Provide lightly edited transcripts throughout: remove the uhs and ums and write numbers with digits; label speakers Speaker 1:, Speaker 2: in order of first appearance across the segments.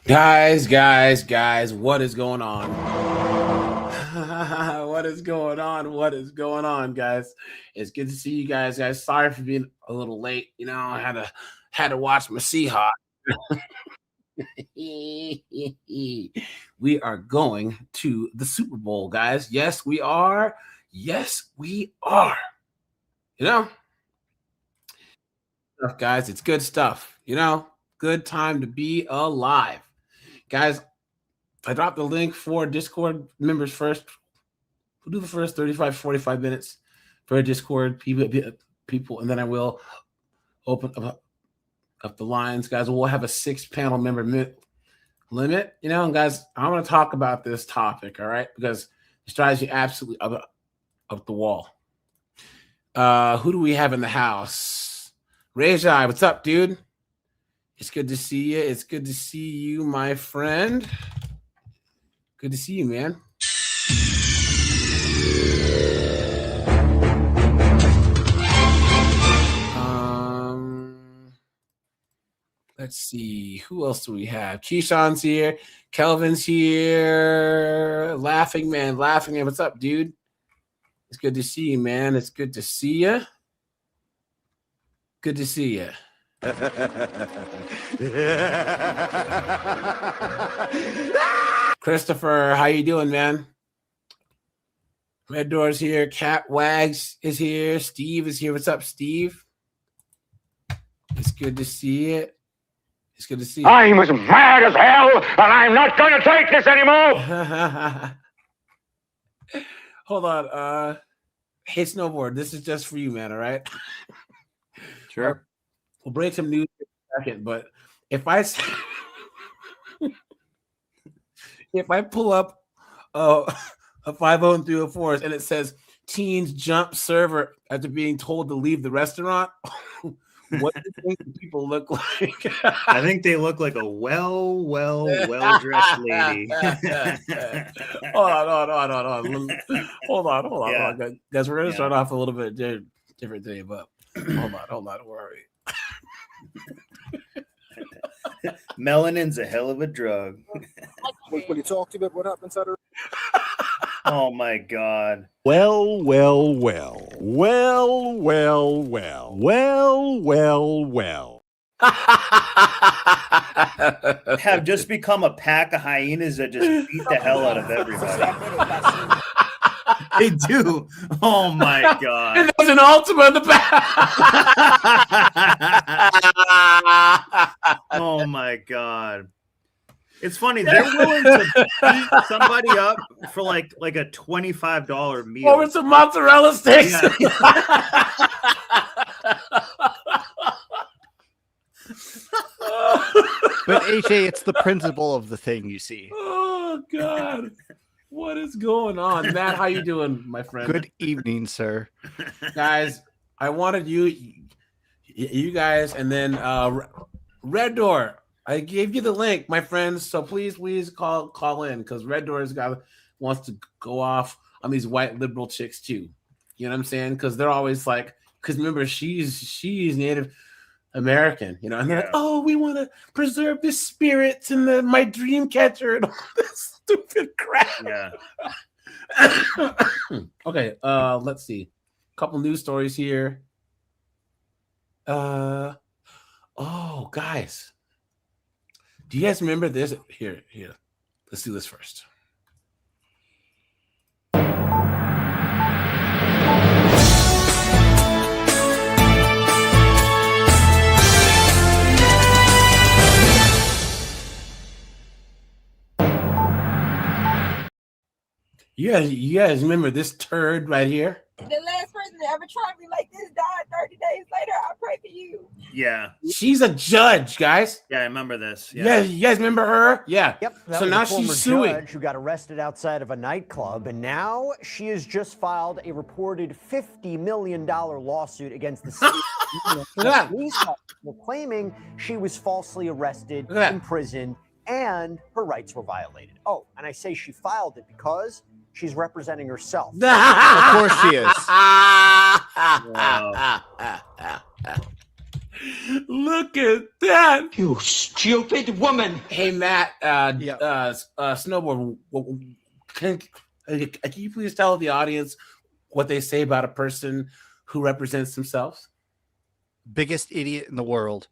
Speaker 1: Guys, what is going on? What is going on? What is going on, guys? It's good to see you guys. Sorry for being a little late. I had to watch my Seahawks. We are going to the Super Bowl, guys. Yes, we are. Yes, we are. You know, guys, it's good stuff. Good time to be alive. Guys, I dropped the link for Discord members first. We'll do the first 35, 45 minutes for Discord people, and then I will open up the lines, guys. We'll have a 6-panel member limit, and guys, I'm going to talk about this topic, all right, because it drives you absolutely up the wall. Who do we have in the house? Rajai, what's up, dude? It's good to see you. It's good to see you, my friend. Good to see you, man. Let's see. Who else do we have? Keyshawn's here. Kelvin's here. Laughing man. What's up, dude? It's good to see you, man. It's good to see you. Good to see you. Christopher, how you doing, man? Red Door's here. Cat Wags is here. Steve is here. What's up, Steve? It's good to see you. It's good to see you.
Speaker 2: I'm as mad as hell, and I'm not going to take this anymore.
Speaker 1: Hold on. Hey, Snowboard, this is just for you, man, all right?
Speaker 3: Sure.
Speaker 1: We'll break some news in a second, but if I pull up a 50 and 304s and it says teens jump server after being told to leave the restaurant, what do you think people look like?
Speaker 3: I think they look like a well-dressed lady.
Speaker 1: Hold on. Guys, we're going to start off a little bit different today, but hold on, don't worry.
Speaker 3: Melanin's a hell of a drug.
Speaker 4: When you talk to me about what happened Saturday?
Speaker 3: Oh my God.
Speaker 5: Well.
Speaker 3: Have just become a pack of hyenas that just beat the hell out of everybody. They do. Oh my God.
Speaker 1: And there's an Ultima in the back.
Speaker 3: Oh my God. It's funny. They're willing to beat somebody up for like a $25 meal.
Speaker 1: Over some mozzarella sticks.
Speaker 3: Yeah.
Speaker 5: But AJ, it's the principle of the thing, you see.
Speaker 1: Oh God. What is going on? Matt, how you doing, my friend?
Speaker 5: Good evening, sir.
Speaker 1: Guys, I wanted you guys, and then Red Door. I gave you the link, my friends. So please call in, because Red Door's guy wants to go off on these white liberal chicks too. You know what I'm saying? Because they're always like, because remember, she's Native American, and they're like, oh, we want to preserve the spirits and my dream catcher and all this stupid crap.
Speaker 3: Yeah.
Speaker 1: Okay, let's see. A couple news stories here. Oh, guys. Do you guys remember this? Here. Let's do this first. You guys remember this turd right here?
Speaker 6: The last person that ever tried me like this died 30 days later. I pray for you.
Speaker 3: Yeah.
Speaker 1: She's a judge, guys.
Speaker 3: Yeah, I remember this.
Speaker 1: Yeah, you guys remember her? Yeah.
Speaker 7: Yep.
Speaker 1: So now she's suing.
Speaker 7: Judge who got arrested outside of a nightclub, and now she has just filed a reported $50 million lawsuit against the city. Police were claiming she was falsely arrested, imprisoned, and her rights were violated. Oh, and I say she filed it because she's representing herself.
Speaker 5: Of course she is.
Speaker 3: Wow.
Speaker 1: Look at that.
Speaker 2: You stupid woman.
Speaker 1: Hey, Matt, Snowboard, can you please tell the audience what they say about a person who represents themselves?
Speaker 5: Biggest idiot in the world.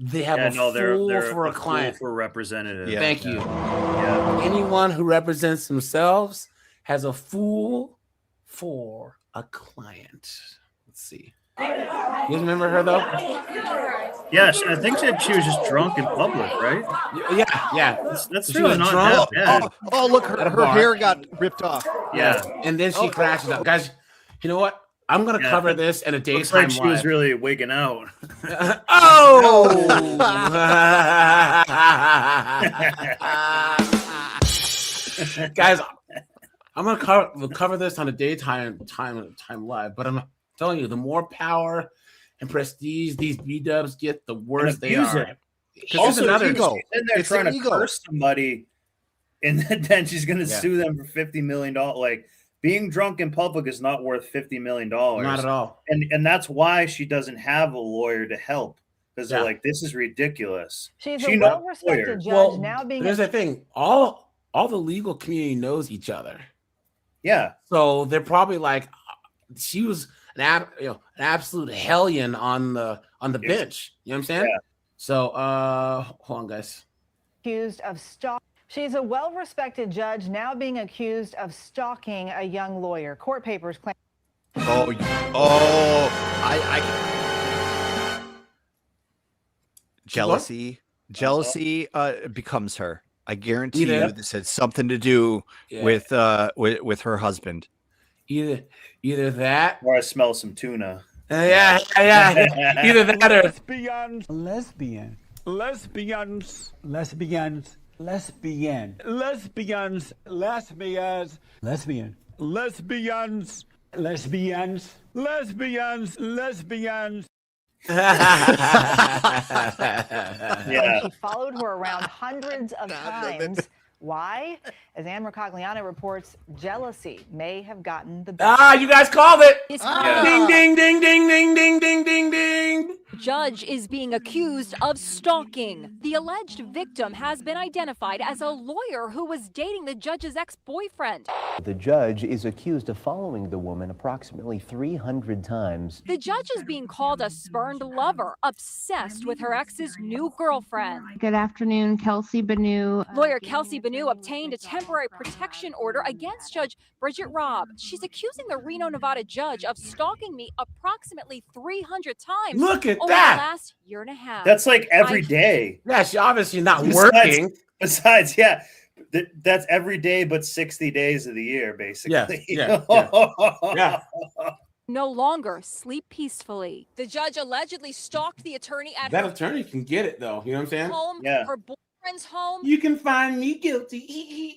Speaker 1: They have a fool for a client.
Speaker 3: For representative.
Speaker 5: Yeah.
Speaker 1: Thank you.
Speaker 3: Yeah.
Speaker 1: Anyone who represents themselves has a fool for a client. Let's see. You guys remember her though?
Speaker 3: Yes, I think that she was just drunk in public, right?
Speaker 1: Yeah.
Speaker 3: That's
Speaker 1: She
Speaker 3: really
Speaker 1: was
Speaker 3: not
Speaker 1: drunk.
Speaker 3: that bad.
Speaker 5: Oh, look, her hair got ripped off.
Speaker 3: Yeah.
Speaker 1: And then she crashes out. Guys, you know what? I'm gonna cover this in a
Speaker 3: Looks
Speaker 1: daytime
Speaker 3: like she was really wigging out.
Speaker 1: Guys, I'm gonna cover this on a daytime live, but I'm telling you, the more power and prestige these B-dubs get, the worse they are.
Speaker 3: Also,
Speaker 5: another
Speaker 3: she's
Speaker 5: ego.
Speaker 3: in there
Speaker 5: It's
Speaker 3: trying
Speaker 5: an
Speaker 3: to
Speaker 5: ego.
Speaker 3: curse somebody, and then she's going to sue them for $50 million. Like, being drunk in public is not worth $50 million.
Speaker 1: Not at all.
Speaker 3: And that's why she doesn't have a lawyer to help, because they're like, this is ridiculous.
Speaker 8: She's
Speaker 3: She
Speaker 8: a
Speaker 3: knows
Speaker 8: well-respected
Speaker 3: lawyers.
Speaker 8: judge now being.
Speaker 1: Here's the thing: all the legal community knows each other.
Speaker 3: Yeah.
Speaker 1: So they're probably like, she was an absolute hellion on the bench. You know what I'm saying?
Speaker 3: Yeah.
Speaker 1: So hold on, guys.
Speaker 8: Accused of stalking. She's a well-respected judge now being accused of stalking a young lawyer. Court papers claim.
Speaker 5: I jealousy becomes her. I guarantee you this had something to do with her husband.
Speaker 1: Either that,
Speaker 3: or I smell some tuna.
Speaker 1: Yeah. Either that or
Speaker 9: lesbians,
Speaker 8: Yeah. She followed her around hundreds of times. Why? As Anne Mercogliano reports, jealousy may have gotten the best.
Speaker 1: You guys called it.
Speaker 8: Yeah.
Speaker 1: Ding, ding, ding, ding, ding, ding, ding, ding, ding.
Speaker 10: Judge is being accused of stalking. The alleged victim has been identified as a lawyer who was dating the judge's ex-boyfriend.
Speaker 11: The judge is accused of following the woman approximately 300 times.
Speaker 10: The judge is being called a spurned lover, obsessed with her ex's new girlfriend.
Speaker 12: Good afternoon, Kelsey Banu.
Speaker 10: Lawyer Kelsey Banu obtained a temporary protection order against Judge Bridget Robb. She's accusing the Reno, Nevada judge of stalking me approximately 300 times.
Speaker 1: Look at
Speaker 10: over
Speaker 1: that.
Speaker 10: the last year and a half.
Speaker 3: That's like every day.
Speaker 1: Yeah, she's obviously not working.
Speaker 3: Besides, yeah, that's every day but 60 days of the year, basically.
Speaker 1: Yeah.
Speaker 10: No longer sleep peacefully. The judge allegedly stalked the attorney at
Speaker 1: That
Speaker 10: her
Speaker 1: attorney can get it though. You know what I'm saying?
Speaker 10: home,
Speaker 3: Yeah.
Speaker 10: her boyfriend's home.
Speaker 1: You can find me guilty.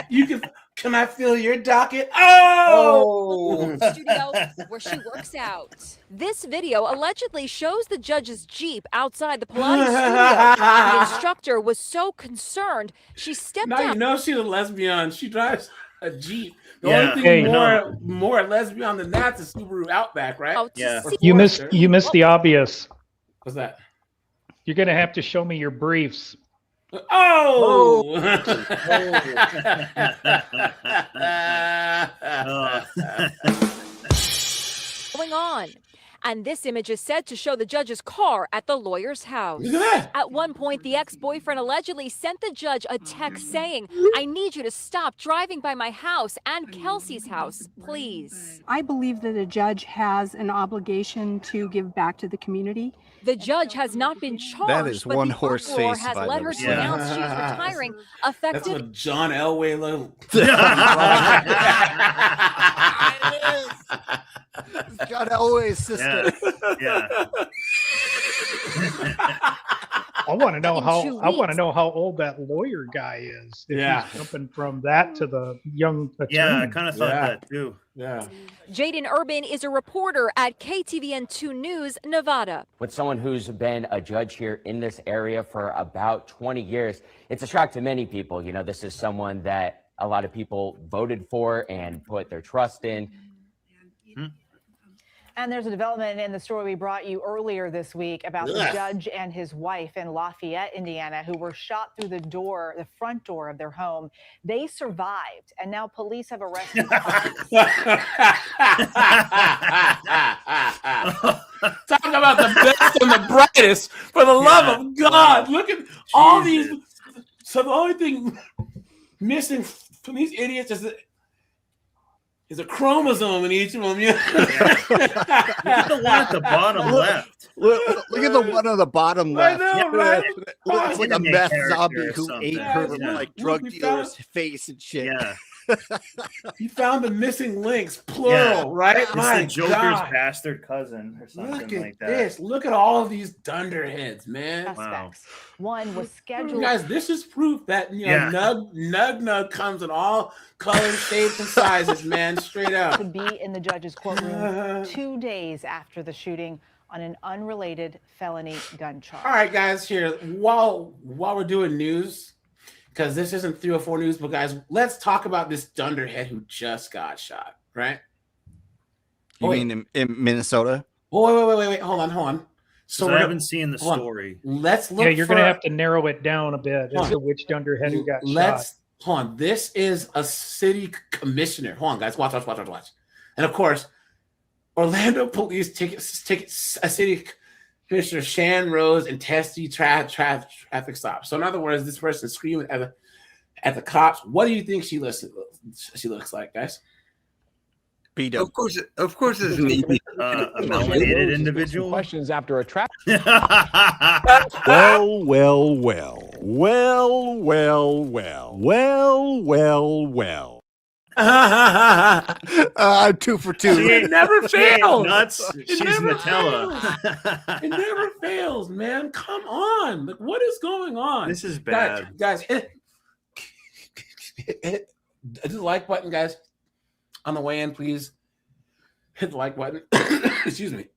Speaker 10: Even
Speaker 1: Can I fill your docket? Oh!
Speaker 10: studio where she works out. This video allegedly shows the judge's Jeep outside the Pilates studio. The instructor was so concerned, she stepped
Speaker 1: Now
Speaker 10: out.
Speaker 1: you know she's a lesbian. She drives a Jeep. The
Speaker 3: Yeah.
Speaker 1: only thing
Speaker 3: Hey,
Speaker 1: more lesbian than that's a Subaru Outback, right?
Speaker 10: Out to
Speaker 3: Yeah.
Speaker 10: see-
Speaker 13: You missed the obvious.
Speaker 1: What's that?
Speaker 13: You're gonna have to show me your briefs.
Speaker 1: Oh!
Speaker 10: Going on. And this image is said to show the judge's car at the lawyer's house.
Speaker 1: Look at that.
Speaker 10: At one point, the ex-boyfriend allegedly sent the judge a text saying, "I need you to stop driving by my house and Kelsey's house, please."
Speaker 12: I believe that a judge has an obligation to give back to the community.
Speaker 10: The judge has not been charged,
Speaker 5: That is
Speaker 10: but
Speaker 5: one
Speaker 10: the
Speaker 5: horse
Speaker 10: uproar
Speaker 5: face,
Speaker 10: has
Speaker 5: by
Speaker 10: led
Speaker 5: the
Speaker 10: her
Speaker 5: way.
Speaker 10: to announce she's retiring,
Speaker 1: That's
Speaker 10: effective
Speaker 1: what John Elway looked.
Speaker 5: John Elway's sister.
Speaker 3: Yeah.
Speaker 13: I want to know
Speaker 10: In
Speaker 13: how
Speaker 10: 2
Speaker 13: I want to
Speaker 10: weeks.
Speaker 13: know how old that lawyer guy is. If
Speaker 1: Yeah.
Speaker 13: he's jumping from that to the young attorney.
Speaker 3: Yeah, I kind of thought that too.
Speaker 1: Yeah.
Speaker 10: Jaden Urban is a reporter at KTVN2 News, Nevada.
Speaker 11: With someone who's been a judge here in this area for about 20 years, it's a shock to many people. You know, this is someone that a lot of people voted for and put their trust in.
Speaker 8: And there's a development in the story we brought you earlier this week about the judge and his wife in Lafayette, Indiana, who were shot through the front door of their home. They survived, and now police have arrested them.
Speaker 1: Talk about the best and the brightest. For the love of God, look at all these. So the only thing missing from these idiots is a chromosome in each of them. Yeah.
Speaker 3: Look at the one at the bottom left.
Speaker 5: Look at the one on the bottom left.
Speaker 1: I know, right?
Speaker 5: Looks like a meth zombie who
Speaker 3: something.
Speaker 5: ate her like drug dealer's face and shit.
Speaker 3: Yeah.
Speaker 1: You found the missing links, plural, right?
Speaker 3: It's
Speaker 1: My
Speaker 3: the Joker's
Speaker 1: God.
Speaker 3: bastard cousin or something
Speaker 1: Look at
Speaker 3: like that.
Speaker 1: this. Look at all of these dunderheads, man.
Speaker 8: Suspects. One was scheduled.
Speaker 1: Guys, this is proof that Nug comes in all colors, shapes, and sizes, man. Straight up.
Speaker 8: To be in the judge's courtroom 2 days after the shooting on an unrelated felony gun charge.
Speaker 1: All right, guys. Here, while we're doing news, because this isn't 304 news, but guys, let's talk about this dunderhead who just got shot. Right?
Speaker 5: You mean in Minnesota?
Speaker 1: Oh, wait. Hold on.
Speaker 3: So I haven't seen the story.
Speaker 1: Let's look.
Speaker 13: Yeah, you're going to have to narrow it down a bit as to which dunderhead who got shot.
Speaker 1: Hold on. This is a city commissioner. Hold on, guys. Watch. And of course, Orlando police tickets a city commissioner Shan Rose and testy traffic stop. So in other words, this person is screaming at the cops. What do you think she looks like, guys?
Speaker 5: Beat
Speaker 14: up. Of course, it's an easy
Speaker 3: a melanated individual.
Speaker 15: Questions after a trap.
Speaker 5: Well. I'm 2 for 2.
Speaker 1: It never fails.
Speaker 3: Nuts. She's Nutella.
Speaker 1: It never fails, man. Come on. Like, what is going on?
Speaker 3: This is bad.
Speaker 1: Guys, hit the like button, guys. On the way in, please hit the like button. Excuse me.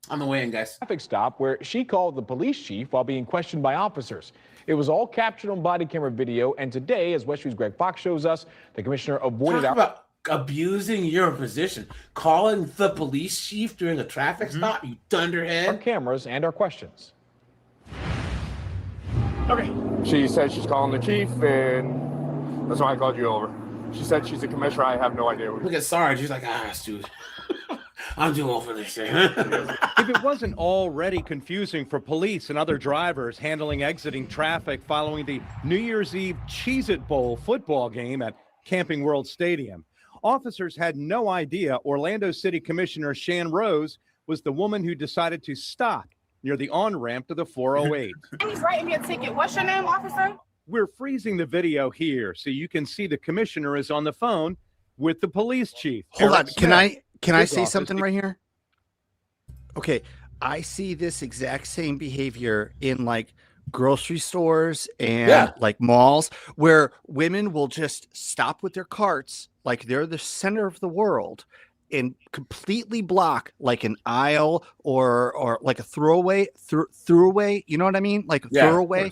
Speaker 1: On the way in, guys.
Speaker 15: Traffic stop where she called the police chief while being questioned by officers. It was all captured on body camera video, and today, as West News' Greg Fox shows us, the commissioner avoided
Speaker 1: Talk about abusing your position, calling the police chief during a traffic stop, you dunderhead.
Speaker 15: our cameras and our questions.
Speaker 16: Okay. She said she's calling the chief, and that's why I called you over. She said she's a commissioner. I have no idea.
Speaker 1: Look at Sarge. He's like, dude, I'm too old for this thing.
Speaker 17: If it wasn't already confusing for police and other drivers handling exiting traffic following the New Year's Eve Cheez-It Bowl football game at Camping World Stadium, officers had no idea Orlando City Commissioner Shan Rose was the woman who decided to stop near the on-ramp to the 408.
Speaker 18: He's writing me a ticket. What's your name, officer?
Speaker 17: We're freezing the video here so you can see the commissioner is on the phone with the police chief.
Speaker 5: Hold on.
Speaker 17: Eric
Speaker 5: Can I
Speaker 17: His
Speaker 5: say
Speaker 17: office.
Speaker 5: something right here? Okay. I see this exact same behavior in like grocery stores and like malls where women will just stop with their carts like they're the center of the world and completely block like an aisle or like a throwaway, you know what I mean? Like a throwaway.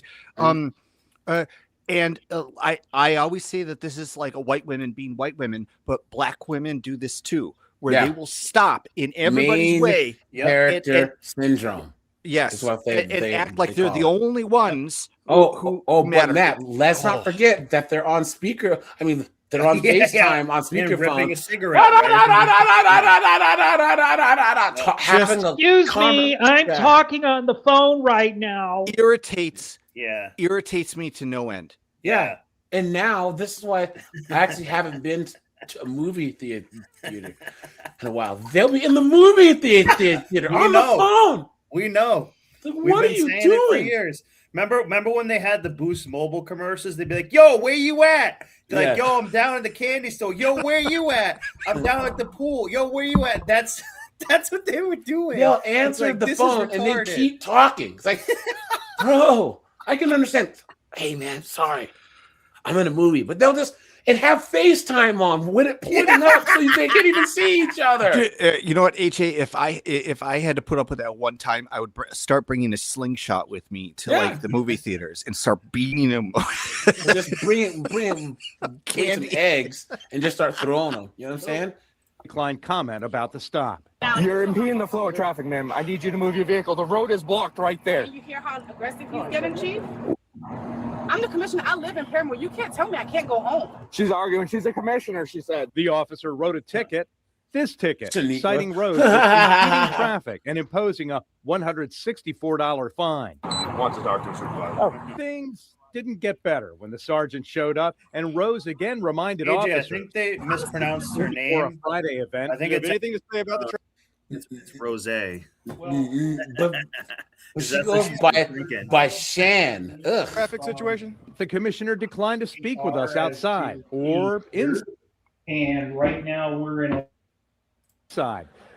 Speaker 5: I always say that this is like a white women being white women, but black women do this too, where they will stop in everybody's way.
Speaker 1: Character syndrome.
Speaker 5: Yes,
Speaker 1: is what they
Speaker 5: act like
Speaker 1: they
Speaker 5: they're the only ones.
Speaker 1: But Matt, let's not forget that they're on speaker. I mean, they're on FaceTime on speakerphone.
Speaker 3: Ripping a cigarette.
Speaker 13: Excuse me, I'm talking on the phone right now.
Speaker 5: Irritates me to no end.
Speaker 1: Yeah. And now this is why I actually haven't been to a movie theater in a while. They'll be in the movie theater on the phone.
Speaker 3: We know.
Speaker 1: Like,
Speaker 3: We've
Speaker 1: what are
Speaker 3: been
Speaker 1: you
Speaker 3: saying
Speaker 1: doing?
Speaker 3: it for years. Remember when they had the Boost Mobile commercials? They'd be like, "Yo, where you at?" They're like, "Yo, I'm down at the candy store." "Yo, where you at?" "I'm down at the pool." "Yo, where you at?" That's what they were doing.
Speaker 1: They'll answer the phone and then keep talking. It's like, bro, I can understand. Hey, man, sorry, I'm in a movie, but they'll just have FaceTime on with it pointing up so they can't even see each other.
Speaker 5: You know what, HA? If I had to put up with that one time, I would start bringing a slingshot with me to like the movie theaters and start beating them.
Speaker 1: Just bring candy eggs and just start throwing them. You know what I'm saying?
Speaker 17: declined comment about the stop.
Speaker 16: You're impeding the flow of traffic, ma'am. I need you to move your vehicle. The road is blocked right there.
Speaker 18: You hear how aggressive he's getting, Chief? I'm the commissioner. I live in Paramore. You can't tell me I can't go home.
Speaker 16: She's arguing. She's a commissioner, she said.
Speaker 17: The officer wrote a ticket, this ticket,
Speaker 1: Shaniqua.
Speaker 17: citing roads as impeding traffic and imposing a $164 fine.
Speaker 16: Wants to talk to a supervisor.
Speaker 17: Things didn't get better when the sergeant showed up, and Rose again reminded
Speaker 3: AJ,
Speaker 17: officers.
Speaker 3: I think they mispronounced her
Speaker 17: For a
Speaker 3: name.
Speaker 17: Friday event.
Speaker 3: I think
Speaker 17: Do you have
Speaker 3: it's
Speaker 17: anything to say about the traffic?
Speaker 3: It's Rose.
Speaker 1: But she goes by Shan. Ugh.
Speaker 17: Traffic situation? The commissioner declined to speak with us outside or inside.
Speaker 13: And right now we're in a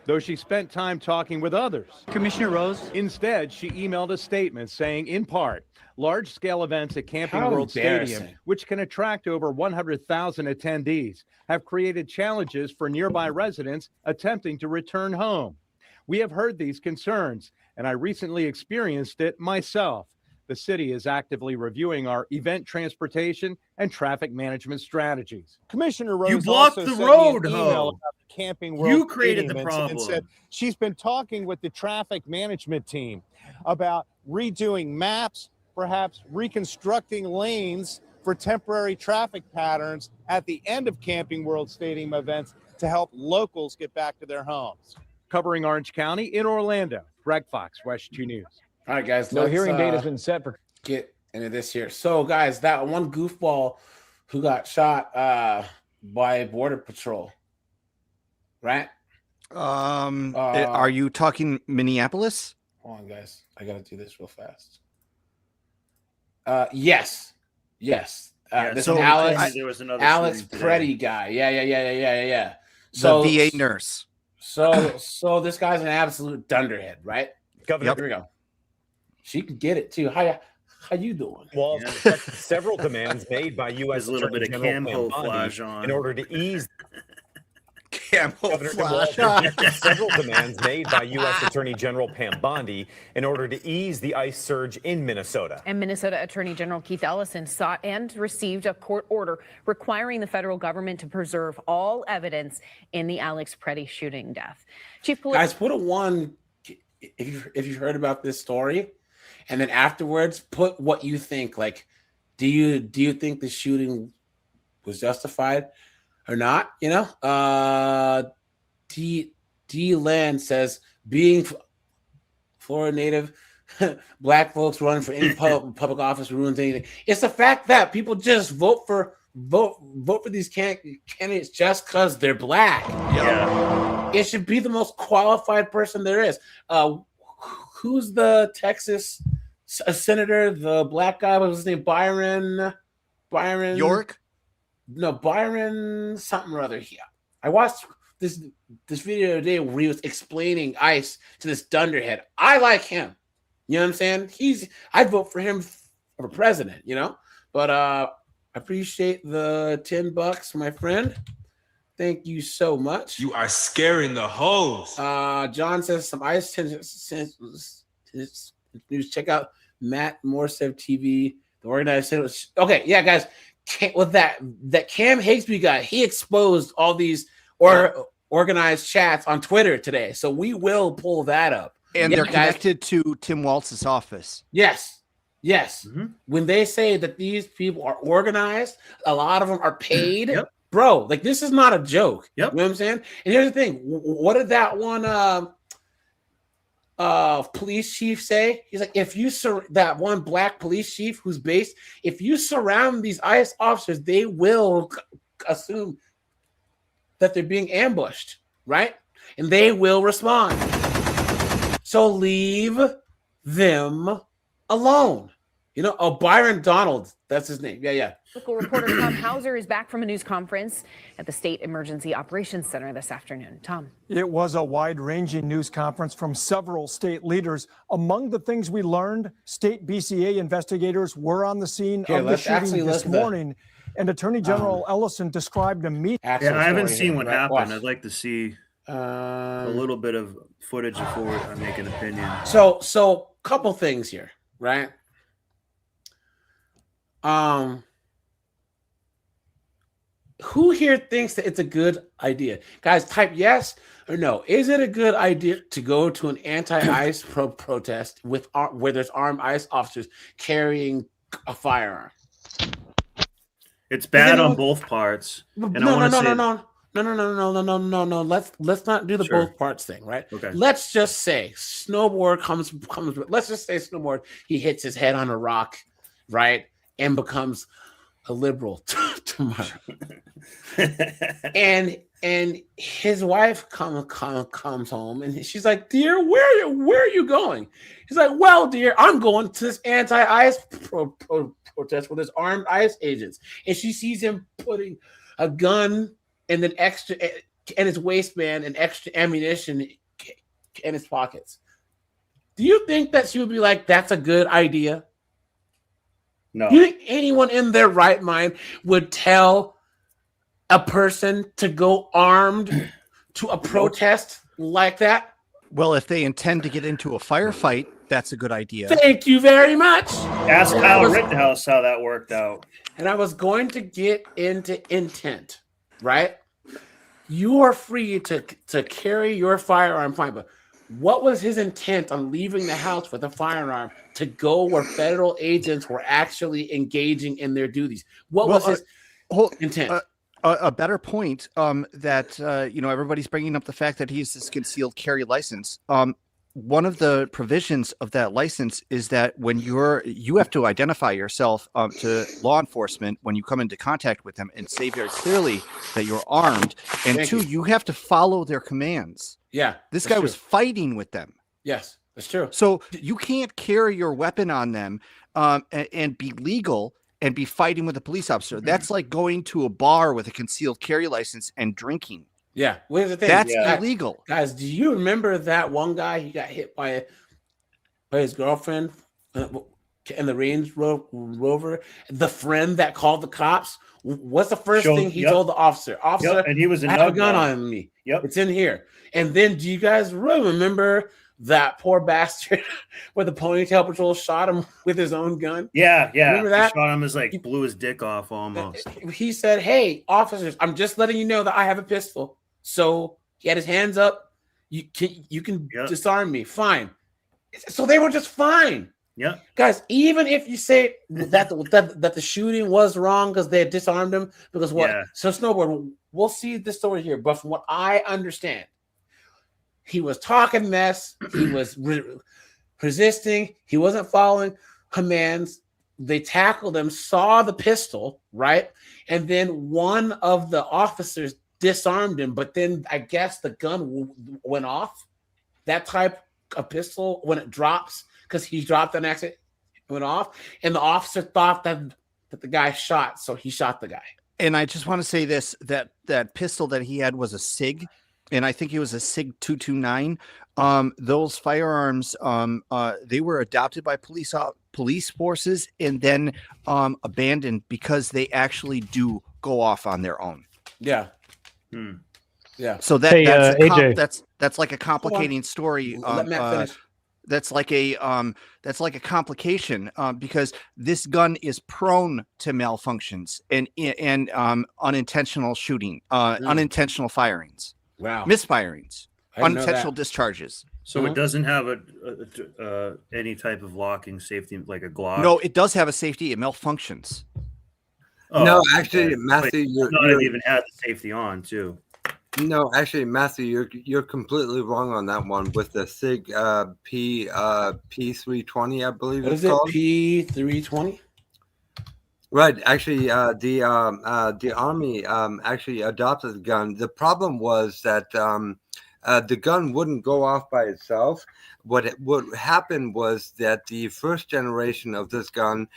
Speaker 17: Though she spent time talking with others.
Speaker 19: Commissioner Rose?
Speaker 17: Instead, she emailed a statement saying, in part, large-scale events at Camping
Speaker 1: How
Speaker 17: World Stadium,
Speaker 1: embarrassing.
Speaker 17: which can attract over 100,000 attendees, have created challenges for nearby residents attempting to return home. We have heard these concerns, and I recently experienced it myself. The city is actively reviewing our event transportation and traffic management strategies. Commissioner Rose
Speaker 3: You blocked
Speaker 17: also
Speaker 3: the
Speaker 17: sent
Speaker 3: road,
Speaker 17: me an
Speaker 3: ho.
Speaker 17: email about the Camping World
Speaker 3: You created
Speaker 17: Stadium
Speaker 3: the
Speaker 17: incident and
Speaker 3: problem.
Speaker 17: said she's been talking with the traffic management team about redoing maps, perhaps reconstructing lanes for temporary traffic patterns at the end of Camping World Stadium events to help locals get back to their homes. Covering Orange County in Orlando, Greg Fox, West 2 News.
Speaker 1: All right, guys.
Speaker 17: No
Speaker 1: let's,
Speaker 17: hearing date has been set for
Speaker 1: get into this here. So, guys, that one goofball who got shot by Border Patrol, right?
Speaker 5: Are you talking Minneapolis?
Speaker 1: Hold on, guys. I gotta do this real fast. Yes. This
Speaker 5: so
Speaker 1: Alex,
Speaker 3: there was another
Speaker 1: Alex
Speaker 3: shooting today.
Speaker 1: Preddy guy. Yeah.
Speaker 5: The VA nurse.
Speaker 1: So this guy's an absolute dunderhead, right?
Speaker 19: Governor.
Speaker 1: Here we go. She can get it too. How you doing?
Speaker 19: Well, several demands made by U.S.
Speaker 3: There's a little bit of
Speaker 19: Attorney General Pam
Speaker 3: camouflage
Speaker 19: Bondi
Speaker 3: on.
Speaker 19: in order to ease
Speaker 5: Camouflage.
Speaker 19: several demands made by U.S. Attorney General Pam Bondi in order to ease the ICE surge in Minnesota.
Speaker 20: And Minnesota Attorney General Keith Ellison sought and received a court order requiring the federal government to preserve all evidence in the Alex Preddy shooting death. Chief Police.
Speaker 1: Guys, put a 1 if you've heard about this story, and then afterwards put what you think. Like, do you think the shooting was justified or not? You know, D Land says being Florida native, black folks running for any public office ruins anything. It's the fact that people just vote for these candidates just because they're black.
Speaker 3: Yeah.
Speaker 1: It should be the most qualified person there is. Who's the Texas senator? The black guy, what was his name? Byron
Speaker 5: York?
Speaker 1: No, Byron something or other. I watched this video today where he was explaining ICE to this dunderhead. I like him. You know what I'm saying? I'd vote for him for president, you know? But I appreciate the $10, my friend. Thank you so much.
Speaker 14: You are scaring the hoes.
Speaker 1: John says some ICE news. Check out Matt Morsev TV. The organized. Okay, yeah, guys. With that Cam Higsby guy, he exposed all these organized chats on Twitter today. So we will pull that up.
Speaker 5: And they're connected to Tim Walz's office.
Speaker 1: Yes. Mm-hmm. When they say that these people are organized, a lot of them are paid.
Speaker 3: Yep.
Speaker 1: Bro, like this is not a joke.
Speaker 3: Yep.
Speaker 1: You know what I'm saying? And here's the thing. What did that one police chief say? He's like, if you that one black police chief who's based, if you surround these ICE officers, they will assume that they're being ambushed, right? And they will respond. So leave them alone. You know, Byron Donald, that's his name. Yeah.
Speaker 20: Local reporter Tom Hauser is back from a news conference at the State Emergency Operations Center this afternoon. Tom.
Speaker 21: It was a wide-ranging news conference from several state leaders. Among the things we learned, state BCA investigators were on the scene of the shooting this morning, and Attorney General Ellison described a meeting.
Speaker 3: Yeah, I haven't seen what happened. I'd like to see a little bit of footage before I make an opinion.
Speaker 1: So couple things here, right? Who here thinks that it's a good idea? Guys, type yes or no. Is it a good idea to go to an anti-ICE protest with where there's armed ICE officers carrying a firearm?
Speaker 3: It's bad on both parts.
Speaker 1: No. Let's not do the both parts thing, right?
Speaker 3: Okay.
Speaker 1: Let's just say snowboard comes. Let's just say snowboard. He hits his head on a rock, right, and becomes a liberal tomorrow. and his wife comes home and she's like, "Dear, where are you going?" He's like, "Well, dear, I'm going to this anti-ICE protest with his armed ICE agents." And she sees him putting a gun and then extra in his waistband and extra ammunition in his pockets. Do you think that she would be like, "That's a good idea"?
Speaker 3: No.
Speaker 1: Do you think anyone in their right mind would tell a person to go armed to a protest like that?
Speaker 5: Well, if they intend to get into a firefight, that's a good idea.
Speaker 1: Thank you very much.
Speaker 3: Ask Kyle Rittenhouse how that worked out.
Speaker 1: And I was going to get into intent, right? You are free to carry your firearm, fine, but what was his intent on leaving the house with a firearm to go where federal agents were actually engaging in their duties? What was his intent?
Speaker 5: A better point that everybody's bringing up the fact that he has this concealed carry license. One of the provisions of that license is that when you have to identify yourself to law enforcement when you come into contact with them and say very clearly that you're armed, and you have to follow their commands.
Speaker 1: Yeah,
Speaker 5: this guy was fighting with them.
Speaker 1: Yes, that's true.
Speaker 5: So you can't carry your weapon on them and be legal and be fighting with a police officer. That's like going to a bar with a concealed carry license and drinking.
Speaker 1: Yeah, where's the thing?
Speaker 5: That's illegal.
Speaker 1: Guys, do you remember that one guy? He got hit by his girlfriend in the Range Rover. The friend that called the cops. What's the first thing he told the officer? Officer,
Speaker 3: and he was
Speaker 1: I have a gun on me.
Speaker 3: Yep,
Speaker 1: it's in here. And then, do you guys remember that poor bastard where the ponytail patrol shot him with his own gun?
Speaker 3: Yeah.
Speaker 1: Remember that?
Speaker 3: He shot him he blew his dick off almost.
Speaker 1: He said, "Hey, officers, I'm just letting you know that I have a pistol." So he had his hands up. You can disarm me. Fine. So they were just fine.
Speaker 3: Yeah,
Speaker 1: guys. Even if you say that the shooting was wrong because they had disarmed him, because what?
Speaker 3: Yeah.
Speaker 1: So snowboard. We'll see the story here, but from what I understand, he was talking mess. He was resisting. He wasn't following commands. They tackled him. Saw the pistol, right? And then one of the officers disarmed him, but then I guess the gun went off. That type of pistol, when it drops, because he dropped an accident, it went off, and the officer thought that the guy shot, so he shot the guy.
Speaker 5: And I just want to say this: that pistol that he had was a SIG, and I think it was a SIG 229. Those firearms, they were adopted by police forces and then abandoned because they actually do go off on their own.
Speaker 1: Yeah. Yeah.
Speaker 5: So that's like a complicating story.
Speaker 1: Let Matt finish.
Speaker 5: That's like a complication because this gun is prone to malfunctions and unintentional shooting, unintentional firings, misfirings, unintentional discharges.
Speaker 3: So it doesn't have any type of locking safety like a Glock.
Speaker 5: No, it does have a safety. It malfunctions.
Speaker 3: Oh,
Speaker 4: no, actually, Matthew,
Speaker 3: it even had the safety on too.
Speaker 4: No, actually, Matthew, you're completely wrong on that one with the SIG P320, I believe
Speaker 1: What
Speaker 4: it's
Speaker 1: is
Speaker 4: called.
Speaker 1: P320?
Speaker 4: Right. Actually, the Army actually adopted the gun. The problem was that the gun wouldn't go off by itself. What happened was that the first generation of this gun,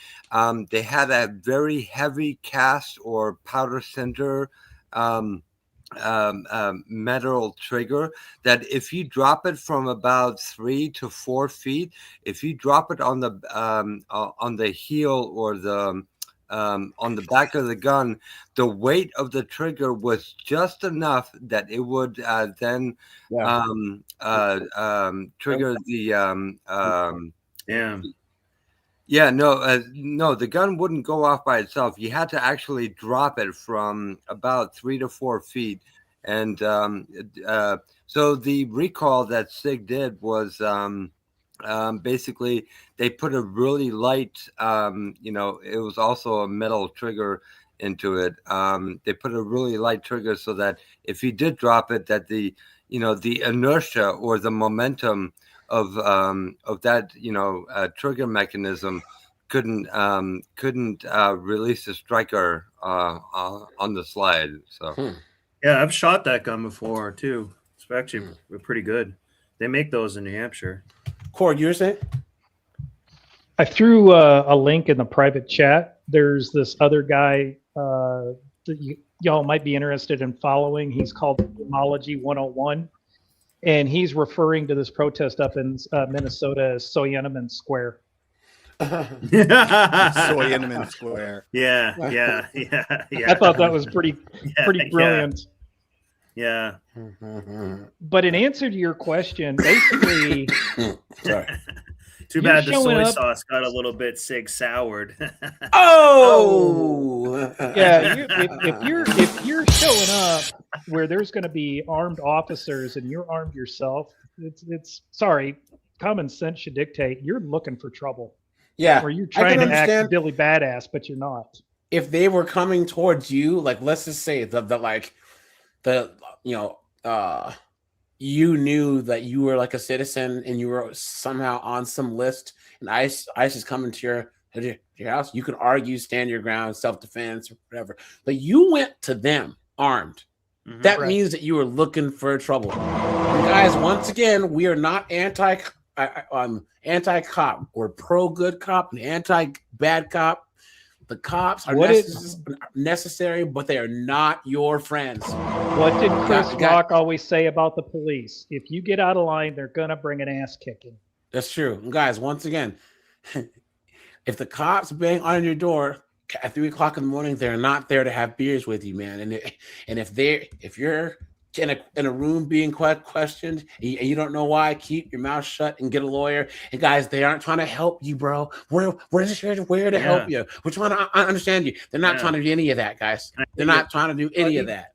Speaker 4: they had a very heavy cast or powder center metal trigger that if you drop it from about 3 to 4 feet, if you drop it on the heel or on the back of the gun, the weight of the trigger was just enough that it would then trigger the Yeah, no, the gun wouldn't go off by itself. You had to actually drop it from about 3 to 4 feet. And so the recall that SIG did was basically they put a really light, it was also a metal trigger into it. They put a really light trigger so that if you did drop it, that the inertia or the momentum of that trigger mechanism couldn't release the striker on the slide. So
Speaker 3: yeah, I've shot that gun before too. It's actually pretty good. They make those in New Hampshire.
Speaker 1: Cord, you were saying?
Speaker 13: I threw a link in the private chat. There's this other guy that y'all might be interested in following. He's called Etymology 101. And he's referring to this protest up in Minnesota as Soyeneman Square.
Speaker 5: Soyeneman Square.
Speaker 3: Yeah.
Speaker 13: I thought that was pretty brilliant.
Speaker 3: Yeah.
Speaker 13: But in answer to your question, basically,
Speaker 3: sorry. Too bad the soy sauce got a little bit SIG soured.
Speaker 13: Yeah, if you're showing up where there's going to be armed officers and you're armed yourself, it's sorry, common sense should dictate you're looking for trouble.
Speaker 1: Yeah,
Speaker 13: or you're trying to act Billy Badass, but you're not.
Speaker 1: If they were coming towards you, like let's just say you knew that you were like a citizen and you were somehow on some list, and ICE is coming to your house, you can argue, stand your ground, self-defense or whatever. But you went to them armed. Mm-hmm. That means that you were looking for trouble. And guys, once again, we are not anti-cop. We're pro-good cop and anti-bad cop. The cops are necessary, but they are not your friends.
Speaker 13: What did Chris Rock always say about the police? If you get out of line, they're going to bring an ass kicking.
Speaker 1: That's true. And guys, once again, if the cops bang on your door at 3 o'clock in the morning, they're not there to have beers with you, man. And if you're in a room being questioned and you don't know why, keep your mouth shut and get a lawyer. And guys, they aren't trying to help you, bro. We're just here to help you. We're trying to understand you. They're not trying to do any of that, guys. They're not trying to do any of that.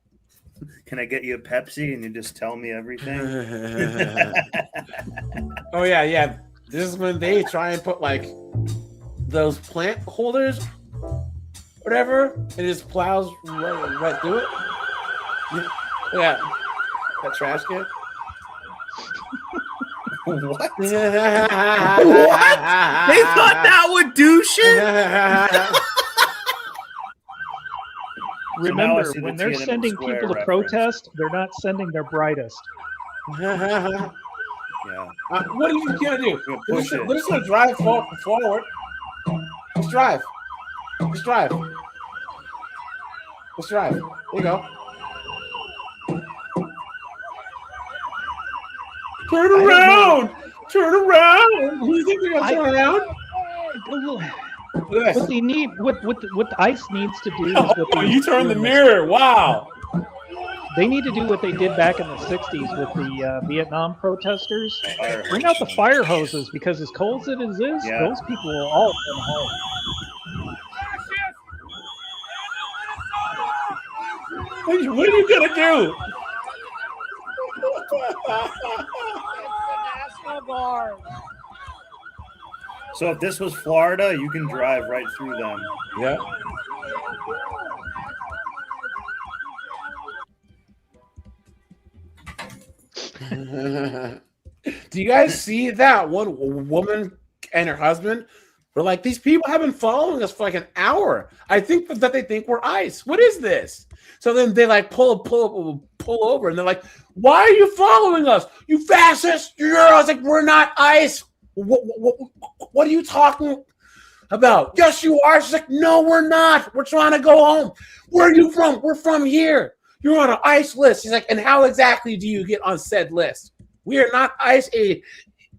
Speaker 3: Can I get you a Pepsi and you just tell me everything?
Speaker 1: Oh yeah. This is when they try and put like those plant holders, whatever, and it just plows right through it. Yeah, that trash can.
Speaker 3: What? What? They thought that would do shit?
Speaker 13: Remember, when they're sending people to protest, they're not sending their brightest.
Speaker 3: Yeah.
Speaker 1: What are you gonna do? We're just gonna drive forward. Let's drive. There you go. Turn around! Who do you think they're gonna turn around?
Speaker 13: What they need, what the ICE needs to do is
Speaker 1: you turn the mirror. Wow.
Speaker 13: They need to do what they did back in the 60s with the Vietnam protesters. Bring out the fire hoses, because as cold as it is, those people will all come home.
Speaker 1: What are you gonna do?
Speaker 3: So if this was Florida, you can drive right through them.
Speaker 1: Yeah. Do you guys see that one woman and her husband were like, these people have been following us for like an hour. I think that they think we're ICE. What is this? So then they like pull over and they're like, why are you following us? You fascist. I was like, we're not ICE. What are you talking about? Yes, you are. She's like, no, we're not. We're trying to go home. Where are you from? We're from here. You're on an ICE list. He's like, and how exactly do you get on said list? We are not ICE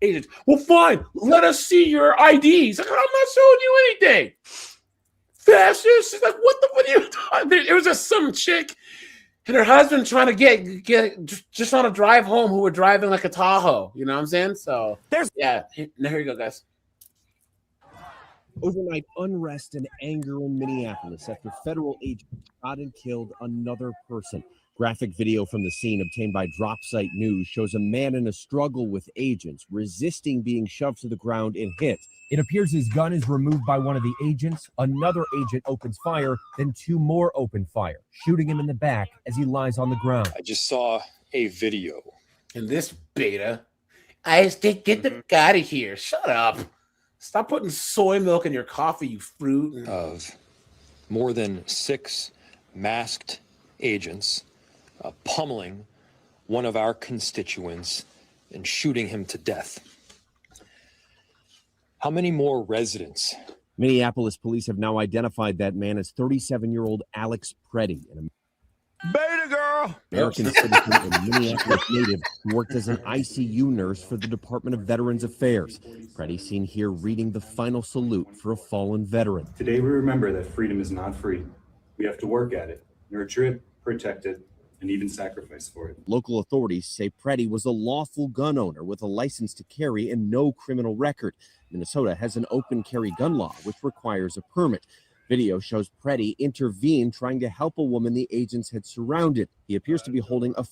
Speaker 1: agents. Well, fine. Let us see your ID. He's like, I'm not showing you anything. Fascist. She's like, what are you talking? It was just some chick and her husband trying to get just on a drive home who were driving like a Tahoe. You know what I'm saying? So here you go, guys.
Speaker 6: Overnight unrest and anger in Minneapolis after federal agents shot and killed another person. Graphic video from the scene obtained by DropSite News shows a man in a struggle with agents, resisting being shoved to the ground and hit. It appears his gun is removed by one of the agents. Another agent opens fire, then two more open fire, shooting him in the back as he lies on the ground.
Speaker 22: I just saw a video.
Speaker 1: In this beta, I just get the out of here. Shut up. Stop putting soy milk in your coffee, you fruit.
Speaker 22: Of more than 6 masked agents pummeling one of our constituents and shooting him to death. How many more residents?
Speaker 6: Minneapolis police have now identified that man as 37-year-old Alex Preddy, an
Speaker 22: Beta girl!
Speaker 6: American citizen and Minneapolis native who worked as an ICU nurse for the Department of Veterans Affairs. Preddy seen here reading the final salute for a fallen veteran.
Speaker 23: Today we remember that freedom is not free. We have to work at it, nurture it, protect it, and even sacrifice for it.
Speaker 6: Local authorities say Preddy was a lawful gun owner with a license to carry and no criminal record. Minnesota has an open carry gun law, which requires a permit. Video shows Preddy intervene trying to help a woman the agents had surrounded. He appears to be holding a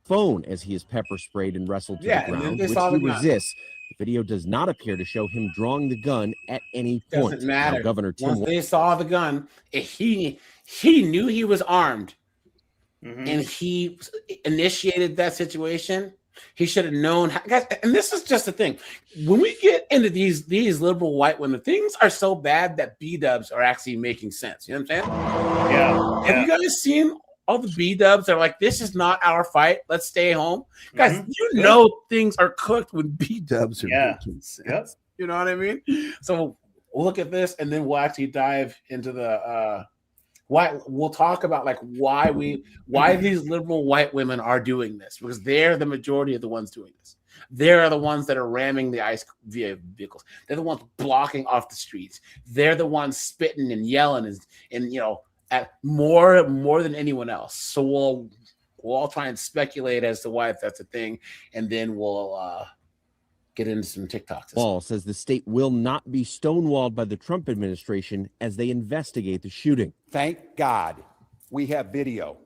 Speaker 6: phone as he is pepper sprayed and wrestled to the ground, which he resists. The video does not appear to show him drawing the gun at any point.
Speaker 1: Doesn't matter.
Speaker 6: Now, Governor Tim
Speaker 1: Once they saw the gun, he knew he was armed, and he initiated that situation. He should have known, guys. And this is just the thing: when we get into these liberal white women, things are so bad that B-dubs are actually making sense. You know what I'm saying?
Speaker 3: Yeah.
Speaker 1: Have you guys seen all the B-dubs? They're like, "This is not our fight. Let's stay home." Guys, you know things are cooked when B-dubs are making sense.
Speaker 3: Yep.
Speaker 1: You know what I mean? So we'll look at this, and then we'll actually dive into the why. We'll talk about like why these liberal white women are doing this, because they're the majority of the ones doing this. They're the ones that are ramming the ICE vehicles. They're the ones blocking off the streets. They're the ones spitting and yelling and at more than anyone else. So we'll all try and speculate as to why that's a thing, and then we'll get into some TikToks.
Speaker 6: Ball says the state will not be stonewalled by the Trump administration as they investigate the shooting.
Speaker 24: Thank God we have video,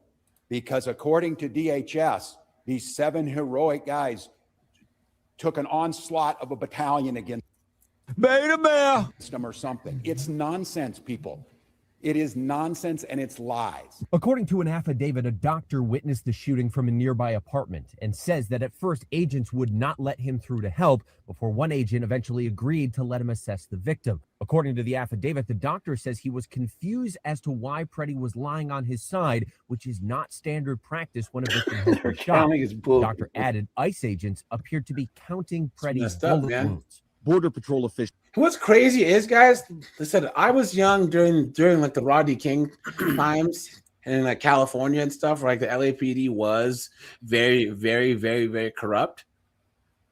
Speaker 24: because according to DHS, these 7 heroic guys took an onslaught of a battalion against them or something. It's nonsense, people. It is nonsense and it's lies.
Speaker 6: According to an affidavit, a doctor witnessed the shooting from a nearby apartment and says that at first agents would not let him through to help before one agent eventually agreed to let him assess the victim. According to the affidavit, the doctor says he was confused as to why Preddy was lying on his side, which is not standard practice when a victim has been shot. The doctor added ICE agents appeared to be counting Preddy's bullet wounds. Border Patrol officials.
Speaker 1: What's crazy is, guys, they said I was young during like the Rodney King times and in like California and stuff, where like the LAPD was very, very, very, very corrupt.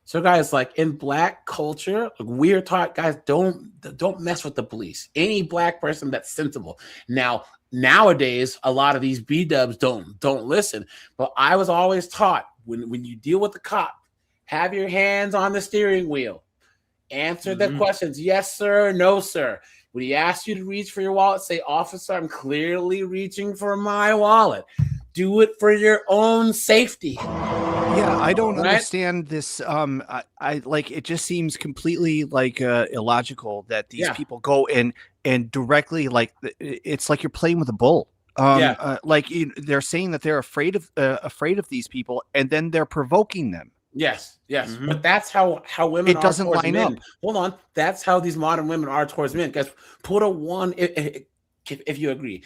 Speaker 1: So, guys, like in black culture, like we're taught, guys, don't mess with the police. Any black person that's sensible. Now, nowadays, a lot of these B-dubs don't listen. But I was always taught when you deal with the cop, have your hands on the steering wheel. Answer the questions. Yes, sir. No, sir. When he asks you to reach for your wallet, say, officer, I'm clearly reaching for my wallet. Do it for your own safety.
Speaker 5: Yeah, I don't understand this. I like it. Just seems completely like illogical that these people go and directly like it's like you're playing with a bull. Like they're saying that they're afraid of these people, and then they're provoking them.
Speaker 1: Yes, but that's how women.
Speaker 5: It doesn't line
Speaker 1: men.
Speaker 5: up.
Speaker 1: Hold on, that's how these modern women are towards men. Guys, put a 1 if you agree.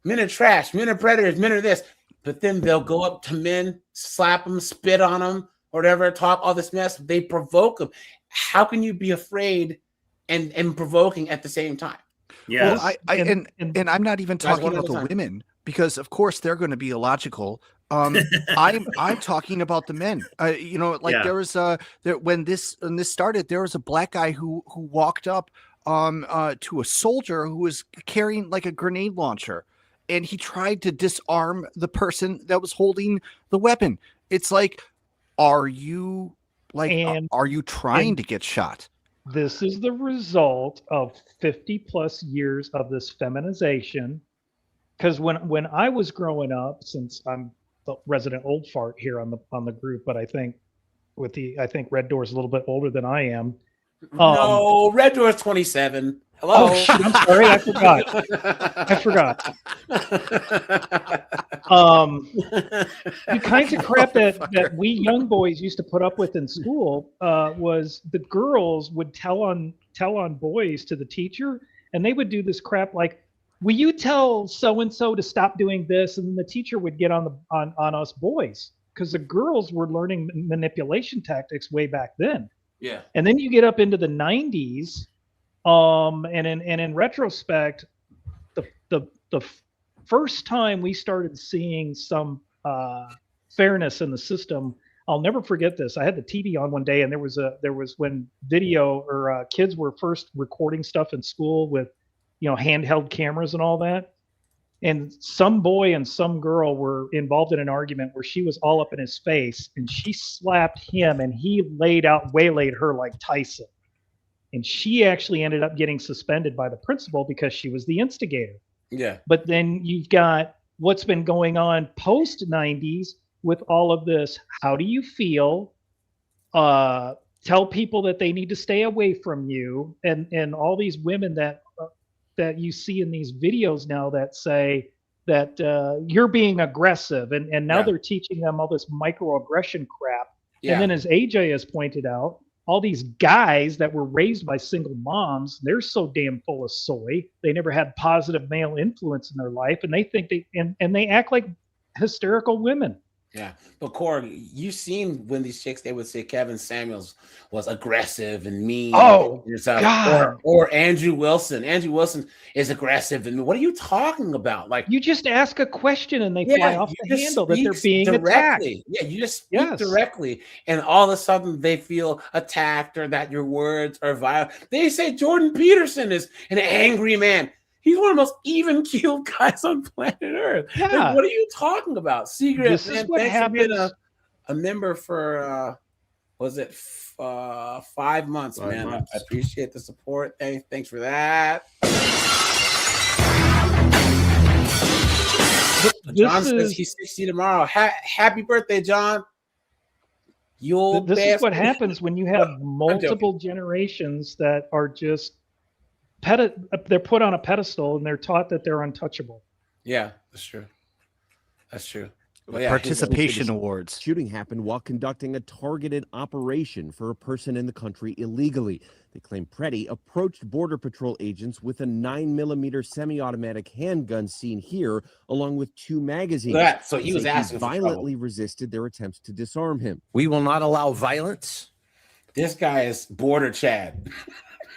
Speaker 1: Men are trash. Men are predators. Men are this. But then they'll go up to men, slap them, spit on them, or whatever, talk all this mess. They provoke them. How can you be afraid and provoking at the same time?
Speaker 5: Yeah, well, and I'm not even talking about the women, because of course they're going to be illogical. I'm talking about the men. There was when this started, there was a black guy who walked up to a soldier who was carrying like a grenade launcher, and he tried to disarm the person that was holding the weapon. It's like, are you trying to get shot?
Speaker 13: This is the result of 50 plus years of this feminization. Because when I was growing up, since I'm the resident old fart here on the group, but I think Red Door's a little bit older than I am.
Speaker 1: No, Red Door's 27. Hello.
Speaker 13: Oh shit! I'm sorry, I forgot. The kinds of crap that we young boys used to put up with in school was the girls would tell on boys to the teacher, and they would do this crap like, "Will you tell so and so to stop doing this?" And then the teacher would get on us boys because the girls were learning manipulation tactics way back then.
Speaker 1: Yeah.
Speaker 13: And then you get up into the 90s, and in retrospect, the first time we started seeing some fairness in the system, I'll never forget this. I had the TV on one day, and there was when video or kids were first recording stuff in school with, handheld cameras and all that. And some boy and some girl were involved in an argument where she was all up in his face, and she slapped him, and he waylaid her like Tyson. And she actually ended up getting suspended by the principal because she was the instigator.
Speaker 1: Yeah.
Speaker 13: But then you've got what's been going on post 90s with all of this. How do you feel? Tell people that they need to stay away from you, and all these women that you see in these videos now that say that you're being aggressive, and now they're teaching them all this microaggression crap.
Speaker 1: Yeah.
Speaker 13: And then, as AJ has pointed out, all these guys that were raised by single moms, they're so damn full of soy. They never had positive male influence in their life, and they think and they act like hysterical women.
Speaker 1: Yeah, but Corey, you've seen when these chicks, they would say Kevin Samuels was aggressive and mean.
Speaker 13: Oh, God.
Speaker 1: Or Andrew Wilson. Andrew Wilson is aggressive and mean. What are you talking about? Like,
Speaker 13: you just ask a question and they fly off the handle that they're being
Speaker 1: directly.
Speaker 13: attacked.
Speaker 1: Yeah, you just speak directly, and all of a sudden they feel attacked or that your words are violent. They say Jordan Peterson is an angry man. He's one of the most even-keeled guys on planet Earth.
Speaker 13: Yeah.
Speaker 1: Like, what are you talking about? Secret,
Speaker 13: This is what happens.
Speaker 1: A member for, 5 months, man. I appreciate the support. Thanks for that. John says he's 60 tomorrow. Happy birthday, John.
Speaker 13: This is what happens when you have multiple generations that are just they're put on a pedestal and they're taught that they're untouchable.
Speaker 1: Yeah, that's true. That's true.
Speaker 5: Well, participation awards.
Speaker 6: Shooting happened while conducting a targeted operation for a person in the country illegally. They claim Preddy approached Border Patrol agents with a 9mm semi-automatic handgun seen here, along with 2 magazines.
Speaker 1: So he was asking for
Speaker 6: violently resisted their attempts to disarm him.
Speaker 2: We will not allow violence.
Speaker 1: This guy is border Chad.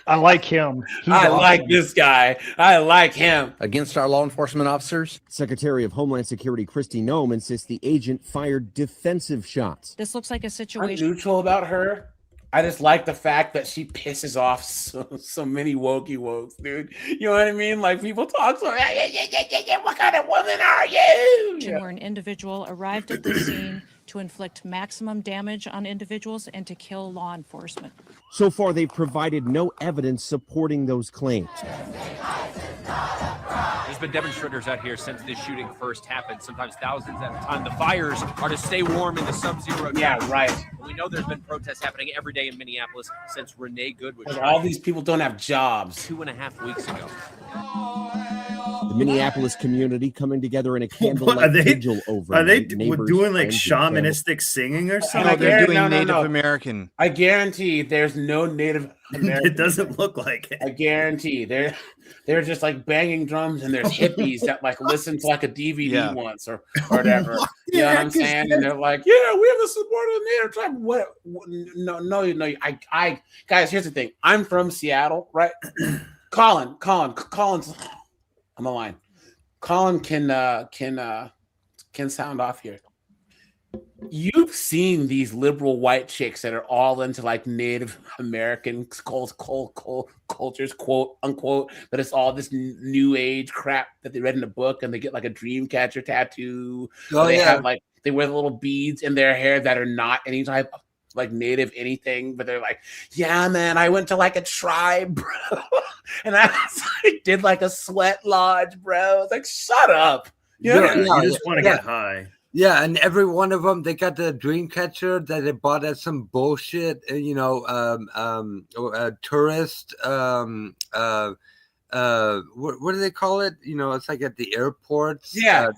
Speaker 13: I like him.
Speaker 1: I like this guy. I like him.
Speaker 2: Against our law enforcement officers.
Speaker 6: Secretary of Homeland Security Kristi Noem insists the agent fired defensive shots.
Speaker 7: This looks like a situation.
Speaker 1: I'm neutral about her. I just like the fact that she pisses off so many wokey wokes, dude. You know what I mean? Like, people talk so, what kind of woman are you?
Speaker 7: Where an individual arrived at the scene to inflict maximum damage on individuals and to kill law enforcement.
Speaker 6: So far, they've provided no evidence supporting those claims.
Speaker 9: There's been demonstrators out here since this shooting first happened, sometimes thousands at a time. The fires are to stay warm in the sub-zero.
Speaker 1: Yeah, right.
Speaker 9: We know there's been protests happening every day in Minneapolis since Renee Good was shot.
Speaker 1: All these people don't have jobs.
Speaker 9: 2.5 weeks ago.
Speaker 6: The Minneapolis community coming together in a candlelight vigil over.
Speaker 3: Are they doing like shamanistic singing or something?
Speaker 5: They're doing Native American.
Speaker 1: I guarantee there's no Native American.
Speaker 3: It doesn't look like it.
Speaker 1: I guarantee they're just like banging drums, and there's hippies that like listen to like a DVD once or whatever. You know what I'm saying? And they're like, yeah, we have the support of the Native tribe. What? No. I guys, here's the thing. I'm from Seattle, right? Colin's on the line. Colin can sound off here. You've seen these liberal white chicks that are all into like Native American cultures, quote unquote, but it's all this new age crap that they read in a book, and they get like a dream catcher tattoo. They have like, they wear the little beads in their hair that are not any type like native anything, but they're like, yeah, man, I went to like a tribe, bro, and I did like a sweat lodge, bro. It's like, shut up. You know?
Speaker 8: You just want to get high.
Speaker 4: Yeah, and every one of them, they got the dream catcher that they bought at some bullshit, tourist. What do they call it? You know, it's like at the airports.
Speaker 1: Yeah.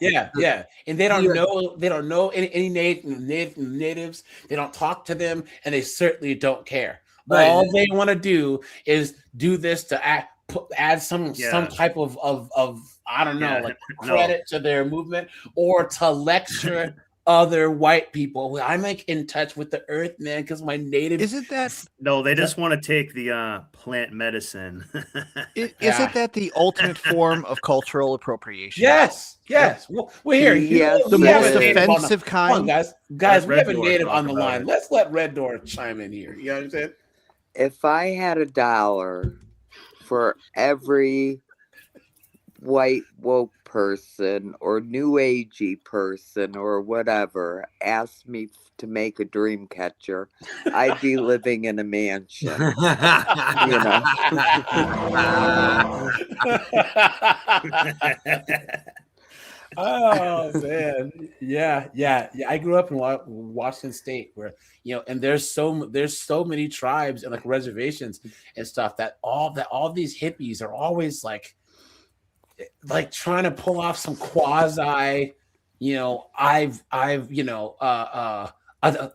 Speaker 1: And they don't know any natives. They don't talk to them, and they certainly don't care.
Speaker 4: Right.
Speaker 1: All they want to do is do this to add some type of I don't know, credit to their movement, or to lecture other white people. I'm like in touch with the earth, man, because my native.
Speaker 5: Isn't that?
Speaker 8: No, they just want to take the plant medicine.
Speaker 5: Isn't that the ultimate form of cultural appropriation?
Speaker 1: Yes. Well, we're here.
Speaker 5: The most offensive kind.
Speaker 1: Come on, guys, we have a native on the line. Let's let Red Door chime in here. You know what I'm saying?
Speaker 10: If I had $1 for every white woke person or new agey person or whatever asked me to make a dream catcher, I'd be living in a mansion. You know.
Speaker 1: Oh man, yeah. I grew up in Washington State, where and there's so many tribes and like reservations and stuff that all these hippies are always like trying to pull off some quasi, I've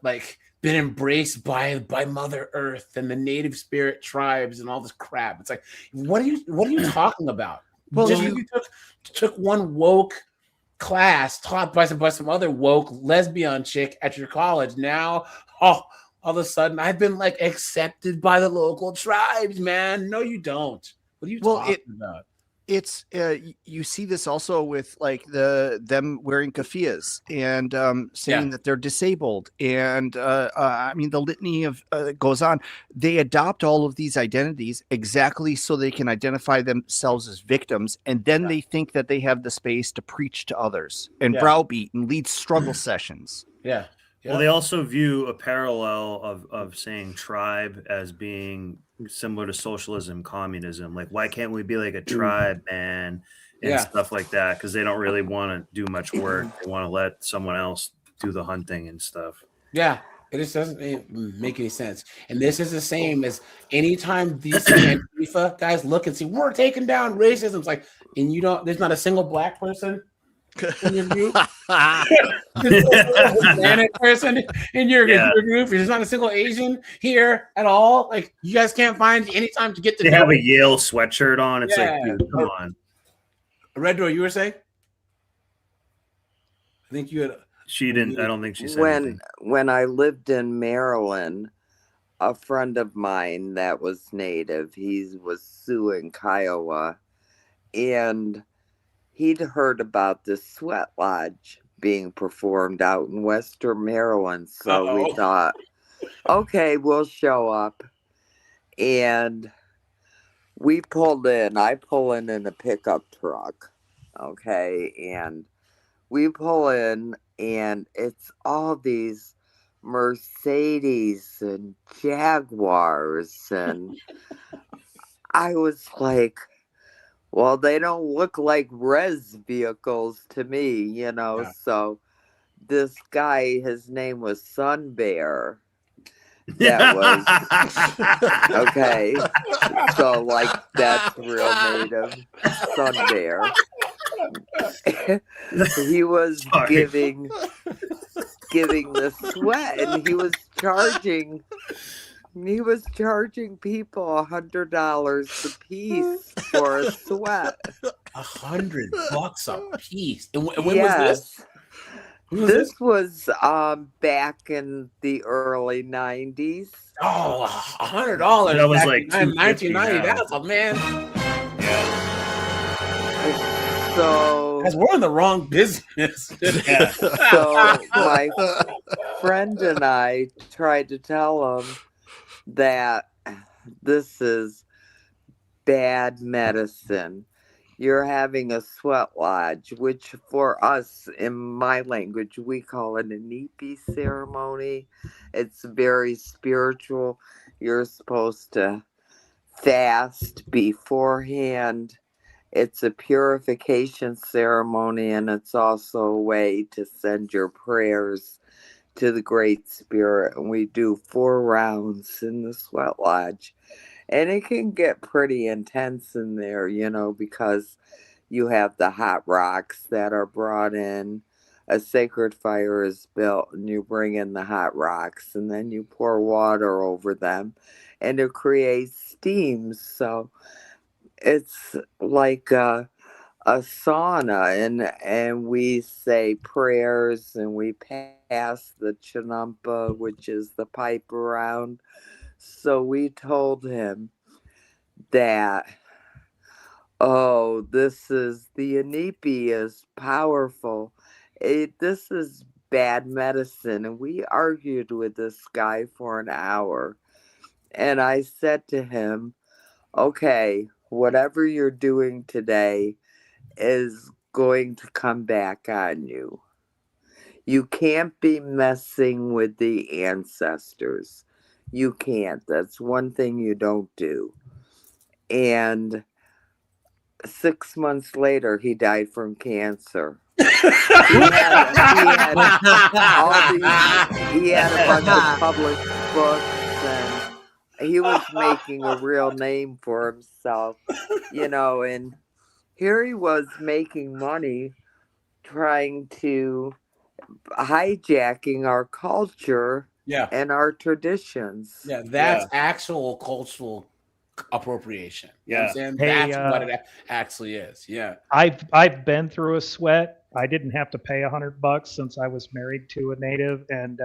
Speaker 1: like been embraced by Mother Earth and the native spirit tribes and all this crap. It's like, what are you talking about?
Speaker 5: Well,
Speaker 1: you took one woke class taught by some other woke lesbian chick at your college. Now, all of a sudden, I've been like accepted by the local tribes, man. No, you don't. What are you talking about?
Speaker 5: It's you see this also with like them wearing keffiyehs and saying that they're disabled, and I mean the litany of goes on. They adopt all of these identities exactly so they can identify themselves as victims, and then they think that they have the space to preach to others and browbeat and lead struggle sessions.
Speaker 1: Yeah.
Speaker 8: Well, they also view a parallel of saying tribe as being similar to socialism, communism. Like, why can't we be like a tribe, man, and stuff like that? Because they don't really want to do much work. They want to let someone else do the hunting and stuff.
Speaker 1: Yeah, it just doesn't make any sense. And this is the same as anytime these Antifa guys look and see we're taking down racism. It's like, and there's not a single black person in your group. Hispanic person in your group. There's not a single Asian here at all. Like, you guys can't find any time to get to.
Speaker 8: They have a Yale sweatshirt on. It's like, dude, come on.
Speaker 1: Red Door, you were saying? I think you had.
Speaker 8: She didn't. I don't think she said anything.
Speaker 10: When I lived in Maryland, a friend of mine that was native, he was suing Kiowa, and he'd heard about this sweat lodge being performed out in Western Maryland. So we thought, okay, we'll show up. And we pulled in. I pull in a pickup truck. Okay. And we pull in, and it's all these Mercedes and Jaguars. And I was like, well, they don't look like res vehicles to me, So this guy, his name was Sun Bear. That was okay. So like that's real native. Sun Bear. He was giving the sweat, and he was charging people $100 a piece for a sweat.
Speaker 1: $100 a piece. And when was this?
Speaker 10: This was back in the early 90s.
Speaker 1: Oh, $100.
Speaker 8: That was like
Speaker 1: 1990. That's a man.
Speaker 10: So
Speaker 1: we're in the wrong business.
Speaker 10: So my friend and I tried to tell him that this is bad medicine. you're having a sweat lodge, which for us in my language we call it a nipi ceremony. It's very spiritual. You're supposed to fast beforehand. It's a purification ceremony, and it's also a way to send your prayers to the Great Spirit. And we do 4 rounds in the sweat lodge. And it can get pretty intense in there, because you have the hot rocks that are brought in. A sacred fire is built, and you bring in the hot rocks, and then you pour water over them, and it creates steam. So it's like a sauna, and we say prayers, and we pass the chanumpa, which is the pipe around. So we told him that, oh, this is the Inipi is powerful. This is bad medicine. And we argued with this guy for an hour. And I said to him, okay, whatever you're doing today is going to come back on you. You can't be messing with the ancestors. You can't. That's one thing you don't do. And 6 months later, he died from cancer. He had a bunch of published books, and he was making a real name for himself, and here he was making money trying to hijacking our culture and our traditions.
Speaker 1: Yeah, that's actual cultural appropriation. You know what I'm saying?
Speaker 13: Hey,
Speaker 1: That's what it actually is. Yeah.
Speaker 13: I've been through a sweat. I didn't have to pay $100 since I was married to a native, and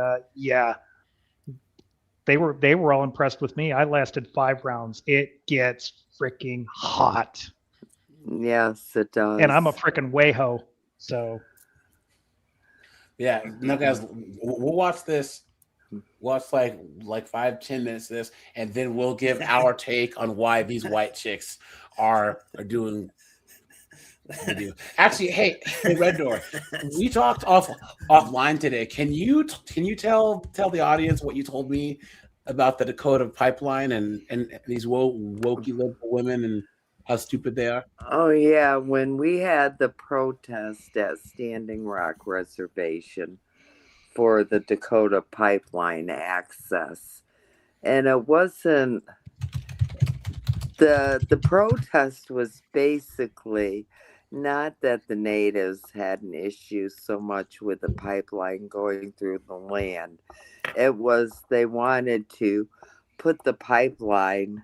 Speaker 13: they were all impressed with me. I lasted 5 rounds. It gets freaking hot.
Speaker 10: Yes, it does.
Speaker 13: And I'm a freaking wayho, so.
Speaker 1: Yeah, no, guys, we'll watch this. Watch like 5-10 minutes of this, and then we'll give our take on why these white chicks are doing. Actually, hey, Red Door, we talked offline today. Can you tell the audience what you told me about the Dakota pipeline and these wokey liberal women and how stupid they are?
Speaker 10: Oh yeah, when we had the protest at Standing Rock Reservation for the Dakota pipeline access, and it wasn't the protest was basically not that the natives had an issue so much with the pipeline going through the land. It was they wanted to put the pipeline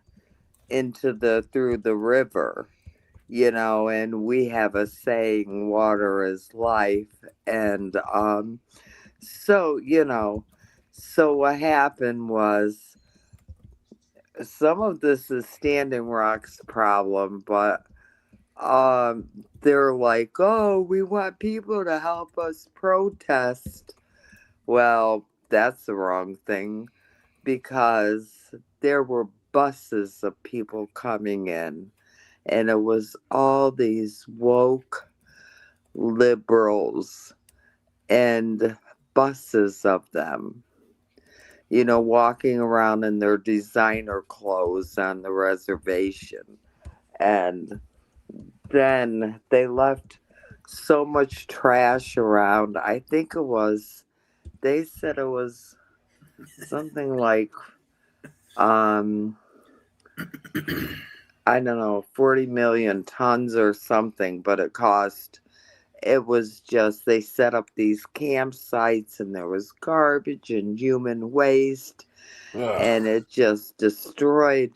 Speaker 10: through the river, and we have a saying, water is life. And so what happened was, some of this is Standing Rock's problem, but they're like, oh, we want people to help us protest. Well, that's the wrong thing, because there were buses of people coming in, and it was all these woke liberals and buses of them, walking around in their designer clothes on the reservation. And then they left so much trash around. I think they said it was something like, I don't know, 40 million tons or something, but it was just, they set up these campsites, and there was garbage and human waste. Ugh. And it just destroyed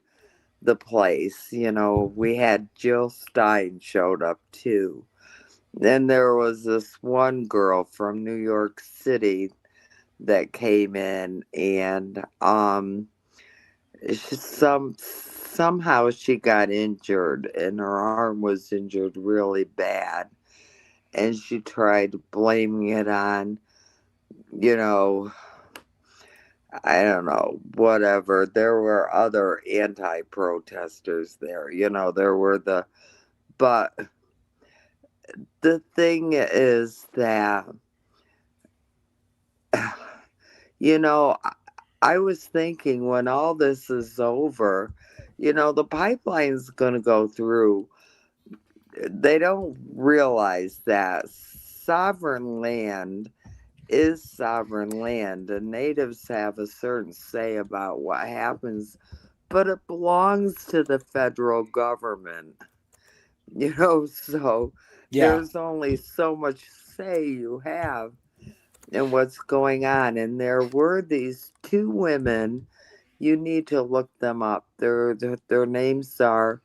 Speaker 10: the place. We had Jill Stein showed up too. Then there was this one girl from New York City that came in, and somehow she got injured, and her arm was injured really bad, and she tried blaming it on, I don't know, whatever. There were other anti-protesters there, but the thing is that, you know, I was thinking when all this is over, the pipeline's going to go through. They don't realize that sovereign land is sovereign land, and natives have a certain say about what happens, but it belongs to the federal government. So there's only so much say you have in what's going on. And there were these two women. You need to look them up. Their names are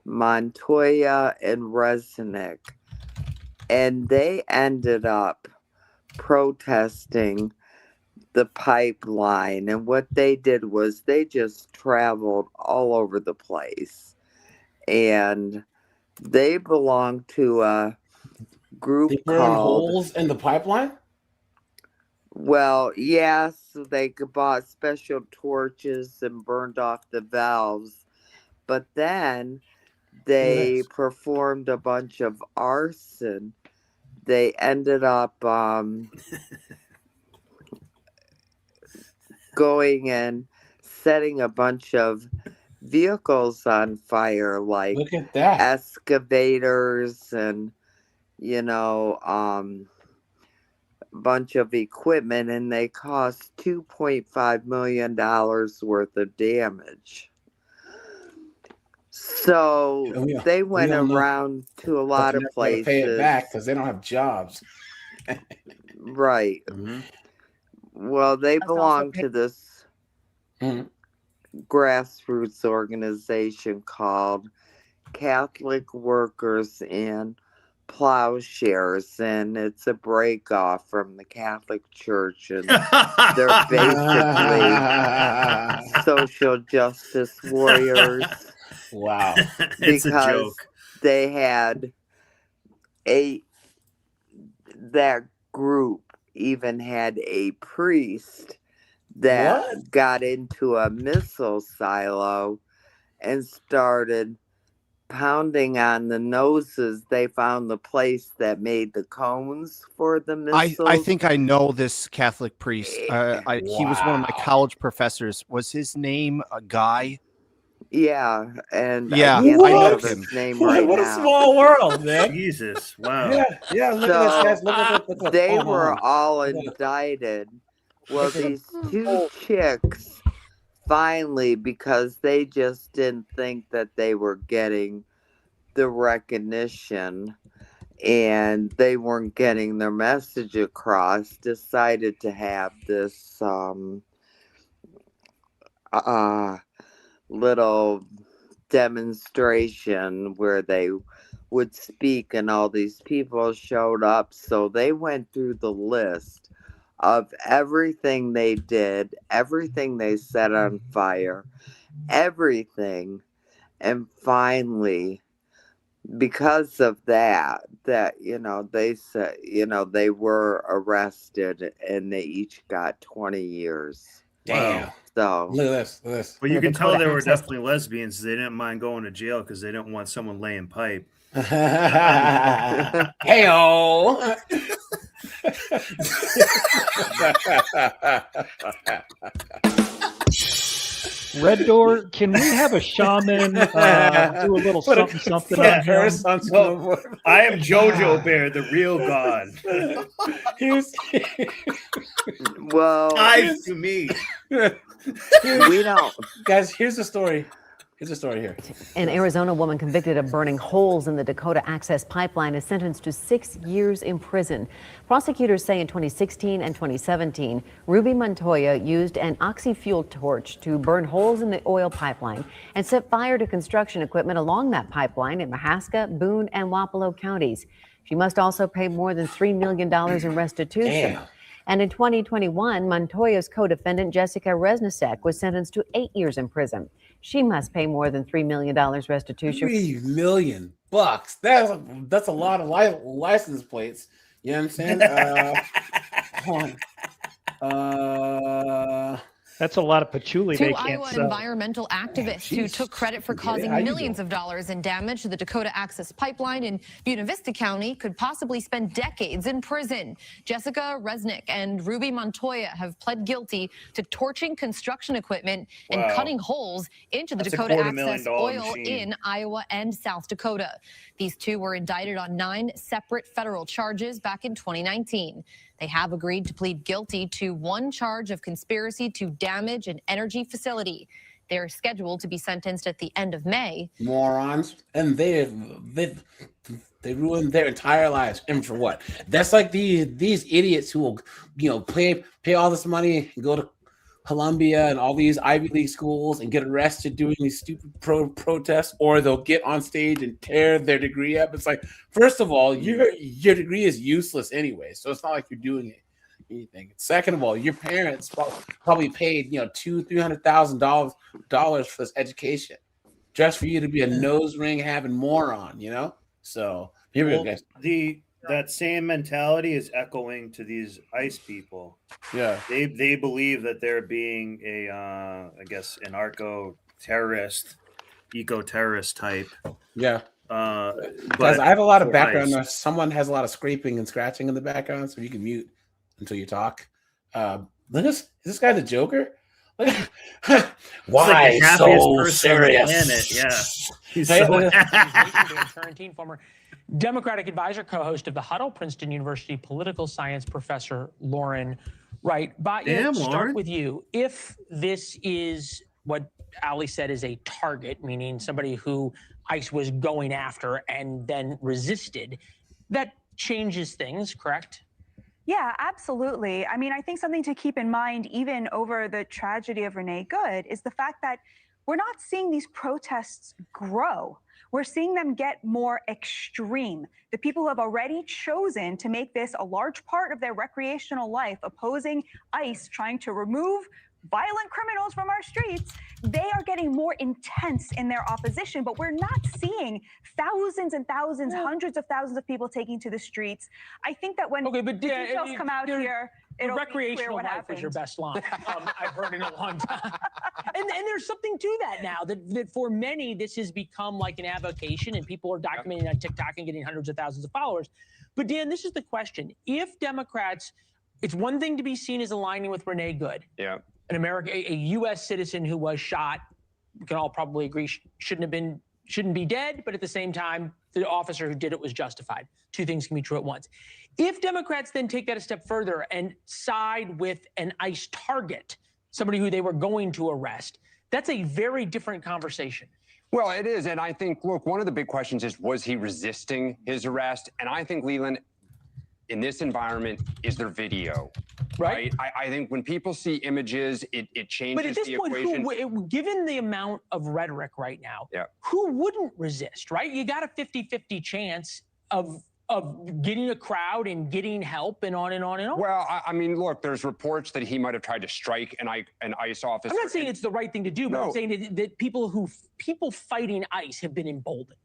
Speaker 10: Montoya and Resnick, and they ended up protesting the pipeline. And what they did was they just traveled all over the place, and they belong to a group
Speaker 1: They burn
Speaker 10: called
Speaker 1: holes in the pipeline?
Speaker 10: Well, yes, they bought special torches and burned off the valves, but then they
Speaker 1: Yes.
Speaker 10: performed a bunch of arson. They ended up going and setting a bunch of vehicles on fire, like
Speaker 1: Look at that.
Speaker 10: excavators and, bunch of equipment, and they cost $2.5 million worth of damage. So they went around to a lot of places.
Speaker 1: Pay it back because they don't have jobs.
Speaker 10: Right.
Speaker 1: Mm-hmm.
Speaker 10: Well, they belong to this grassroots organization called Catholic Workers and Plowshares, and it's a break off from the Catholic Church, and they're basically social justice warriors.
Speaker 1: Wow.
Speaker 8: It's a
Speaker 10: Because
Speaker 8: joke.
Speaker 10: they had that group even had a priest that got into a missile silo and started pounding on the noses. They found the place that made the cones for the missiles.
Speaker 5: I think I know this Catholic priest. He was one of my college professors. Was his name a Guy?
Speaker 10: Yeah, and
Speaker 5: Yeah,
Speaker 10: I can't
Speaker 5: I
Speaker 10: think
Speaker 5: know
Speaker 10: of his
Speaker 5: him.
Speaker 10: name right
Speaker 1: What a
Speaker 10: now.
Speaker 1: small world, man.
Speaker 8: Jesus, wow.
Speaker 1: Yeah, look at this, guys. Look at
Speaker 10: They
Speaker 1: hold on,
Speaker 10: were
Speaker 1: hold on.
Speaker 10: all indicted. Well,
Speaker 1: Look at
Speaker 10: these two chicks finally, because they just didn't think that they were getting the recognition and they weren't getting their message across, decided to have this little demonstration where they would speak, and all these people showed up. So they went through the list of everything they did, everything they set on fire, everything. And finally, because of that, they said, they were arrested, and they each got 20 years.
Speaker 1: Damn.
Speaker 10: So
Speaker 1: Look at this. Look at this.
Speaker 8: But you can tell they were definitely lesbians. They didn't mind going to jail because they didn't want someone laying pipe.
Speaker 1: Hey-o.
Speaker 13: Red Door, can we have a shaman do a little something on him?
Speaker 3: I am Jojo Bear, the real god.
Speaker 10: Well,
Speaker 3: Eyes to me.
Speaker 10: We don't.
Speaker 1: Guys, here's the story. Here's the story here.
Speaker 11: An Arizona woman convicted of burning holes in the Dakota Access Pipeline is sentenced to 6 years in prison. Prosecutors say in 2016 and 2017, Ruby Montoya used an oxy-fuel torch to burn holes in the oil pipeline and set fire to construction equipment along that pipeline in Mahaska, Boone, and Wapello counties. She must also pay more than $3 million in restitution.
Speaker 1: Damn.
Speaker 11: And in 2021, Montoya's co-defendant, Jessica Resnicek, was sentenced to 8 years in prison. She must pay more than $3 million restitution.
Speaker 1: $3 million. That's a lot of license plates. You know what I'm saying? Hold on.
Speaker 13: That's a lot of patchouli
Speaker 12: Two
Speaker 13: they can't
Speaker 12: Iowa
Speaker 13: sell.
Speaker 12: environmental activists who took credit for causing millions of dollars in damage to the Dakota Access Pipeline in Buena Vista County could possibly spend decades in prison. Jessica Resnick and Ruby Montoya have pled guilty to torching construction equipment and cutting holes into the Dakota Access oil in Iowa and South Dakota. These two were indicted on 9 separate federal charges back in 2019. They have agreed to plead guilty to 1 charge of conspiracy to damage an energy facility. They're scheduled to be sentenced at the end of May.
Speaker 1: Morons. And they ruined their entire lives. And for what? That's like these idiots who will, pay all this money and go to Columbia and all these Ivy League schools and get arrested doing these stupid protests, or they'll get on stage and tear their degree up. It's like, first of all, your degree is useless anyway, so it's not like you're doing anything. Second of all, your parents probably paid $200,000 for this education just for you to be a nose ring having moron. So here we go, guys.
Speaker 8: That same mentality is echoing to these ICE people.
Speaker 1: Yeah,
Speaker 8: they believe that they're being an anarcho-terrorist, eco-terrorist type.
Speaker 1: Yeah.
Speaker 8: But
Speaker 1: guys, I have a lot of background
Speaker 8: ICE.
Speaker 1: noise. Someone has a lot of scraping and scratching in the background, so you can mute until you talk. Look, is this guy the Joker? Why
Speaker 8: the happiest
Speaker 1: so
Speaker 8: person on the
Speaker 1: serious?
Speaker 8: planet, yeah. He's
Speaker 1: Hey,
Speaker 8: so
Speaker 15: Tarantine, former Democratic advisor, co-host of The Huddle, Princeton University political science professor Lauren Wright.
Speaker 8: Damn,
Speaker 15: Start
Speaker 8: Lauren.
Speaker 15: with you. If this is what Ali said is a target, meaning somebody who ICE was going after and then resisted, that changes things, correct?
Speaker 16: Yeah, absolutely. I mean, I think something to keep in mind, even over the tragedy of Renee Good, is the fact that we're not seeing these protests grow. We're seeing them get more extreme. The people who have already chosen to make this a large part of their recreational life, opposing ICE trying to remove violent criminals from our streets, they are getting more intense in their opposition, but we're not seeing thousands and thousands, hundreds of thousands of people taking to the streets. I think that when the details come out here, it'll be clear
Speaker 15: recreational
Speaker 16: what
Speaker 15: life
Speaker 16: happened.
Speaker 15: is your best line. I've heard in a long time. And there's something to that now, that for many, this has become like an avocation and people are documenting on TikTok and getting hundreds of thousands of followers. But Dan, this is the question. If Democrats, it's one thing to be seen as aligning with Renee Good.
Speaker 19: Yeah.
Speaker 15: An American, a U.S. citizen who was shot, we can all probably agree shouldn't be dead, but at the same time, the officer who did it was justified. Two things can be true at once. If Democrats then take that a step further and side with an ICE target, somebody who they were going to arrest, that's a very different conversation.
Speaker 18: Well, it is. And I think, look, one of the big questions is, was he resisting his arrest? And I think, Leland, in this environment, is there video? Right? I think when people see images, it changes
Speaker 15: But at this
Speaker 18: the
Speaker 15: point,
Speaker 18: equation.
Speaker 15: given the amount of rhetoric right now, who wouldn't resist, right? You got a 50-50 chance of getting a crowd and getting help and on and on and on.
Speaker 18: Well, I mean, look, there's reports that he might have tried to strike an ICE officer.
Speaker 15: I'm not saying it's the right thing to do, but I'm saying that people fighting ICE have been emboldened.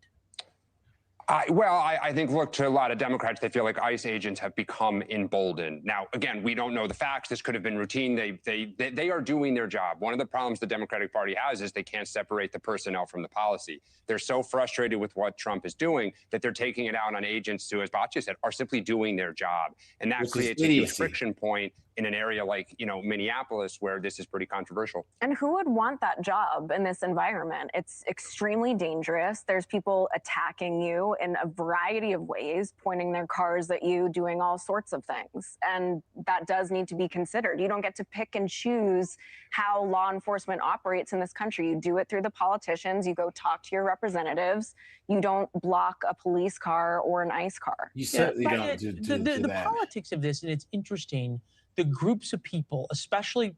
Speaker 18: I think, look, to a lot of Democrats, they feel like ICE agents have become emboldened. Now, again, we don't know the facts. This could have been routine. They are doing their job. One of the problems the Democratic Party has is they can't separate the personnel from the policy. They're so frustrated with what Trump is doing that they're taking it out on agents who, as Boccia said, are simply doing their job. And that creates a huge friction point in an area like, Minneapolis, where this is pretty controversial.
Speaker 25: And who would want that job in this environment? It's extremely dangerous. There's people attacking you in a variety of ways, pointing their cars at you, doing all sorts of things. And that does need to be considered. You don't get to pick and choose how law enforcement operates in this country. You do it through the politicians. You go talk to your representatives. You don't block a police car or an ICE car.
Speaker 1: You certainly don't do
Speaker 15: The
Speaker 1: that.
Speaker 15: politics of this, and it's interesting, the groups of people, especially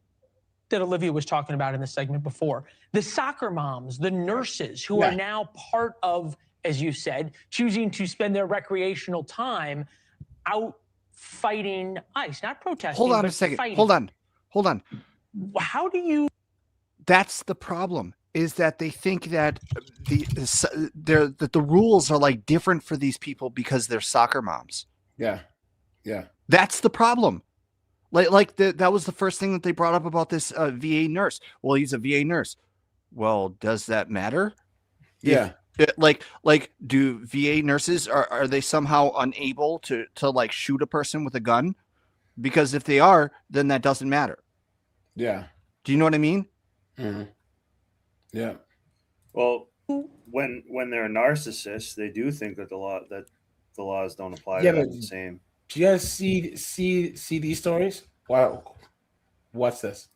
Speaker 15: that Olivia was talking about in the segment before, the soccer moms, the nurses who are now part of, as you said, choosing to spend their recreational time out fighting ICE, not protesting.
Speaker 5: Hold on
Speaker 15: but
Speaker 5: a second.
Speaker 15: fighting.
Speaker 5: Hold on.
Speaker 15: How do you?
Speaker 5: That's the problem. Is that they think that that the rules are like different for these people because they're soccer moms.
Speaker 1: Yeah.
Speaker 5: That's the problem. That was the first thing that they brought up about this VA nurse. Well, he's a VA nurse. Well, does that matter?
Speaker 1: Yeah.
Speaker 5: Do VA nurses are they somehow unable to like shoot a person with a gun? Because if they are, then that doesn't matter.
Speaker 1: Yeah.
Speaker 5: Do you know what I mean?
Speaker 1: Mm-hmm. Yeah.
Speaker 8: Well, when they're narcissists, they do think that the laws don't apply
Speaker 1: Yeah,
Speaker 8: to them
Speaker 1: but
Speaker 8: the same.
Speaker 1: Do you guys see these stories? Wow. What's this?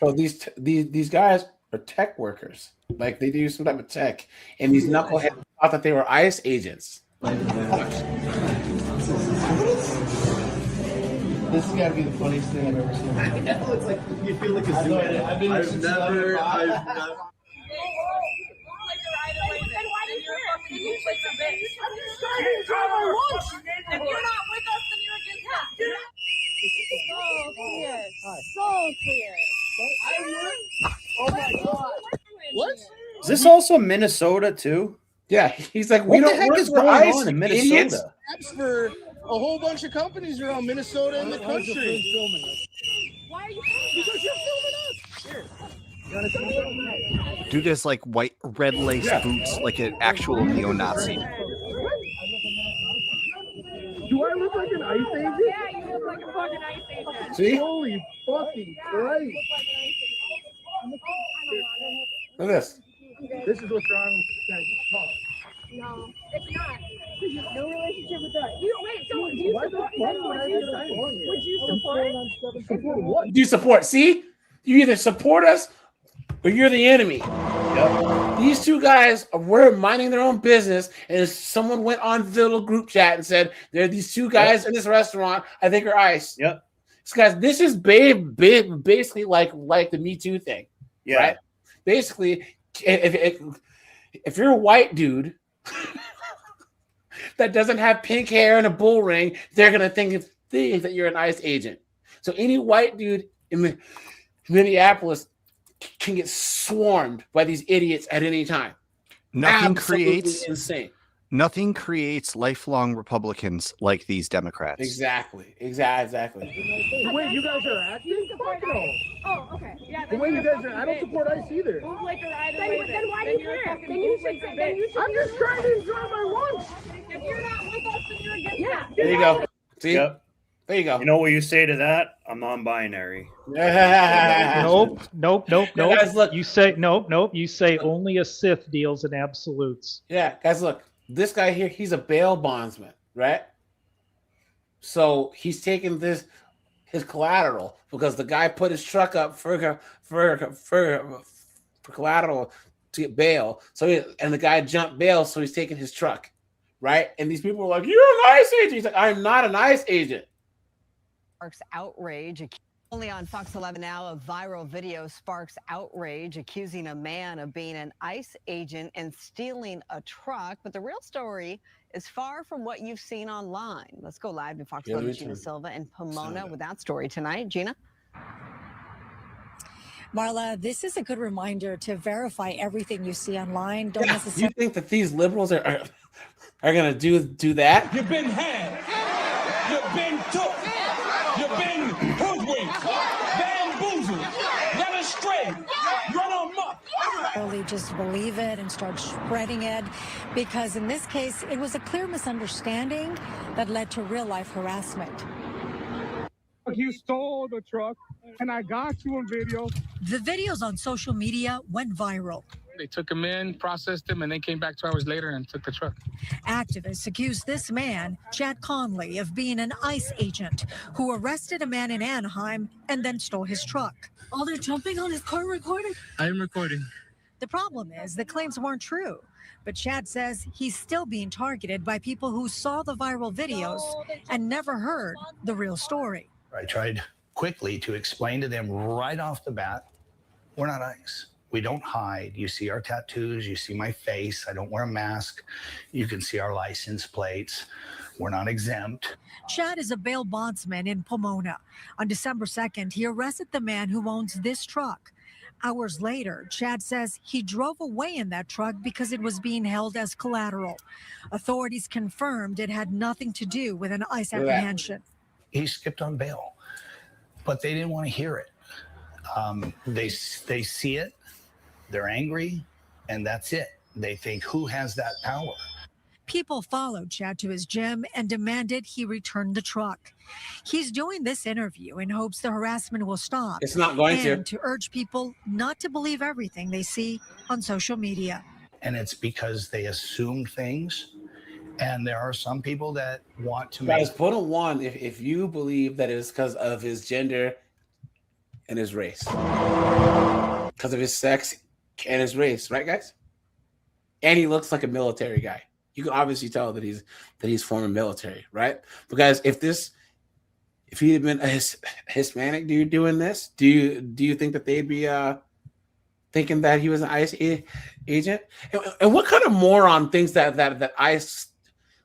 Speaker 1: So these guys are tech workers. Like they do some type of tech. And these knuckleheads thought that they were ICE agents.
Speaker 14: This has got to be the funniest thing I've ever seen. It's like you feel like a zoo. I've never.
Speaker 17: So clear.
Speaker 14: Oh my god. What?
Speaker 8: Is this also Minnesota too?
Speaker 1: Yeah, he's like,
Speaker 14: What
Speaker 1: we
Speaker 14: the
Speaker 1: don't
Speaker 14: heck
Speaker 1: work
Speaker 14: is
Speaker 1: for
Speaker 14: going
Speaker 1: ICE,
Speaker 14: on in
Speaker 1: you
Speaker 14: Minnesota?
Speaker 1: idiots.
Speaker 14: That's for a whole bunch of companies around Minnesota and the country.
Speaker 17: Why are you
Speaker 14: Because you're filming us. Here.
Speaker 5: Dude has like red lace boots, like an actual neo-Nazi.
Speaker 14: Do I look like an ICE agent?
Speaker 17: Yeah, you look like a fucking ICE agent.
Speaker 1: See?
Speaker 14: Holy fucking Christ.
Speaker 1: Look at this.
Speaker 14: This is what's wrong with this guy.
Speaker 17: No, it's not. Because you have no relationship with us. You wait, so do you support would you support?
Speaker 14: What?
Speaker 1: Do you support? See? You either support us or you're the enemy. Yep. These two guys were minding their own business, and someone went on the little group chat and said, there are these two guys in this restaurant, I think are ICE.
Speaker 8: Yep.
Speaker 1: So guys, this is basically like the Me Too thing.
Speaker 8: Yeah.
Speaker 1: Right? Basically, if you're a white dude that doesn't have pink hair and a bull ring, they're gonna think that you're an ICE agent. So any white dude in Minneapolis can get swarmed by these idiots at any time.
Speaker 5: Nothing
Speaker 1: Absolutely
Speaker 5: creates
Speaker 1: insane.
Speaker 5: Nothing creates lifelong Republicans like these Democrats.
Speaker 1: Exactly.
Speaker 14: Wait, you guys are acting? Fuck no.
Speaker 17: Oh, okay. Yeah.
Speaker 14: The way you guys are, I don't support ICE either.
Speaker 17: Then why do you care? Then you should.
Speaker 14: I'm just trying to enjoy my lunch.
Speaker 17: If you're not with us, then you're against us.
Speaker 1: There you go. See?
Speaker 8: Yep.
Speaker 1: There you go.
Speaker 8: You know what you say to that? I'm non-binary.
Speaker 13: Nope.
Speaker 1: Guys, look.
Speaker 13: You say nope. You say only a Sith deals in absolutes.
Speaker 1: Yeah, guys, look. This guy here, he's a bail bondsman, right? So he's taking his collateral because the guy put his truck up for collateral to get bail. And the guy jumped bail, so he's taking his truck, right? And these people are like, "You're an ICE agent." He's like, "I'm not an ICE agent."
Speaker 20: Sparks outrage. Only on Fox 11 now, a viral video sparks outrage accusing a man of being an ICE agent and stealing a truck. But the real story is far from what you've seen online. Let's go live to Fox 11. Gina Silva in Pomona with that story tonight. Gina?
Speaker 21: Marla, this is a good reminder to verify everything you see online. Don't necessarily.
Speaker 1: You think that these liberals are going to do that?
Speaker 22: You've been had. You've been took. You've been hoodwinked, bamboozled, led astray, run amok.
Speaker 21: Really just believe it and start spreading it, because in this case, it was a clear misunderstanding that led to real life harassment.
Speaker 14: You stole the truck, and I got you on video.
Speaker 21: The videos on social media went viral.
Speaker 26: They took him in, processed him, and then came back 2 hours later and took the truck.
Speaker 21: Activists accused this man, Chad Conley, of being an ICE agent who arrested a man in Anaheim and then stole his truck. Oh, they're jumping on his car recording?
Speaker 26: I am recording.
Speaker 21: The problem is the claims weren't true, but Chad says he's still being targeted by people who saw the viral videos and never heard the real story.
Speaker 27: I tried quickly to explain to them right off the bat, we're not ICE. We don't hide. You see our tattoos. You see my face. I don't wear a mask. You can see our license plates. We're not exempt.
Speaker 21: Chad is a bail bondsman in Pomona. On December 2nd, he arrested the man who owns this truck. Hours later, Chad says he drove away in that truck because it was being held as collateral. Authorities confirmed it had nothing to do with an ICE apprehension.
Speaker 27: he skipped on bail, but they didn't want to hear it. They see it, they're angry, and that's it. They think, who has that power?
Speaker 21: People followed Chad to his gym and demanded he return the truck. He's doing this interview in hopes the harassment will stop.
Speaker 1: It's not going
Speaker 21: and to urge people not to believe everything they see on social media.
Speaker 27: And it's because they assume things. And there are some people that want to
Speaker 1: Guys,
Speaker 27: make...
Speaker 1: put a 1 if you believe that it's because of his gender and his race. Because of his sex and his race, right, guys? And he looks like a military guy. You can obviously tell that he's former military, right? But guys, if he had been a Hispanic dude doing this, do you think that they'd be thinking that he was an ICE agent? And what kind of moron thinks that ICE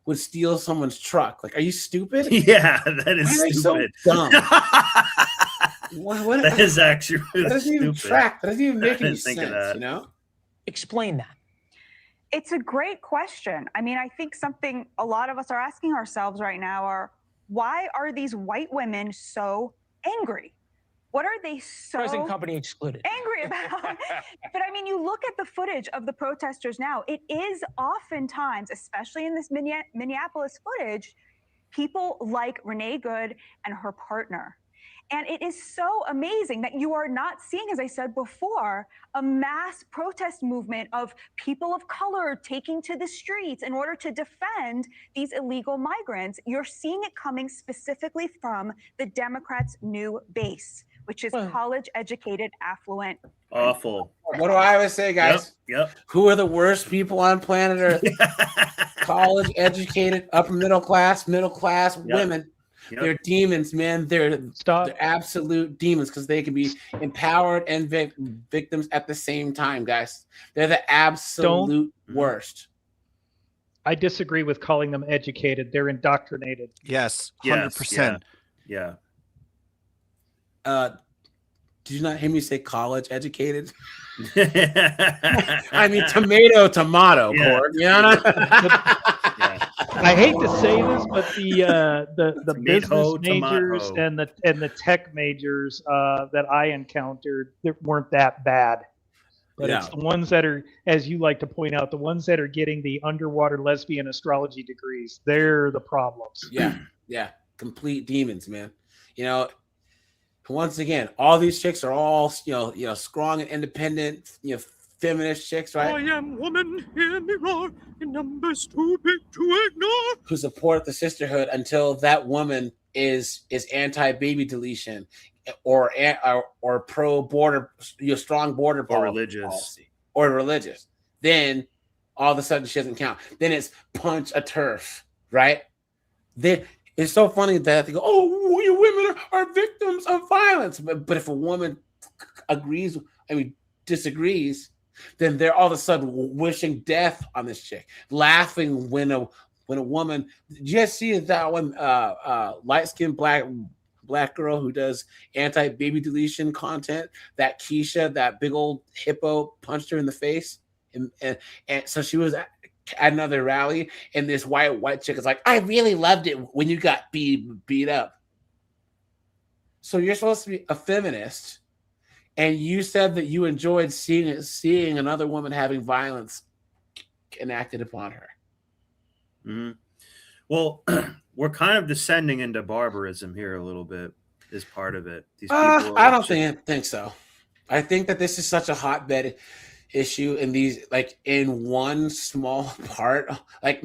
Speaker 1: would steal someone's truck? Like, are you stupid?
Speaker 8: Yeah, that is stupid.
Speaker 1: So dumb. what
Speaker 8: that is actually really
Speaker 1: that doesn't even
Speaker 8: stupid.
Speaker 1: track. That doesn't even make any
Speaker 8: think of
Speaker 1: sense.
Speaker 8: that.
Speaker 1: You know?
Speaker 15: Explain that.
Speaker 16: It's a great question. I mean, I think something a lot of us are asking ourselves right now are, why are these white women so angry? What are they so
Speaker 15: Present company excluded.
Speaker 16: angry about? But I mean, you look at the footage of the protesters now, it is oftentimes, especially in this Minneapolis footage, people like Renee Good and her partner. And it is so amazing that you are not seeing, as I said before, a mass protest movement of people of color taking to the streets in order to defend these illegal migrants. You're seeing it coming specifically from the Democrats' new base, which is college-educated, affluent.
Speaker 8: Awful.
Speaker 1: What do I always say, guys?
Speaker 8: Yep.
Speaker 1: Who are the worst people on planet Earth? College educated, upper middle class women.
Speaker 8: Yep.
Speaker 1: They're demons, man. They're absolute demons because they can be empowered and victims at the same time, guys. They're the absolute worst.
Speaker 13: I disagree with calling them educated. They're indoctrinated.
Speaker 5: Yes, 100%.
Speaker 8: Yeah.
Speaker 1: Did you not hear me say college educated? I mean tomato,
Speaker 8: Yeah.
Speaker 1: Cord. You know what
Speaker 13: I hate to say this, but the business majors
Speaker 8: tomato.
Speaker 13: and the tech majors that I encountered weren't that bad. But it's the ones that are, as you like to point out, the ones that are getting the underwater lesbian astrology degrees. They're the problems.
Speaker 1: Yeah. Complete demons, man. You know, once again, all these chicks are all strong and independent, feminist chicks, right?
Speaker 22: I am woman, hear me roar, in numbers too big to ignore.
Speaker 1: Who support the sisterhood until that woman is anti-baby deletion or pro border, strong border policy or religious. Then all of a sudden she doesn't count. Then it's punch a turf, right? Then it's so funny that they go, "Oh, you women are victims of violence," but if a woman disagrees, then they're all of a sudden wishing death on this chick, laughing when a woman. Did you guys see that one light-skinned black girl who does anti-baby deletion content? That Keisha, that big old hippo, punched her in the face, and so she was at another rally, and this white chick is like, "I really loved it when you got beat up." So you're supposed to be a feminist. And you said that you enjoyed seeing another woman having violence enacted upon her.
Speaker 8: Mm-hmm. Well, we're kind of descending into barbarism here a little bit. Is part of it. These people
Speaker 1: I don't think so. I think that this is such a hotbed issue in these, like, in one small part, like.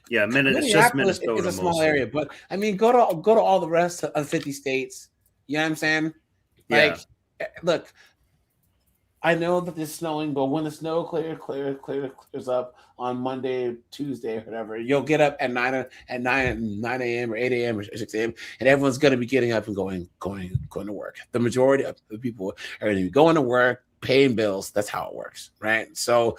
Speaker 8: Yeah, it's just Minnesota.
Speaker 1: It's a small
Speaker 8: mostly.
Speaker 1: area, but I mean, go to all the rest of 50 states. You know what I'm saying? Like.
Speaker 8: Yeah.
Speaker 1: Look, I know that it's snowing, but when the snow clears up on Monday, Tuesday, or whatever, you'll get up at 9 a.m. or 8 a.m. or 6 a.m. and everyone's going to be getting up and going to work. The majority of the people are going to be going to work, paying bills. That's how it works, right? So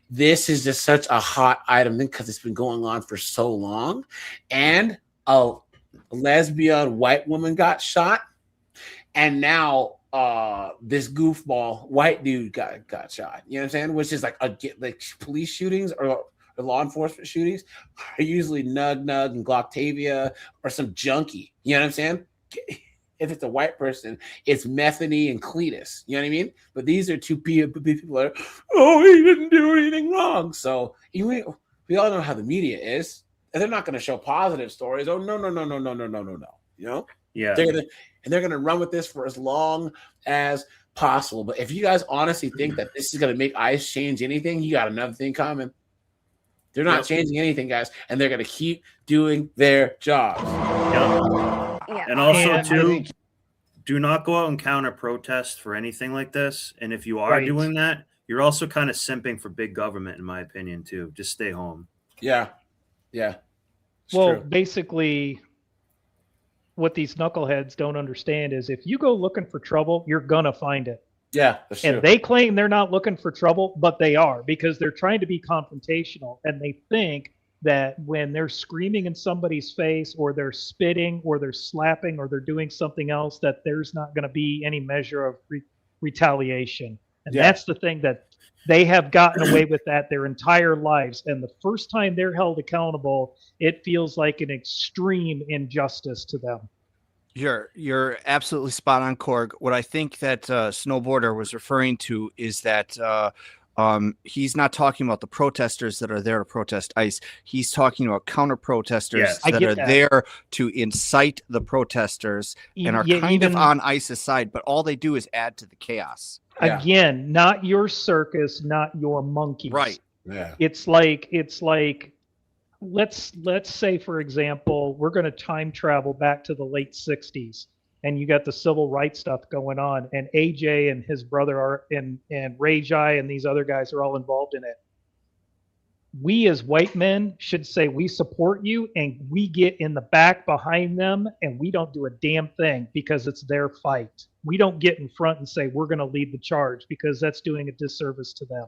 Speaker 1: this is just such a hot item because it's been going on for so long, and a lesbian white woman got shot, and now this goofball white dude got shot. You know what I'm saying? Which is like police shootings or law enforcement shootings are usually Nug and Glocktavia or some junkie. You know what I'm saying? If it's a white person, it's Metheny and Cletus. You know what I mean? But these are two people that are, oh, he didn't do anything wrong. So we all know how the media is. And they're not going to show positive stories. Oh, no. You know?
Speaker 8: Yeah.
Speaker 1: They're gonna run with this for as long as possible. But if you guys honestly think that this is gonna make ICE change anything, you got another thing coming. They're not changing anything, guys, and they're gonna keep doing their jobs.
Speaker 25: Yeah.
Speaker 8: And also, too, do not go out and counter protest for anything like this. And if you are doing that, you're also kind of simping for big government, in my opinion, too. Just stay home.
Speaker 1: Yeah.
Speaker 13: Well, basically, what these knuckleheads don't understand is if you go looking for trouble, you're gonna find it.
Speaker 1: Yeah, that's true.
Speaker 13: And they claim they're not looking for trouble, but they are, because they're trying to be confrontational, and they think that when they're screaming in somebody's face, or they're spitting, or they're slapping, or they're doing something else, that there's not going to be any measure of retaliation. And that's the thing, that they have gotten away with that their entire lives. And the first time they're held accountable, it feels like an extreme injustice to them.
Speaker 5: You're absolutely spot on, Korg. What I think that Snowboarder was referring to is that he's not talking about the protesters that are there to protest ICE. He's talking about counter protesters that are there to incite the protesters and are kind of on ICE's side, but all they do is add to the chaos.
Speaker 13: Again, not your circus, not your monkeys.
Speaker 5: Right.
Speaker 1: Yeah.
Speaker 13: It's like let's say, for example, we're going to time travel back to the late 60s, and you got the civil rights stuff going on, and AJ and his brother are and Ray Jai and these other guys are all involved in it. We as white men should say we support you, and we get in the back behind them, and we don't do a damn thing because it's their fight. We don't get in front and say we're going to lead the charge, because that's doing a disservice to them.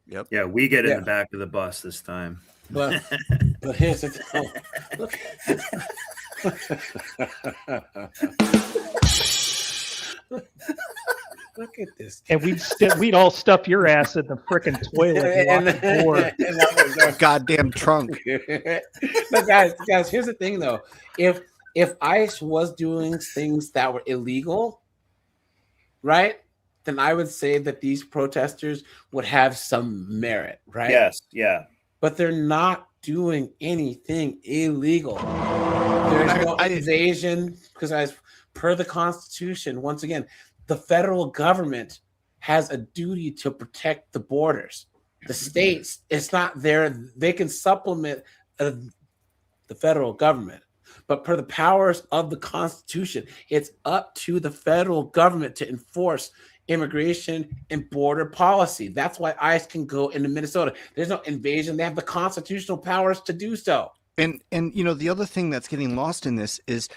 Speaker 5: Yep.
Speaker 8: Yeah, we get in the back of the bus this time.
Speaker 1: But here's the thing. Look at this.
Speaker 13: And we'd all stuff your ass in the frickin' toilet and lock the door.
Speaker 5: Goddamn trunk.
Speaker 1: But guys, here's the thing though. If ICE was doing things that were illegal, right, then I would say that these protesters would have some merit, right?
Speaker 8: Yes, yeah.
Speaker 1: But they're not doing anything illegal. There's no invasion, because as per the Constitution, once again, the federal government has a duty to protect the borders. The states, it's not there. They can supplement the federal government. But per the powers of the Constitution, it's up to the federal government to enforce immigration and border policy. That's why ICE can go into Minnesota. There's no invasion. They have the constitutional powers to do so.
Speaker 5: And you know, the other thing that's getting lost in this is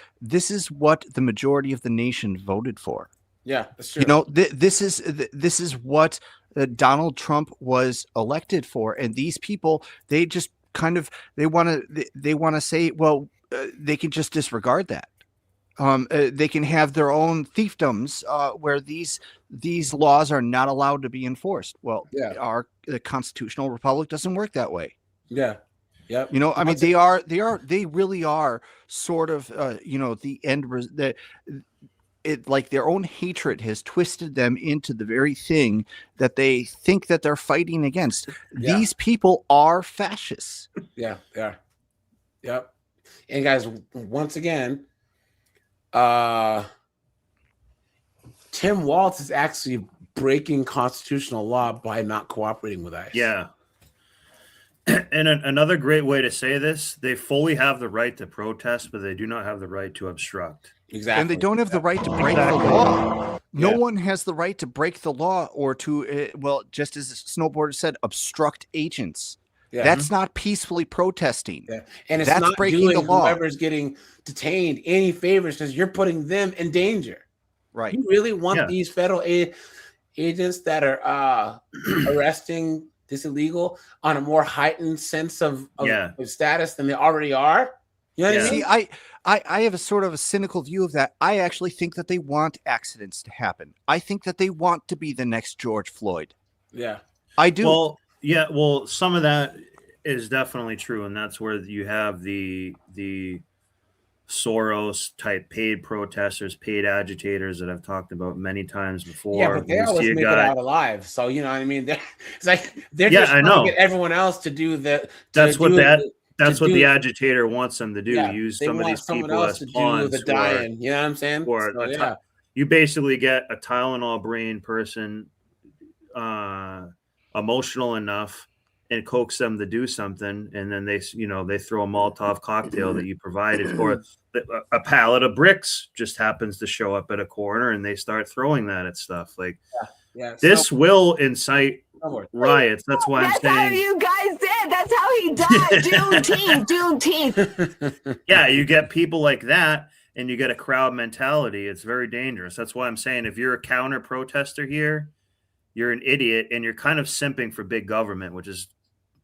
Speaker 5: what the majority of the nation voted for.
Speaker 1: Yeah, that's true.
Speaker 5: You know, this is what Donald Trump was elected for, and these people, they just kind of they want to say, well, they can just disregard that. They can have their own fiefdoms where these laws are not allowed to be enforced. Well, the constitutional republic doesn't work that way.
Speaker 1: Yeah. Yep.
Speaker 5: You know, I mean, they really are sort of, you know, the end. Like their own hatred has twisted them into the very thing that they think that they're fighting against. Yeah. These people are fascists.
Speaker 1: Yeah, they are. Yep. And guys, once again, Tim Walz is actually breaking constitutional law by not cooperating with ICE.
Speaker 8: Yeah. And another great way to say this, they fully have the right to protest, but they do not have the right to obstruct.
Speaker 1: Exactly.
Speaker 5: And they don't have the right to break the law. No one has the right to break the law or to, well, just as Snowboarder said, obstruct agents. Yeah. That's not peacefully protesting.
Speaker 1: Yeah. And it's
Speaker 5: that's
Speaker 1: not
Speaker 5: breaking
Speaker 1: doing
Speaker 5: the law.
Speaker 1: Whoever's getting detained any favors, because you're putting them in danger.
Speaker 5: Right.
Speaker 1: You really want these federal agents that are arresting this illegal on a more heightened sense of status than they already are? You know what I mean?
Speaker 5: See, I have a sort of a cynical view of that. I actually think that they want accidents to happen. I think that they want to be the next George Floyd.
Speaker 1: Yeah.
Speaker 5: I do.
Speaker 8: Well, Yeah, well, some of that is definitely true, and that's where you have the Soros type paid protesters, paid agitators that I've talked about many times before.
Speaker 1: Yeah, but they
Speaker 8: When you
Speaker 1: always
Speaker 8: see a
Speaker 1: make it
Speaker 8: guy,
Speaker 1: out alive. So you know what I mean. It's like they're
Speaker 8: Yeah,
Speaker 1: just
Speaker 8: I
Speaker 1: trying
Speaker 8: know.
Speaker 1: to get everyone else to do the.
Speaker 8: that's what
Speaker 1: That's
Speaker 8: the agitator wants them to do.
Speaker 1: Yeah,
Speaker 8: Use
Speaker 1: they
Speaker 8: some of
Speaker 1: want
Speaker 8: these
Speaker 1: someone
Speaker 8: people
Speaker 1: else
Speaker 8: as
Speaker 1: to do
Speaker 8: pawns
Speaker 1: the
Speaker 8: who are,
Speaker 1: dying. You know what I'm saying?
Speaker 8: or
Speaker 1: So, yeah.
Speaker 8: you basically get a Tylenol brain person, emotional enough, and coax them to do something, and then they throw a Molotov cocktail that you provided, or a pallet of bricks just happens to show up at a corner, and they start throwing that at stuff. Like
Speaker 1: Yeah.
Speaker 8: this will incite riots. That's why I'm
Speaker 17: That's how
Speaker 8: saying.
Speaker 17: you guys did. That's how he died. Juneteenth.
Speaker 8: Yeah, you get people like that, and you get a crowd mentality. It's very dangerous. That's why I'm saying if you're a counter protester here, you're an idiot, and you're kind of simping for big government, which is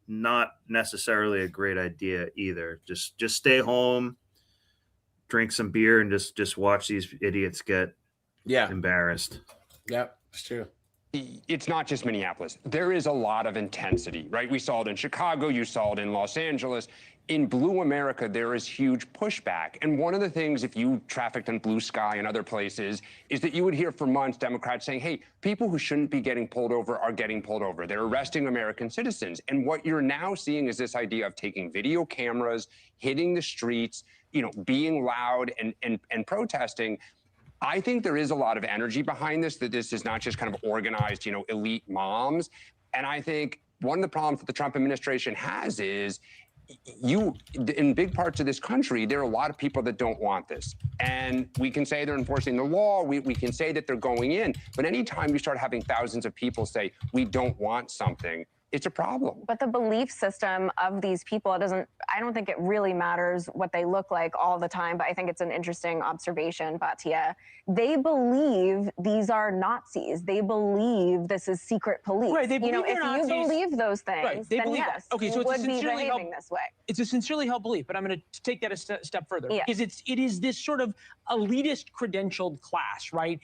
Speaker 8: not necessarily a great idea either. Just stay home, drink some beer, and just watch these idiots get embarrassed.
Speaker 1: Yep, it's true.
Speaker 18: It's not just Minneapolis. There is a lot of intensity, right? We saw it in Chicago. You saw it in Los Angeles. In Blue America, there is huge pushback. And one of the things, if you trafficked on Blue Sky and other places, is that you would hear for months Democrats saying, hey, people who shouldn't be getting pulled over are getting pulled over. They're arresting American citizens. And what you're now seeing is this idea of taking video cameras, hitting the streets, being loud and protesting. I think there is a lot of energy behind this, that this is not just kind of organized, elite moms. And I think one of the problems that the Trump administration has is in big parts of this country, there are a lot of people that don't want this. And we can say they're enforcing the law. We can say that they're going in. But anytime you start having thousands of people say, we don't want something, it's a problem.
Speaker 25: But the belief system of these people, I don't think it really matters what they look like all the time, but I think it's an interesting observation, Batia. They believe these are Nazis. They believe this is secret police.
Speaker 15: Right, they believe
Speaker 25: if
Speaker 15: Nazis,
Speaker 25: you believe those things,
Speaker 15: right, they
Speaker 25: then
Speaker 15: believe
Speaker 25: yes,
Speaker 15: that. Okay, so
Speaker 25: you
Speaker 15: it's a
Speaker 25: would be
Speaker 15: sincerely
Speaker 25: behaving this way.
Speaker 15: It's a sincerely held belief, but I'm going to take that a step further.
Speaker 25: Yeah.
Speaker 15: Because it is this sort of elitist credentialed class, right?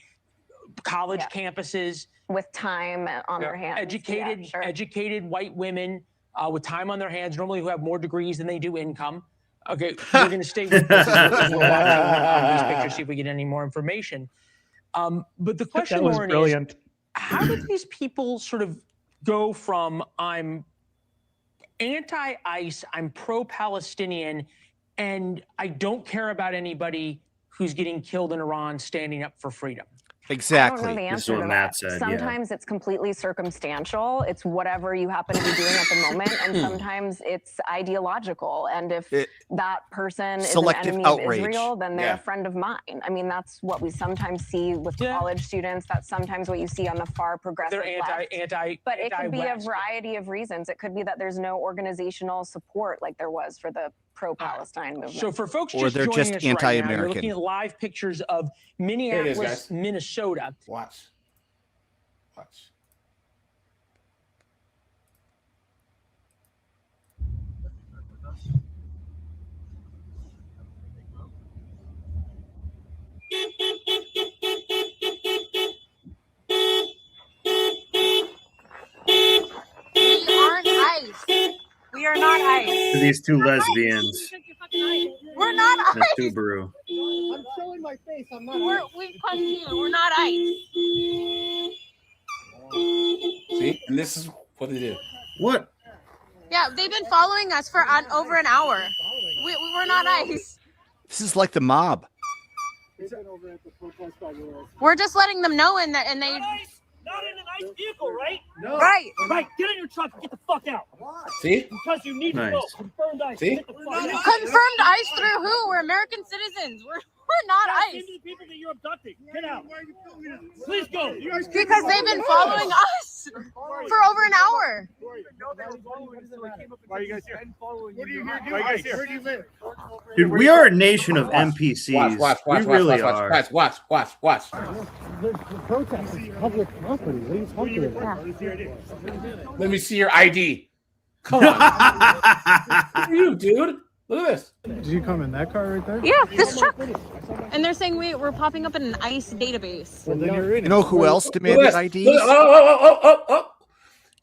Speaker 15: College campuses.
Speaker 25: With time on their hands.
Speaker 15: Educated white women with time on their hands, normally who have more degrees than they do income. Okay, we're going to stay with this as we're watching these pictures, see if we get any more information. But the question, Lauren, is how did these people sort of go from I'm anti-ICE, I'm pro-Palestinian, and I don't care about anybody who's getting killed in Iran standing up for freedom?
Speaker 5: Exactly.
Speaker 25: I don't know the answer to that. Sometimes it's completely circumstantial. It's whatever you happen to be doing at the moment. And sometimes it's ideological. And if that person is an enemy of Israel, then they're a friend of mine. I mean, that's what we sometimes see with college students. That's sometimes what you see on the far progressive left. But it could be a variety of reasons. It could be that there's no organizational support like there was for the pro-Palestine movement.
Speaker 15: So for folks
Speaker 5: Or
Speaker 15: just
Speaker 5: they're
Speaker 15: joining
Speaker 5: just
Speaker 15: us right now, you're
Speaker 5: anti-American.
Speaker 15: looking at live pictures of Minneapolis, Minnesota.
Speaker 1: Watch.
Speaker 17: We aren't ICE. We are not ICE.
Speaker 8: These two lesbians.
Speaker 17: We're not
Speaker 8: and
Speaker 17: ICE.
Speaker 8: Subaru.
Speaker 14: I'm showing my face. I'm not.
Speaker 17: We question you. We're not ICE.
Speaker 1: See, and this is what they do.
Speaker 8: What?
Speaker 17: Yeah, they've been following us for over an hour. We're not ICE.
Speaker 5: This is like the mob.
Speaker 17: We're just letting them know, and they.
Speaker 22: Not in a nice vehicle, right?
Speaker 14: No.
Speaker 17: Right.
Speaker 22: Right. Get in your truck and get the fuck out.
Speaker 1: See?
Speaker 22: Because you need to
Speaker 8: Nice.
Speaker 22: go. Confirmed ICE.
Speaker 1: See?
Speaker 22: Get the fuck out.
Speaker 17: Confirmed ICE through who? We're American citizens. We're not
Speaker 22: Yes,
Speaker 17: ICE.
Speaker 22: into the people that you're abducting. Get out. Please go.
Speaker 17: Because they've been following us for over an hour.
Speaker 14: Why are you guys here? What are you here doing? Where do you live?
Speaker 8: Dude, we are a nation of NPCs.
Speaker 1: Watch,
Speaker 8: we really are.
Speaker 1: Watch.
Speaker 14: The protest is public property. What are you talking about?
Speaker 1: Let me see your ID. Come on. Who are you, dude? Look at this.
Speaker 14: Did you come in that car right there?
Speaker 17: Yeah, this truck. And they're saying we're popping up in an ICE database.
Speaker 14: Well, then you're in
Speaker 5: You know who else
Speaker 1: Look
Speaker 5: demanded
Speaker 1: at this.
Speaker 5: IDs?
Speaker 1: Look, oh.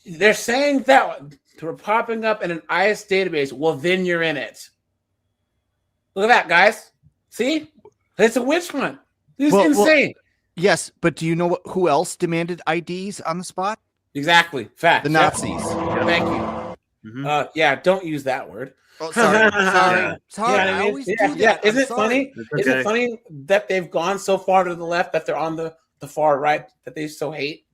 Speaker 1: They're saying that we're popping up in an ICE database. Well, then you're in it. Look at that, guys. See? It's a witch hunt. This is insane.
Speaker 5: Yes, but do you know who else demanded IDs on the spot?
Speaker 1: Exactly. Facts.
Speaker 5: The Nazis.
Speaker 1: Thank you. Yeah, don't use that word.
Speaker 5: Oh, sorry. Sorry.
Speaker 1: Yeah,
Speaker 5: I always do that.
Speaker 1: Isn't
Speaker 5: I'm
Speaker 1: it
Speaker 5: sorry.
Speaker 1: funny? Isn't it funny that they've gone so far to the left that they're on the far right that they so hate?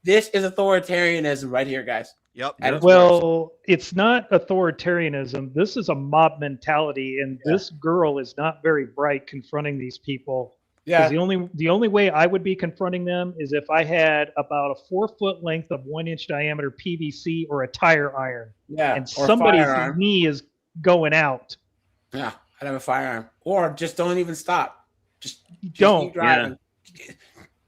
Speaker 1: This is authoritarianism right here, guys.
Speaker 5: Yep.
Speaker 13: Well, it's not authoritarianism. This is a mob mentality, and this girl is not very bright confronting these people.
Speaker 1: Yeah.
Speaker 13: The only way I would be confronting them is if I had about a 4-foot length of 1-inch diameter PVC or a tire iron.
Speaker 1: Yeah.
Speaker 13: And
Speaker 1: or
Speaker 13: somebody's
Speaker 1: firearm.
Speaker 13: knee is going out.
Speaker 1: Yeah, I'd have a firearm. Or just don't even stop. Just
Speaker 13: don't
Speaker 1: keep driving.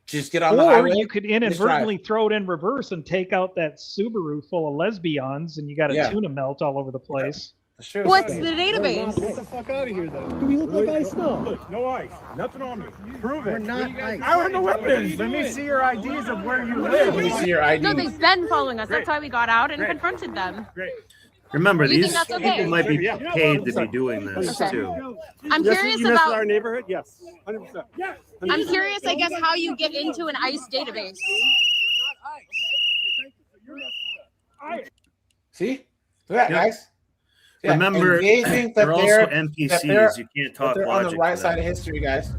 Speaker 1: Just get on the
Speaker 13: or
Speaker 1: highway.
Speaker 13: You could inadvertently throw it in reverse and take out that Subaru full of lesbians, and you got a tuna melt all over the place.
Speaker 1: That's true.
Speaker 2: What's the database?
Speaker 14: Get the fuck out of here, though. Do we look like ice now? No ice. Nothing on me. Prove it. We're not ice. I don't know weapons. Let me see your IDs of where you live.
Speaker 1: Let me see your IDs.
Speaker 2: No, they've been following us. That's why we got out and confronted them.
Speaker 14: Great.
Speaker 8: Remember,
Speaker 2: You
Speaker 8: these
Speaker 2: think that's
Speaker 8: people
Speaker 2: okay?
Speaker 8: might be paid to be doing this
Speaker 2: Okay.
Speaker 8: too.
Speaker 2: I'm curious about
Speaker 14: our neighborhood. Yes, 100%. Yes.
Speaker 2: I'm curious, I guess, how you get into an ICE database.
Speaker 1: See? Look at that, guys. Yeah,
Speaker 8: Remember,
Speaker 1: and they think that
Speaker 8: they're also
Speaker 1: they're
Speaker 8: NPCs. You can't talk
Speaker 1: they're on the
Speaker 8: logic
Speaker 1: right
Speaker 8: to
Speaker 1: side
Speaker 8: them.
Speaker 1: of history, guys.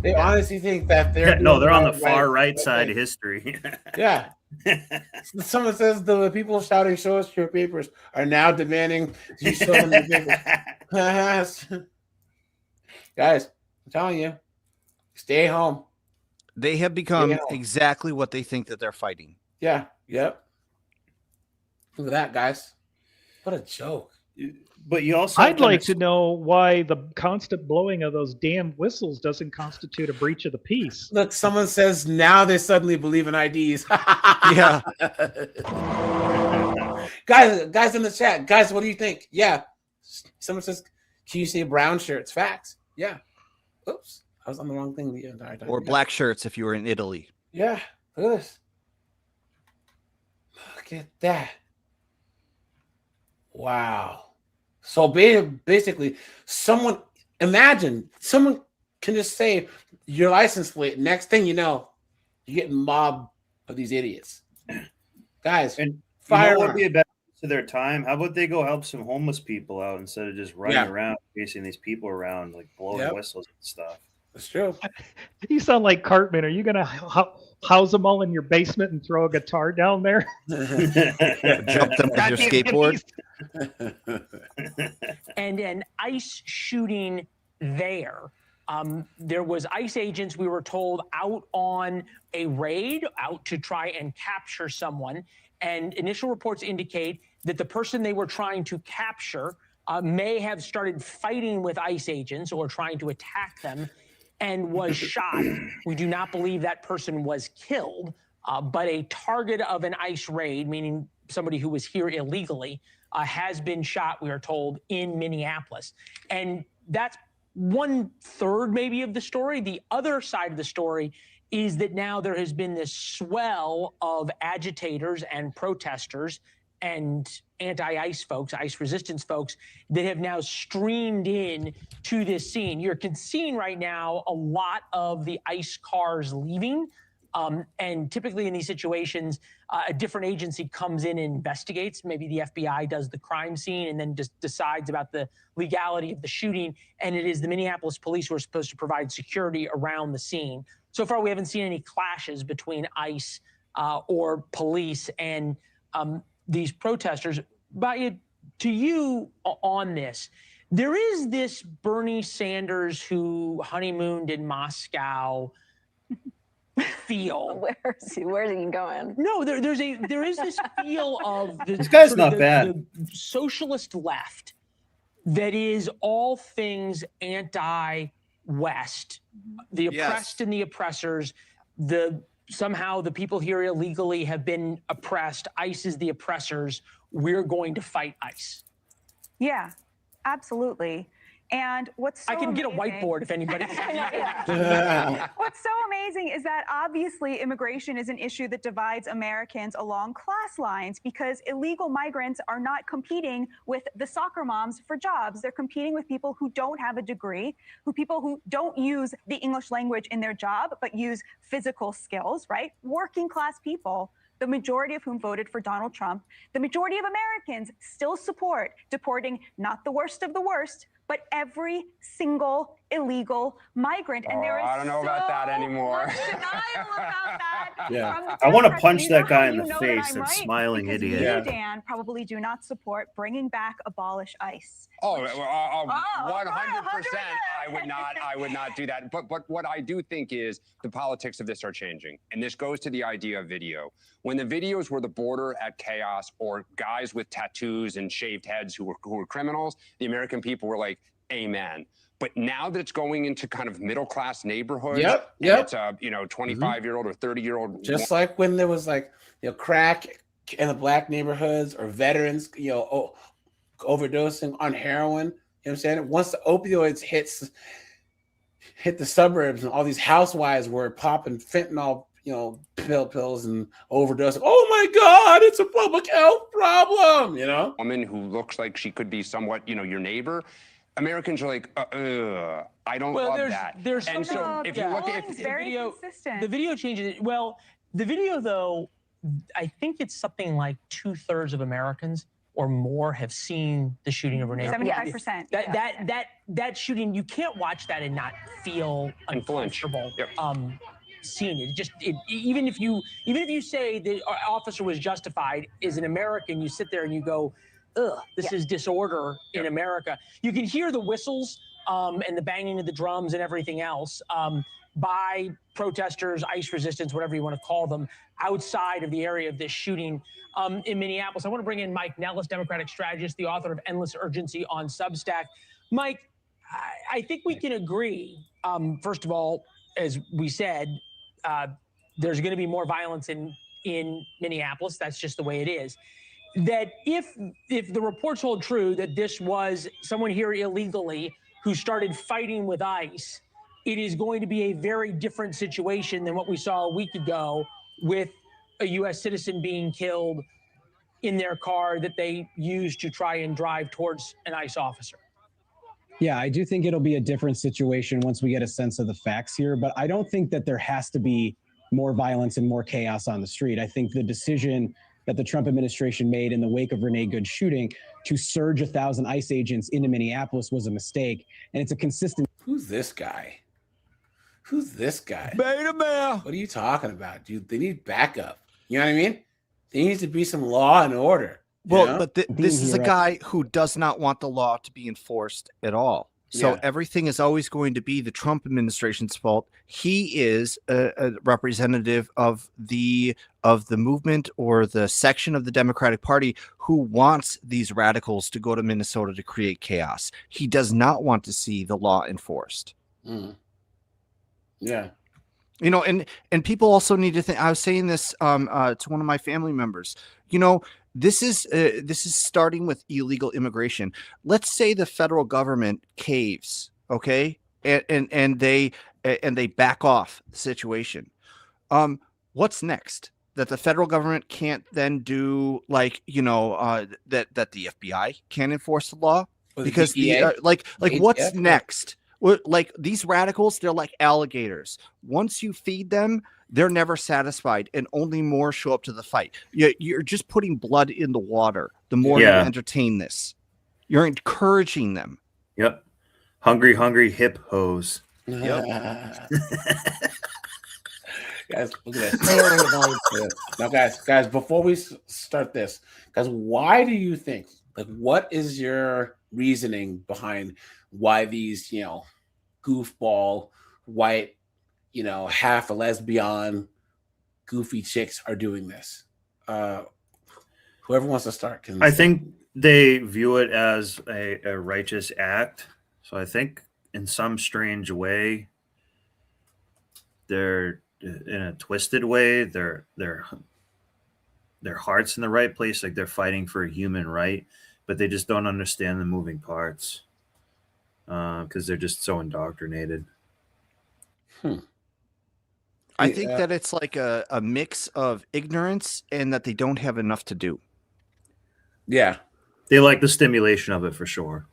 Speaker 1: They honestly think that they're
Speaker 8: No,
Speaker 1: doing
Speaker 8: they're on the
Speaker 1: right
Speaker 8: far right side of history.
Speaker 1: Yeah. Someone says the people shouting "Show us your papers" are now demanding you show them your papers. Guys, I'm telling you, stay home.
Speaker 5: They have become exactly what they think that they're fighting.
Speaker 1: Yeah. Yep. Look at that, guys. What a joke.
Speaker 8: But you also
Speaker 13: I'd like to know why the constant blowing of those damn whistles doesn't constitute a breach of the peace.
Speaker 1: Look, someone says now they suddenly believe in IDs.
Speaker 5: Yeah.
Speaker 1: guys in the chat, guys, what do you think? Yeah. Someone says, can you say brown shirts? Facts. Yeah. Oops. I was on the wrong thing the entire time.
Speaker 5: Or black shirts if you were in Italy.
Speaker 1: Yeah. Look at this. Look at that. Wow. So basically, someone can just say your license plate. Next thing you know, you're getting mobbed of these idiots. Guys,
Speaker 8: and
Speaker 1: fire
Speaker 8: would be a better use of their time. How about they go help some homeless people out instead of just running around chasing these people around, like blowing whistles and stuff?
Speaker 1: That's true.
Speaker 13: You sound like Cartman. Are you going to house them all in your basement and throw a guitar down there?
Speaker 5: Jump them with your skateboard.
Speaker 15: And an ICE shooting there. There was ICE agents, we were told, out on a raid, out to try and capture someone. And initial reports indicate that the person they were trying to capture may have started fighting with ICE agents or trying to attack them and was shot. We do not believe that person was killed, but a target of an ICE raid, meaning somebody who was here illegally, has been shot, we are told, in Minneapolis. And that's 1/3 maybe of the story. The other side of the story is that now there has been this swell of agitators and protesters and anti-ICE folks, ICE resistance folks, that have now streamed in to this scene. You're seeing right now a lot of the ICE cars leaving. And typically in these situations, a different agency comes in and investigates. Maybe the FBI does the crime scene and then just decides about the legality of the shooting. And it is the Minneapolis police who are supposed to provide security around the scene. So far, we haven't seen any clashes between ICE or police and these protesters. But to you on this, there is this Bernie Sanders who honeymooned in Moscow feel.
Speaker 25: Where's he going?
Speaker 15: No, there is this feel of
Speaker 8: this guy's not bad.
Speaker 15: The socialist left that is all things anti-West, the oppressed and the oppressors. Somehow the people here illegally have been oppressed. ICE is the oppressors. We're going to fight ICE.
Speaker 16: Yeah, absolutely. And what's so
Speaker 15: I can get a
Speaker 16: amazing-
Speaker 15: whiteboard if anybody.
Speaker 16: What's so amazing is that obviously immigration is an issue that divides Americans along class lines because illegal migrants are not competing with the soccer moms for jobs. They're competing with people who don't have a degree, people who don't use the English language in their job, but use physical skills, right? Working class people, the majority of whom voted for Donald Trump. The majority of Americans still support deporting not the worst of the worst, but every single illegal migrant. And there is
Speaker 18: I don't know about that anymore.
Speaker 16: much denial about that.
Speaker 8: Yeah.
Speaker 16: from the
Speaker 8: I want to
Speaker 16: Democrats.
Speaker 8: punch
Speaker 16: You
Speaker 8: that
Speaker 16: know
Speaker 8: guy
Speaker 16: how
Speaker 8: in
Speaker 16: you
Speaker 8: the
Speaker 16: know
Speaker 8: face,
Speaker 16: I'm
Speaker 8: that
Speaker 16: right?
Speaker 8: smiling
Speaker 16: Because
Speaker 8: idiot.
Speaker 16: you,
Speaker 8: Yeah.
Speaker 16: Dan, probably do not support bringing back abolish ICE.
Speaker 18: 100%. I would not do that. But what I do think is the politics of this are changing, and this goes to the idea of video. When the videos were the border at chaos, or guys with tattoos and shaved heads who were criminals, the American people were like, "Amen." But now that it's going into kind of middle class neighborhoods, and it's a 25-year-old or 30-year-old,
Speaker 1: Just like when there was crack in the black neighborhoods or veterans, overdosing on heroin. You know what I'm saying? Once the opioids hit the suburbs and all these housewives were popping fentanyl, pills and overdosing. Oh my God, it's a public health problem,
Speaker 18: woman who looks like she could be somewhat, your neighbor. Americans are like, I don't love that. And so if you look at
Speaker 15: the video changes. Well, the video though, I think it's something like 2/3 of Americans or more have seen the shooting of Renee.
Speaker 16: 75%.
Speaker 15: That shooting, you can't watch that and not feel uncomfortable. Seeing it, even if you say the officer was justified, as an American, you sit there and you go, ugh, this is disorder in America. You can hear the whistles and the banging of the drums and everything else by protesters, ICE resistance, whatever you want to call them, outside of the area of this shooting in Minneapolis. I want to bring in Mike Nellis, Democratic strategist, the author of Endless Urgency on Substack. Mike, I think we can agree, first of all, as we said, there's going to be more violence in Minneapolis. That's just the way it is. That if the reports hold true that this was someone here illegally who started fighting with ICE, it is going to be a very different situation than what we saw a week ago with a U.S. citizen being killed in their car that they used to try and drive towards an ICE officer.
Speaker 3: Yeah, I do think it'll be a different situation once we get a sense of the facts here, but I don't think that there has to be more violence and more chaos on the street. I think the decision that the Trump administration made in the wake of Renee Good's shooting to surge 1,000 ICE agents into Minneapolis was a mistake, and it's a consistent.
Speaker 1: Who's this guy? Who's this guy?
Speaker 3: Beta male.
Speaker 1: What are you talking about, dude? They need backup. You know what I mean? There needs to be some law and order.
Speaker 5: Well, but this is a guy who does not want the law to be enforced at all. So everything is always going to be the Trump administration's fault. He is a representative of the movement or the section of the Democratic Party who wants these radicals to go to Minnesota to create chaos. He does not want to see the law enforced.
Speaker 1: Mm. Yeah.
Speaker 5: And people also need to think. I was saying this to one of my family members. This is starting with illegal immigration. Let's say the federal government caves, okay, and they back off the situation. What's next? That the federal government can't then do that the FBI can't enforce the law because what's next? Like these radicals, they're like alligators. Once you feed them, they're never satisfied, and only more show up to the fight. You're just putting blood in the water. The more you entertain this, you're encouraging them.
Speaker 8: Yep. Hungry hip hose.
Speaker 1: Yep. Guys, look at this. Now, guys, before we start this, guys, why do you think? What is your reasoning behind why these, goofball, white, half a lesbian, goofy chicks are doing this? Whoever wants to start can.
Speaker 8: I think they view it as a righteous act. So I think in some strange way, they're in a twisted way. Their heart's in the right place. Like they're fighting for a human right, but they just don't understand the moving parts. because they're just so indoctrinated.
Speaker 5: I think that it's like a mix of ignorance and that they don't have enough to do.
Speaker 1: Yeah.
Speaker 8: They like the stimulation of it for sure.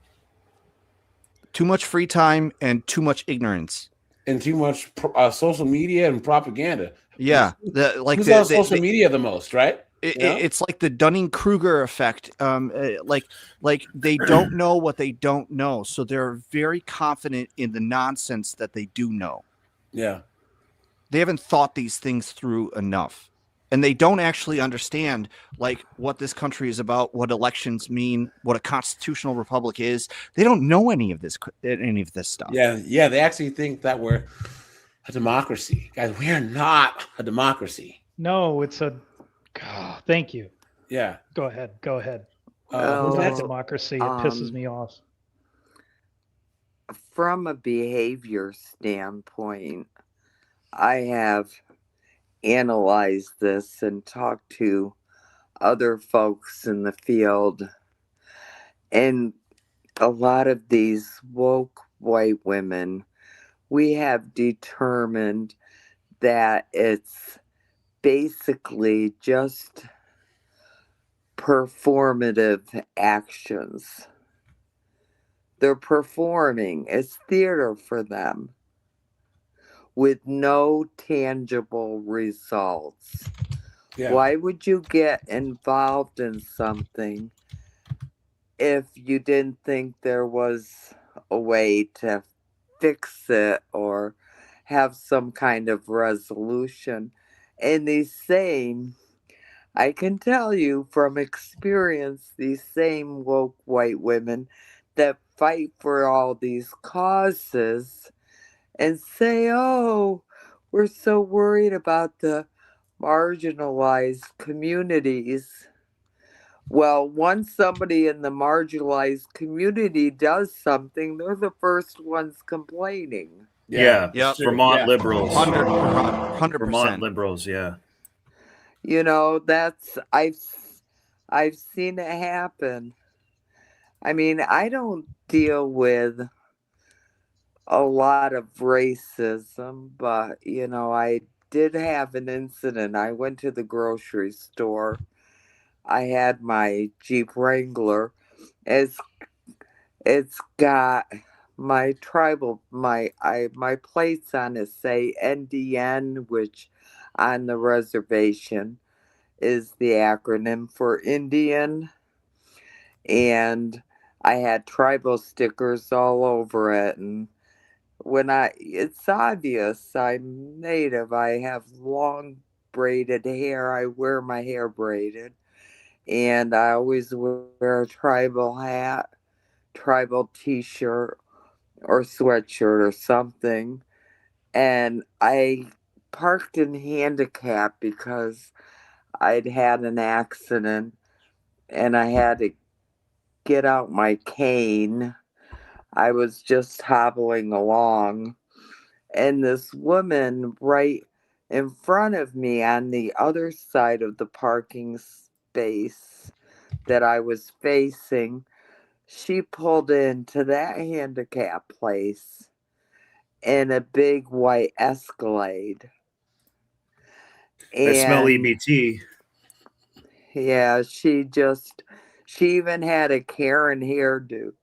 Speaker 5: Too much free time and too much ignorance.
Speaker 1: And too much social media and propaganda.
Speaker 5: Yeah.
Speaker 1: Who's on social media the most, right?
Speaker 5: It's like the Dunning-Kruger effect. Like they don't know what they don't know. So they're very confident in the nonsense that they do know.
Speaker 1: Yeah.
Speaker 5: They haven't thought these things through enough. And they don't actually understand like what this country is about, what elections mean, what a constitutional republic is. They don't know any of this stuff.
Speaker 1: Yeah, they actually think that we're a democracy. Guys, we are not a democracy.
Speaker 13: No, it's a thank you.
Speaker 1: Yeah.
Speaker 13: Go ahead.
Speaker 1: Who's
Speaker 13: Not
Speaker 1: next?
Speaker 13: democracy. It pisses me off.
Speaker 4: From a behavior standpoint, I have analyzed this and talked to other folks in the field, and a lot of these woke white women, we have determined that it's basically just performative actions. They're performing. It's theater for them with no tangible results.
Speaker 1: Yeah.
Speaker 4: Why would you get involved in something if you didn't think there was a way to fix it or have some kind of resolution? And I can tell you from experience, these same woke white women that fight for all these causes and say, oh, we're so worried about the marginalized communities. Well, once somebody in the marginalized community does something, they're the first ones complaining.
Speaker 8: Yeah.
Speaker 5: Yep.
Speaker 8: Vermont liberals.
Speaker 5: 100%.
Speaker 8: Vermont liberals, yeah.
Speaker 4: You know, that's I've seen it happen. I mean, I don't deal with a lot of racism, but I did have an incident. I went to the grocery store. I had my Jeep Wrangler. It's got my tribal my plates on it say NDN, which on the reservation is the acronym for Indian, and I had tribal stickers all over it. And it's obvious I'm native. I have long braided hair. I wear my hair braided, and I always wear a tribal hat, tribal t-shirt or sweatshirt or something. And I parked in handicap because I'd had an accident and I had to get out my cane. I was just hobbling along, and this woman right in front of me on the other side of the parking space that I was facing, she pulled into that handicap place in a big white Escalade.
Speaker 8: I smell
Speaker 4: And
Speaker 8: EBT.
Speaker 4: yeah, she even had a Karen hairdo.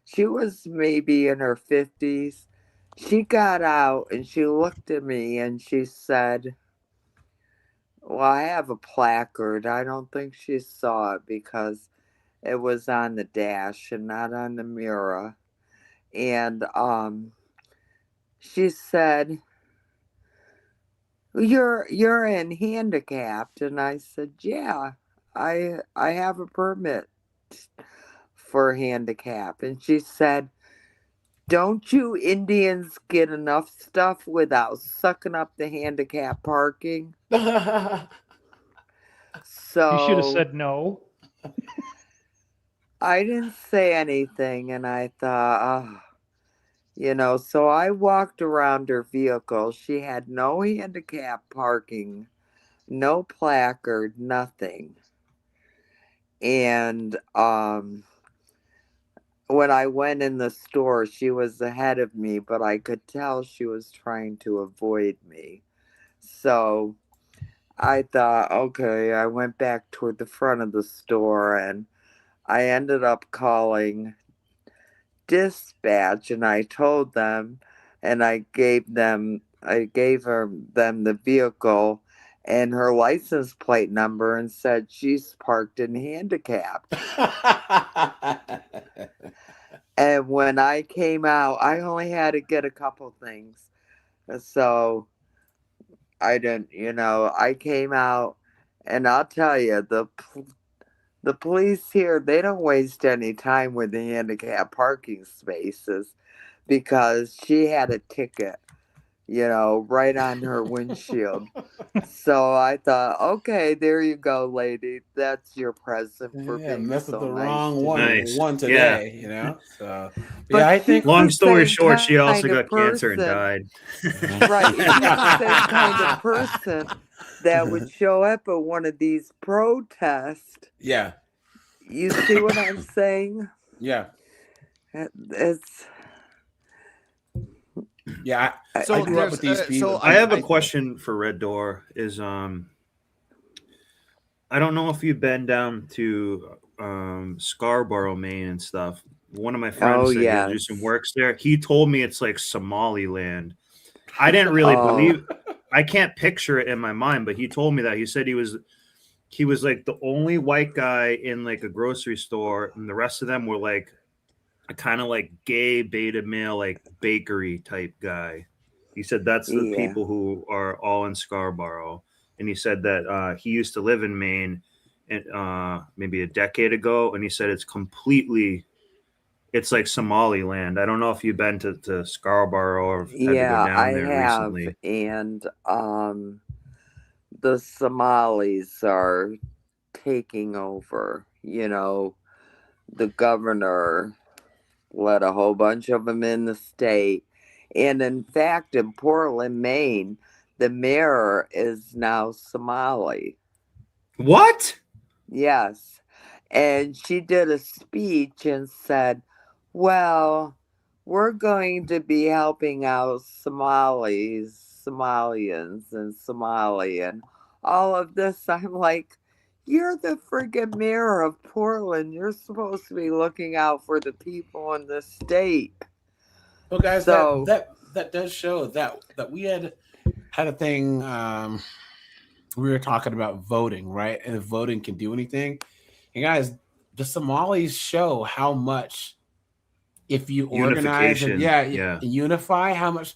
Speaker 4: She was maybe in her 50s. She got out and she looked at me and she said, well, I have a placard. I don't think she saw it because it was on the dash and not on the mirror. And she said, you're in handicapped. And I said, yeah, I have a permit for handicap. And she said, don't you Indians get enough stuff without sucking up the handicap parking? So
Speaker 13: You should have said no.
Speaker 4: I didn't say anything, and I thought, so I walked around her vehicle. She had no handicap parking, no placard, nothing. And when I went in the store, she was ahead of me, but I could tell she was trying to avoid me. So I thought, okay, I went back toward the front of the store and I ended up calling dispatch and I told them and I gave them the vehicle and her license plate number and said she's parked and handicapped. And when I came out, I only had to get a couple things. So I didn't, I came out and I'll tell you, the police here, they don't waste any time with the handicap parking spaces because she had a ticket, right on her windshield. So I thought, okay, there you go, lady. That's your present for being
Speaker 1: messed
Speaker 4: so
Speaker 1: with the
Speaker 4: nice
Speaker 1: wrong
Speaker 4: to
Speaker 1: one,
Speaker 4: me.
Speaker 1: one today, So,
Speaker 4: But
Speaker 1: yeah, I
Speaker 4: she's
Speaker 1: think.
Speaker 8: Long
Speaker 4: the
Speaker 8: story
Speaker 4: same
Speaker 8: short, she also
Speaker 4: kind of
Speaker 8: got cancer and
Speaker 4: person-
Speaker 8: died.
Speaker 4: Right. She's the same kind of person that would show up at one of these protests.
Speaker 1: Yeah.
Speaker 4: You see what I'm saying?
Speaker 1: Yeah.
Speaker 4: It's.
Speaker 1: Yeah.
Speaker 8: So
Speaker 1: I grew up with these people.
Speaker 8: I have a question for Red Door. Is I don't know if you've been down to Scarborough, Maine, and stuff. One of my friends said he had to do some works there. He told me it's like Somaliland. I didn't really believe. I can't picture it in my mind, but he told me that. He said he was like the only white guy in like a grocery store, and the rest of them were like a kind of like gay beta male, like bakery type guy. He said that's the
Speaker 4: Yeah.
Speaker 8: people who are all in Scarborough. And he said that he used to live in Maine maybe a decade ago. And he said it's like Somaliland. I don't know if you've been to Scarborough or had to go down
Speaker 4: I
Speaker 8: there
Speaker 4: have,
Speaker 8: recently.
Speaker 4: and the Somalis are taking over. The governor let a whole bunch of them in the state, and in fact, in Portland, Maine, the mayor is now Somali.
Speaker 8: What?
Speaker 4: Yes. And she did a speech and said, well, we're going to be helping out Somalians, and Somali, and all of this. I'm like, you're the friggin' mayor of Portland. You're supposed to be looking out for the people in the state.
Speaker 1: Well, guys,
Speaker 4: So-
Speaker 1: that does show that we had a thing. We were talking about voting, right? And if voting can do anything. And guys, the Somalis show how much, if you organize and
Speaker 8: Unification,
Speaker 1: and unify, how much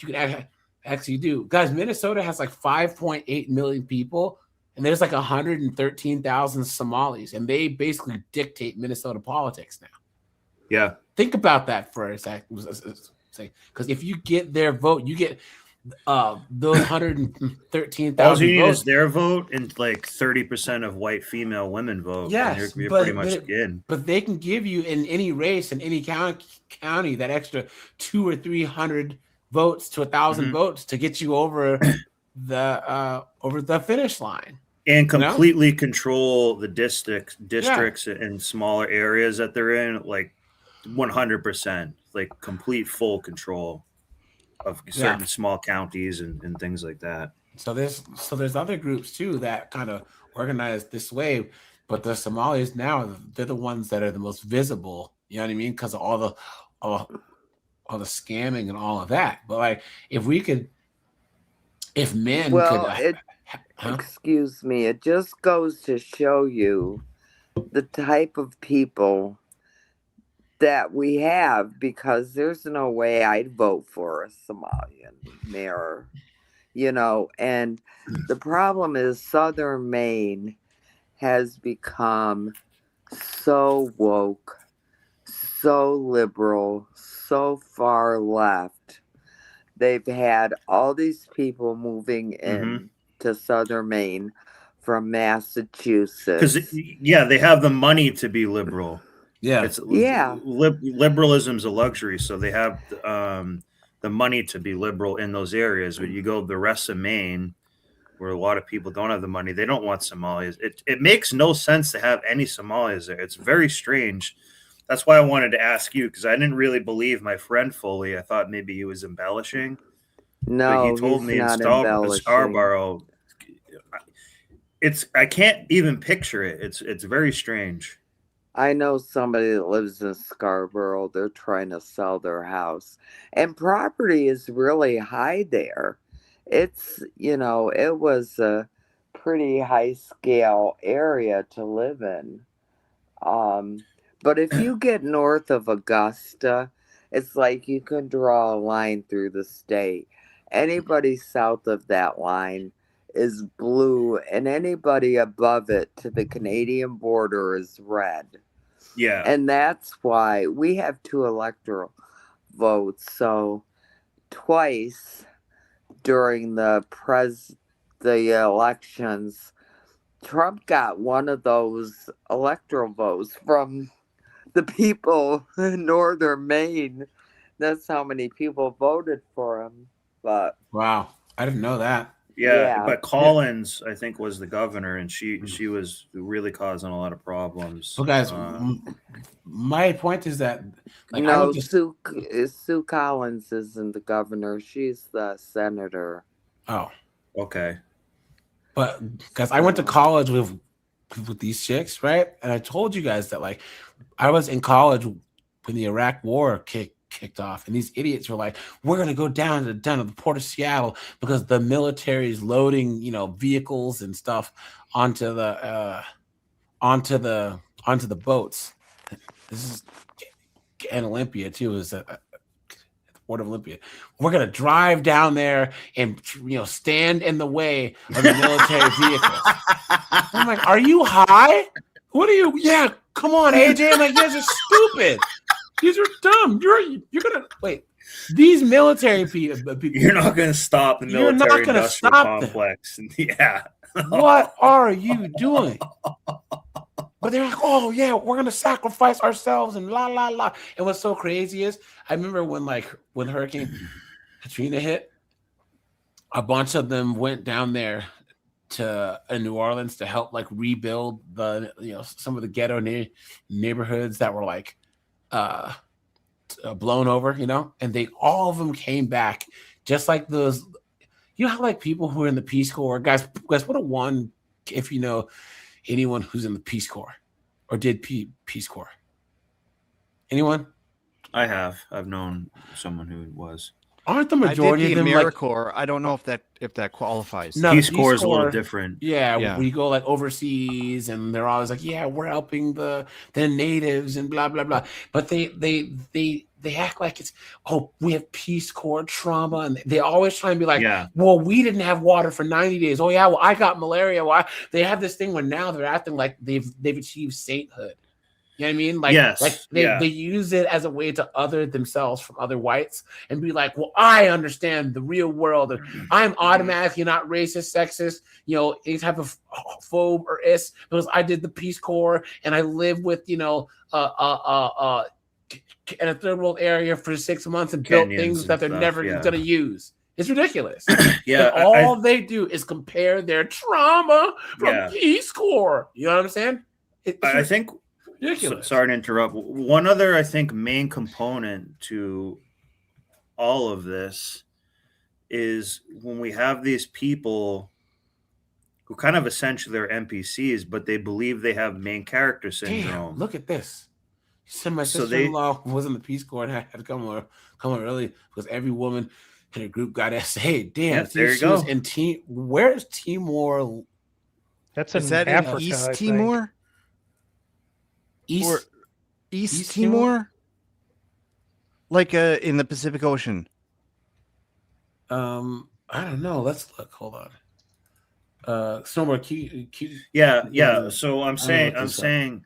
Speaker 1: you can actually do. Guys, Minnesota has like 5.8 million people, and there's like 113,000 Somalis, and they basically dictate Minnesota politics now.
Speaker 8: Yeah.
Speaker 1: Think about that for a second. Because if you get their vote, you get those 113,000
Speaker 8: All you need
Speaker 1: votes.
Speaker 8: is their vote and like 30% of white female women vote.
Speaker 1: Yes,
Speaker 8: and you're pretty much in.
Speaker 1: But they can give you in any race in any county that extra 200 or 300 votes to 1,000 votes to get you over the finish line.
Speaker 8: And completely control the districts in smaller areas that they're in, like 100%, like complete full control of certain small counties and things like that.
Speaker 1: So there's other groups too that kind of organize this way, but the Somalis now, they're the ones that are the most visible. You know what I mean? Because of all the scamming and all of that. But like, if men could.
Speaker 4: Excuse me, it just goes to show you the type of people that we have, because there's no way I'd vote for a Somalian mayor, and the problem is Southern Maine has become so woke, so liberal, so far left. They've had all these people moving in to Southern Maine from Massachusetts.
Speaker 8: Because they have the money to be liberal. Liberalism's a luxury, so they have the money to be liberal in those areas. But you go the rest of Maine, where a lot of people don't have the money, they don't want Somalis. It makes no sense to have any Somalis there. It's very strange That's why I wanted to ask you, because I didn't really believe my friend fully. I thought maybe he was embellishing. But he
Speaker 4: No,
Speaker 8: told
Speaker 4: he's
Speaker 8: me in
Speaker 4: not embellishing.
Speaker 8: Scarborough, I can't even picture it. It's very strange.
Speaker 4: I know somebody that lives in Scarborough. They're trying to sell their house, and property is really high there. It's, it was a pretty high scale area to live in. But if you get north of Augusta, it's like you can draw a line through the state. Anybody south of that line is blue, and anybody above it to the Canadian border is red.
Speaker 8: Yeah.
Speaker 4: And that's why we have 2 electoral votes. So twice during the elections, Trump got one of those electoral votes from the people in northern Maine. That's how many people voted for him. But
Speaker 1: wow, I didn't know that.
Speaker 8: Yeah, but Collins, I think, was the governor, and she was really causing a lot of problems.
Speaker 1: So, guys, my point is that, like, I
Speaker 4: no,
Speaker 1: would just,
Speaker 4: Sue Collins isn't the governor. She's the senator.
Speaker 1: oh,
Speaker 8: okay.
Speaker 1: But because I went to college with these chicks, right? And I told you guys that, like, I was in college when the Iraq War kicked off, and these idiots were like, "We're gonna go down to the port of Seattle because the military is loading, vehicles and stuff onto the boats." This is in Olympia too. Is at the Port of Olympia. We're gonna drive down there and stand in the way of the military vehicles. I'm like, are you high? What are you? Yeah, come on, AJ. I'm like, you guys are stupid. These are dumb. You're gonna wait. These military people.
Speaker 8: You're not gonna stop the
Speaker 1: You're
Speaker 8: military
Speaker 1: not gonna
Speaker 8: industrial
Speaker 1: stop them.
Speaker 8: complex. Yeah.
Speaker 1: What are you doing? But they're like, oh yeah, we're gonna sacrifice ourselves and la la la. And what's so crazy is, I remember when Hurricane Katrina hit, a bunch of them went down there to New Orleans to help like rebuild the some of the ghetto neighborhoods that were like blown over, and all of them came back just like those. How like people who are in the Peace Corps, guys, what a one if you know anyone who's in the Peace Corps or did Peace Corps. Anyone?
Speaker 8: I've known someone who was.
Speaker 1: Aren't the majority of them
Speaker 5: AmeriCorps? I don't know if that qualifies.
Speaker 1: No,
Speaker 8: Peace Corps is a little different.
Speaker 1: Yeah, we go like overseas, and they're always like, "Yeah, we're helping the natives and blah blah blah." But they act like it's we have Peace Corps trauma, and they always try and be like, "Well, we didn't have water for 90 days. Oh yeah, well I got malaria." Why they have this thing where now they're acting like they've achieved sainthood. You know what I mean? Like,
Speaker 8: yes.
Speaker 1: They use it as a way to other themselves from other whites and be like, well, I understand the real world. And I'm automatically not racist, sexist, any type of phobe or is because I did the Peace Corps and I lived with, in a third world area for 6 months and built things that they're never going to use. It's ridiculous. All they do is compare their trauma from Peace Corps. You know what I'm saying?
Speaker 8: I think... Sorry to interrupt. One other, I think, main component to all of this is when we have these people who kind of essentially are NPCs, but they believe they have main character syndrome.
Speaker 1: Damn, look at this. You said my sister-in-law was in the Peace Corps and had to come early because every woman in a group got SA. Damn,
Speaker 8: there you go.
Speaker 1: Where's Timor?
Speaker 13: That's
Speaker 5: in Africa, East Timor? East Timor? Like in the Pacific Ocean.
Speaker 1: I don't know. Let's look. Hold on. Somewhere
Speaker 8: Yeah. So I'm saying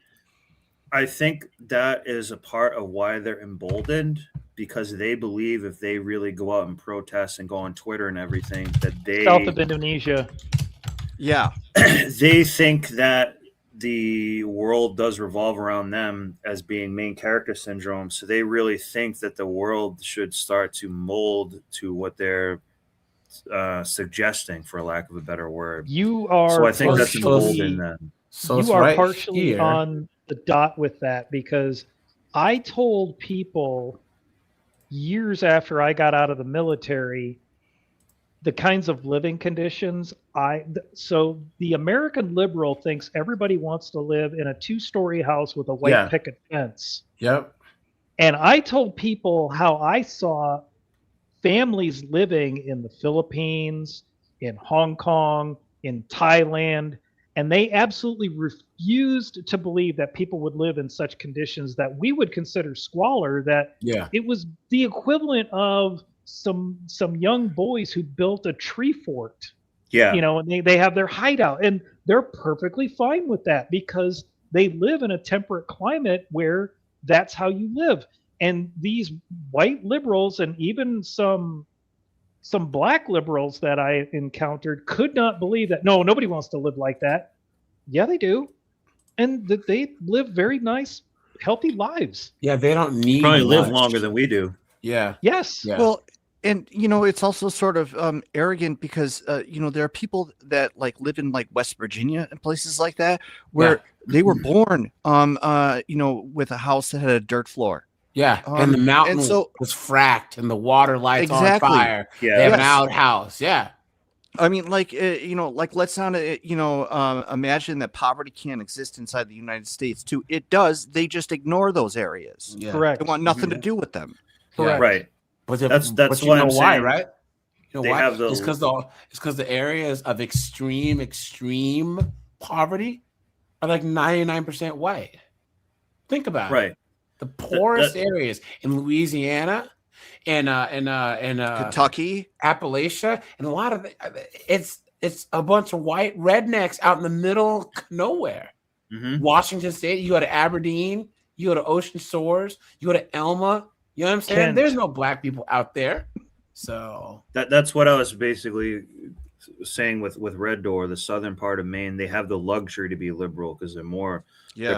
Speaker 8: I think that is a part of why they're emboldened, because they believe if they really go out and protest and go on Twitter and everything that they
Speaker 13: south of Indonesia.
Speaker 5: Yeah.
Speaker 8: They think that the world does revolve around them as being main character syndrome. So they really think that the world should start to mold to what they're suggesting, for lack of a better word.
Speaker 13: You are
Speaker 8: so I think that's involved in them.
Speaker 13: So you are partially on the dot with that, because I told people years after I got out of the military the kinds of living conditions so the American liberal thinks everybody wants to live in a 2-story house with a white picket fence.
Speaker 1: Yep.
Speaker 13: And I told people how I saw families living in the Philippines, in Hong Kong, in Thailand, and they absolutely refused to believe that people would live in such conditions that we would consider squalor, that it was the equivalent of some young boys who built a tree fort.
Speaker 8: Yeah.
Speaker 13: You know, and they have their hideout, and they're perfectly fine with that because they live in a temperate climate where that's how you live. And these white liberals and even some black liberals that I encountered could not believe that. No, nobody wants to live like that. Yeah, they do. And that they live very nice, healthy lives.
Speaker 1: Yeah, they don't need
Speaker 8: probably live
Speaker 1: much.
Speaker 8: longer than we do.
Speaker 1: Yeah.
Speaker 13: Yes.
Speaker 1: Yeah.
Speaker 5: Well, and it's also sort of arrogant because there are people that like live in like West Virginia and places like that where they were born with a house that had a dirt floor.
Speaker 1: Yeah, and the mountain was fracked, and the water lights on fire.
Speaker 5: Yeah,
Speaker 1: they have an outhouse. Yeah,
Speaker 5: I mean, let's not imagine that poverty can't exist inside the United States too. It does. They just ignore those areas.
Speaker 1: Yeah.
Speaker 13: Correct.
Speaker 5: They want nothing to do with them.
Speaker 8: Correct. Right.
Speaker 1: But
Speaker 8: that's
Speaker 1: but you
Speaker 8: why
Speaker 1: know
Speaker 8: I'm
Speaker 1: why,
Speaker 8: saying
Speaker 1: right? You know
Speaker 8: they
Speaker 1: why?
Speaker 8: have
Speaker 1: It's because the areas of extreme poverty are like 99% white. Think about it. The poorest areas in Louisiana and
Speaker 5: Kentucky,
Speaker 1: Appalachia, and a lot of it's a bunch of white rednecks out in the middle of nowhere.
Speaker 8: Mm-hmm.
Speaker 1: Washington State, you go to Aberdeen, you go to Ocean Shores, you go to Elma. You know what I'm saying?
Speaker 8: Kent.
Speaker 1: There's no black people out there. So
Speaker 8: that's what I was basically saying with Red Door, the southern part of Maine. They have the luxury to be liberal because they're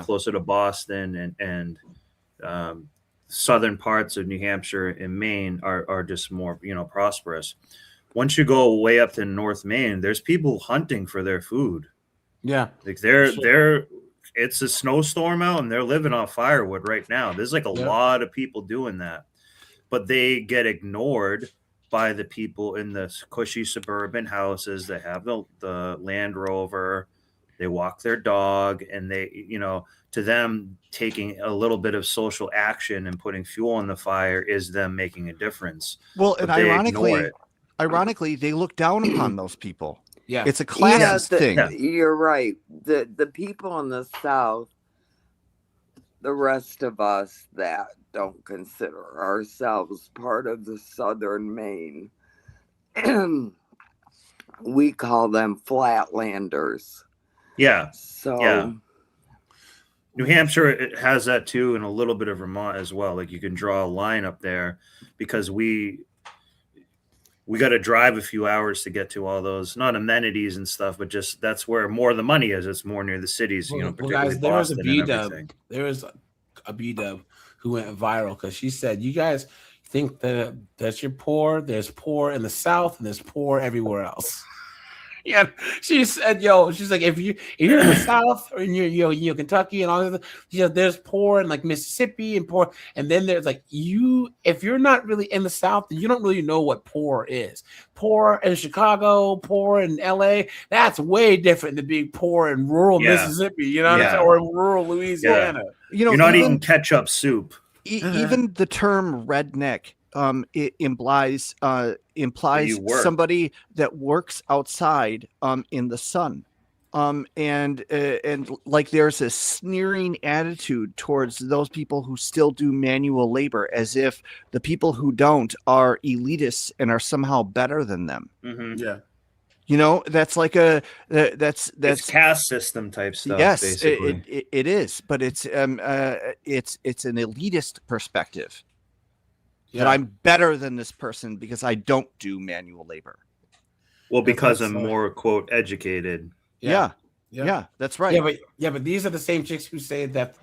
Speaker 8: closer to Boston and southern parts of New Hampshire and Maine are just more prosperous. Once you go way up to North Maine, there's people hunting for their food.
Speaker 1: Yeah,
Speaker 8: like it's a snowstorm out and they're living off firewood right now. There's like a lot of people doing that, but they get ignored by the people in the cushy suburban houses that have the Land Rover. They walk their dog, and they, to them, taking a little bit of social action and putting fuel on the fire is them making a difference.
Speaker 5: Well,
Speaker 8: but
Speaker 5: and
Speaker 8: they
Speaker 5: ironically, they look down upon those people.
Speaker 1: Yeah,
Speaker 5: it's a classist thing.
Speaker 4: You're right. The people in the South, the rest of us that don't consider ourselves part of the Southern Maine, we call them flatlanders.
Speaker 8: Yeah.
Speaker 4: So
Speaker 8: New Hampshire, it has that too, and a little bit of Vermont as well. Like you can draw a line up there because we got to drive a few hours to get to all those, not amenities and stuff, but just that's where more of the money is. It's more near the cities, particularly
Speaker 1: guys, there was
Speaker 8: Boston and everything.
Speaker 1: There was a B-dub who went viral because she said, "You guys think that you're poor? There's poor in the South and there's poor everywhere else." Yeah, she said, she's like, if you're in the South or in you're Kentucky and all that, there's poor in like Mississippi and poor, and then there's like if you're not really in the South, then you don't really know what poor is. Poor in Chicago, poor in LA, that's way different than being poor in rural Mississippi, or in rural Louisiana.
Speaker 8: You're not eating ketchup soup.
Speaker 5: Even the term redneck it implies somebody that works outside in the sun, and like there's a sneering attitude towards those people who still do manual labor, as if the people who don't are elitists and are somehow better than them.
Speaker 8: Mm-hmm.
Speaker 5: Yeah, that's like that's
Speaker 8: caste system type stuff.
Speaker 5: Yes,
Speaker 8: basically.
Speaker 5: it is, but it's an elitist perspective. That I'm better than this person because I don't do manual labor.
Speaker 8: Well, because I'm more quote educated.
Speaker 5: Yeah, that's right.
Speaker 1: But these are the same chicks who say that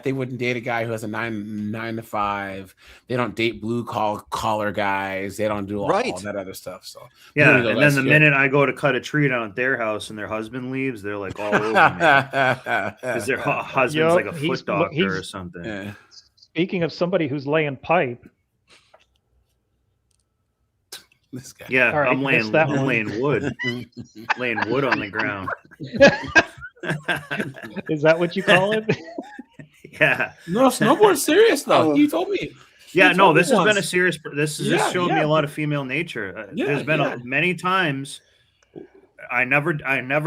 Speaker 1: they wouldn't date a guy who has a 9 to 5. They don't date blue collar guys. They don't do all that other stuff. So
Speaker 8: and then the minute I go to cut a tree down at their house and their husband leaves, they're like all over me because their husband's like a foot doctor or something. Yeah.
Speaker 13: Speaking of somebody who's laying pipe.
Speaker 1: This guy.
Speaker 8: Yeah,
Speaker 13: All right,
Speaker 8: I'm
Speaker 13: missed that one.
Speaker 8: laying wood, laying wood on the ground.
Speaker 13: Is that what you call it?
Speaker 8: Yeah.
Speaker 1: No, snowboard's serious though.
Speaker 4: Oh.
Speaker 1: You told me.
Speaker 8: Yeah,
Speaker 1: You
Speaker 8: no,
Speaker 1: told me
Speaker 8: this has been a
Speaker 1: once.
Speaker 8: serious. This is just showing me a lot of female nature.
Speaker 1: Yeah,
Speaker 8: There's been
Speaker 1: yeah.
Speaker 8: many times I never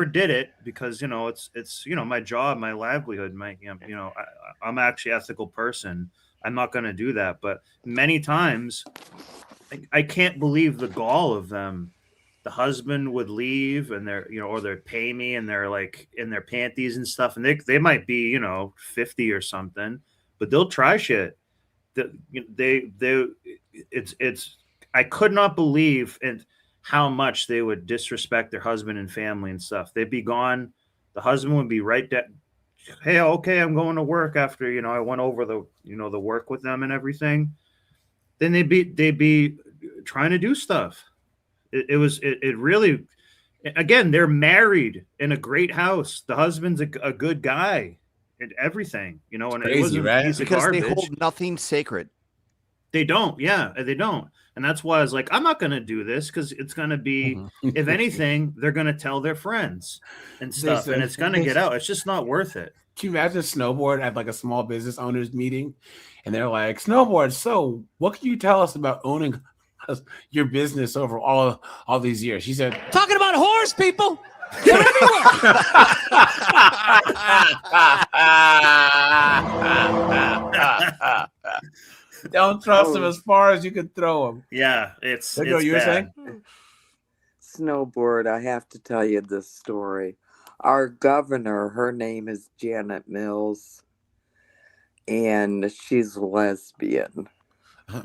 Speaker 8: did it because it's my job, my livelihood, I'm actually an ethical person. I'm not going to do that, but many times I can't believe the gall of them. The husband would leave and or they're pay me and they're like in their panties and stuff, and they might be 50 or something, but they'll try shit. It's I could not believe how much they would disrespect their husband and family and stuff. They'd be gone. The husband would be right there. Hey, okay, I'm going to work after I went over the the work with them and everything. Then they'd be trying to do stuff. It really, again, they're married in a great house. The husband's a good guy and everything, and
Speaker 1: crazy,
Speaker 8: it wasn't
Speaker 1: right?
Speaker 8: a piece of
Speaker 5: Because they
Speaker 8: garbage.
Speaker 5: hold nothing sacred.
Speaker 8: They don't. Yeah, they don't. And that's why I was like, I'm not going to do this because it's going to be, if anything, they're going to tell their friends and stuff, and it's going to get out. It's just not worth it.
Speaker 1: Can you imagine snowboard at like a small business owners meeting, and they're like, "Snowboard, so what can you tell us about owning your business over all these years?" She said,
Speaker 22: Talking about whores, people.
Speaker 1: "Don't trust them as far as you can throw them."
Speaker 8: Yeah, it's
Speaker 1: you were saying?
Speaker 4: Snowboard, I have to tell you this story. Our governor, her name is Janet Mills, and she's lesbian.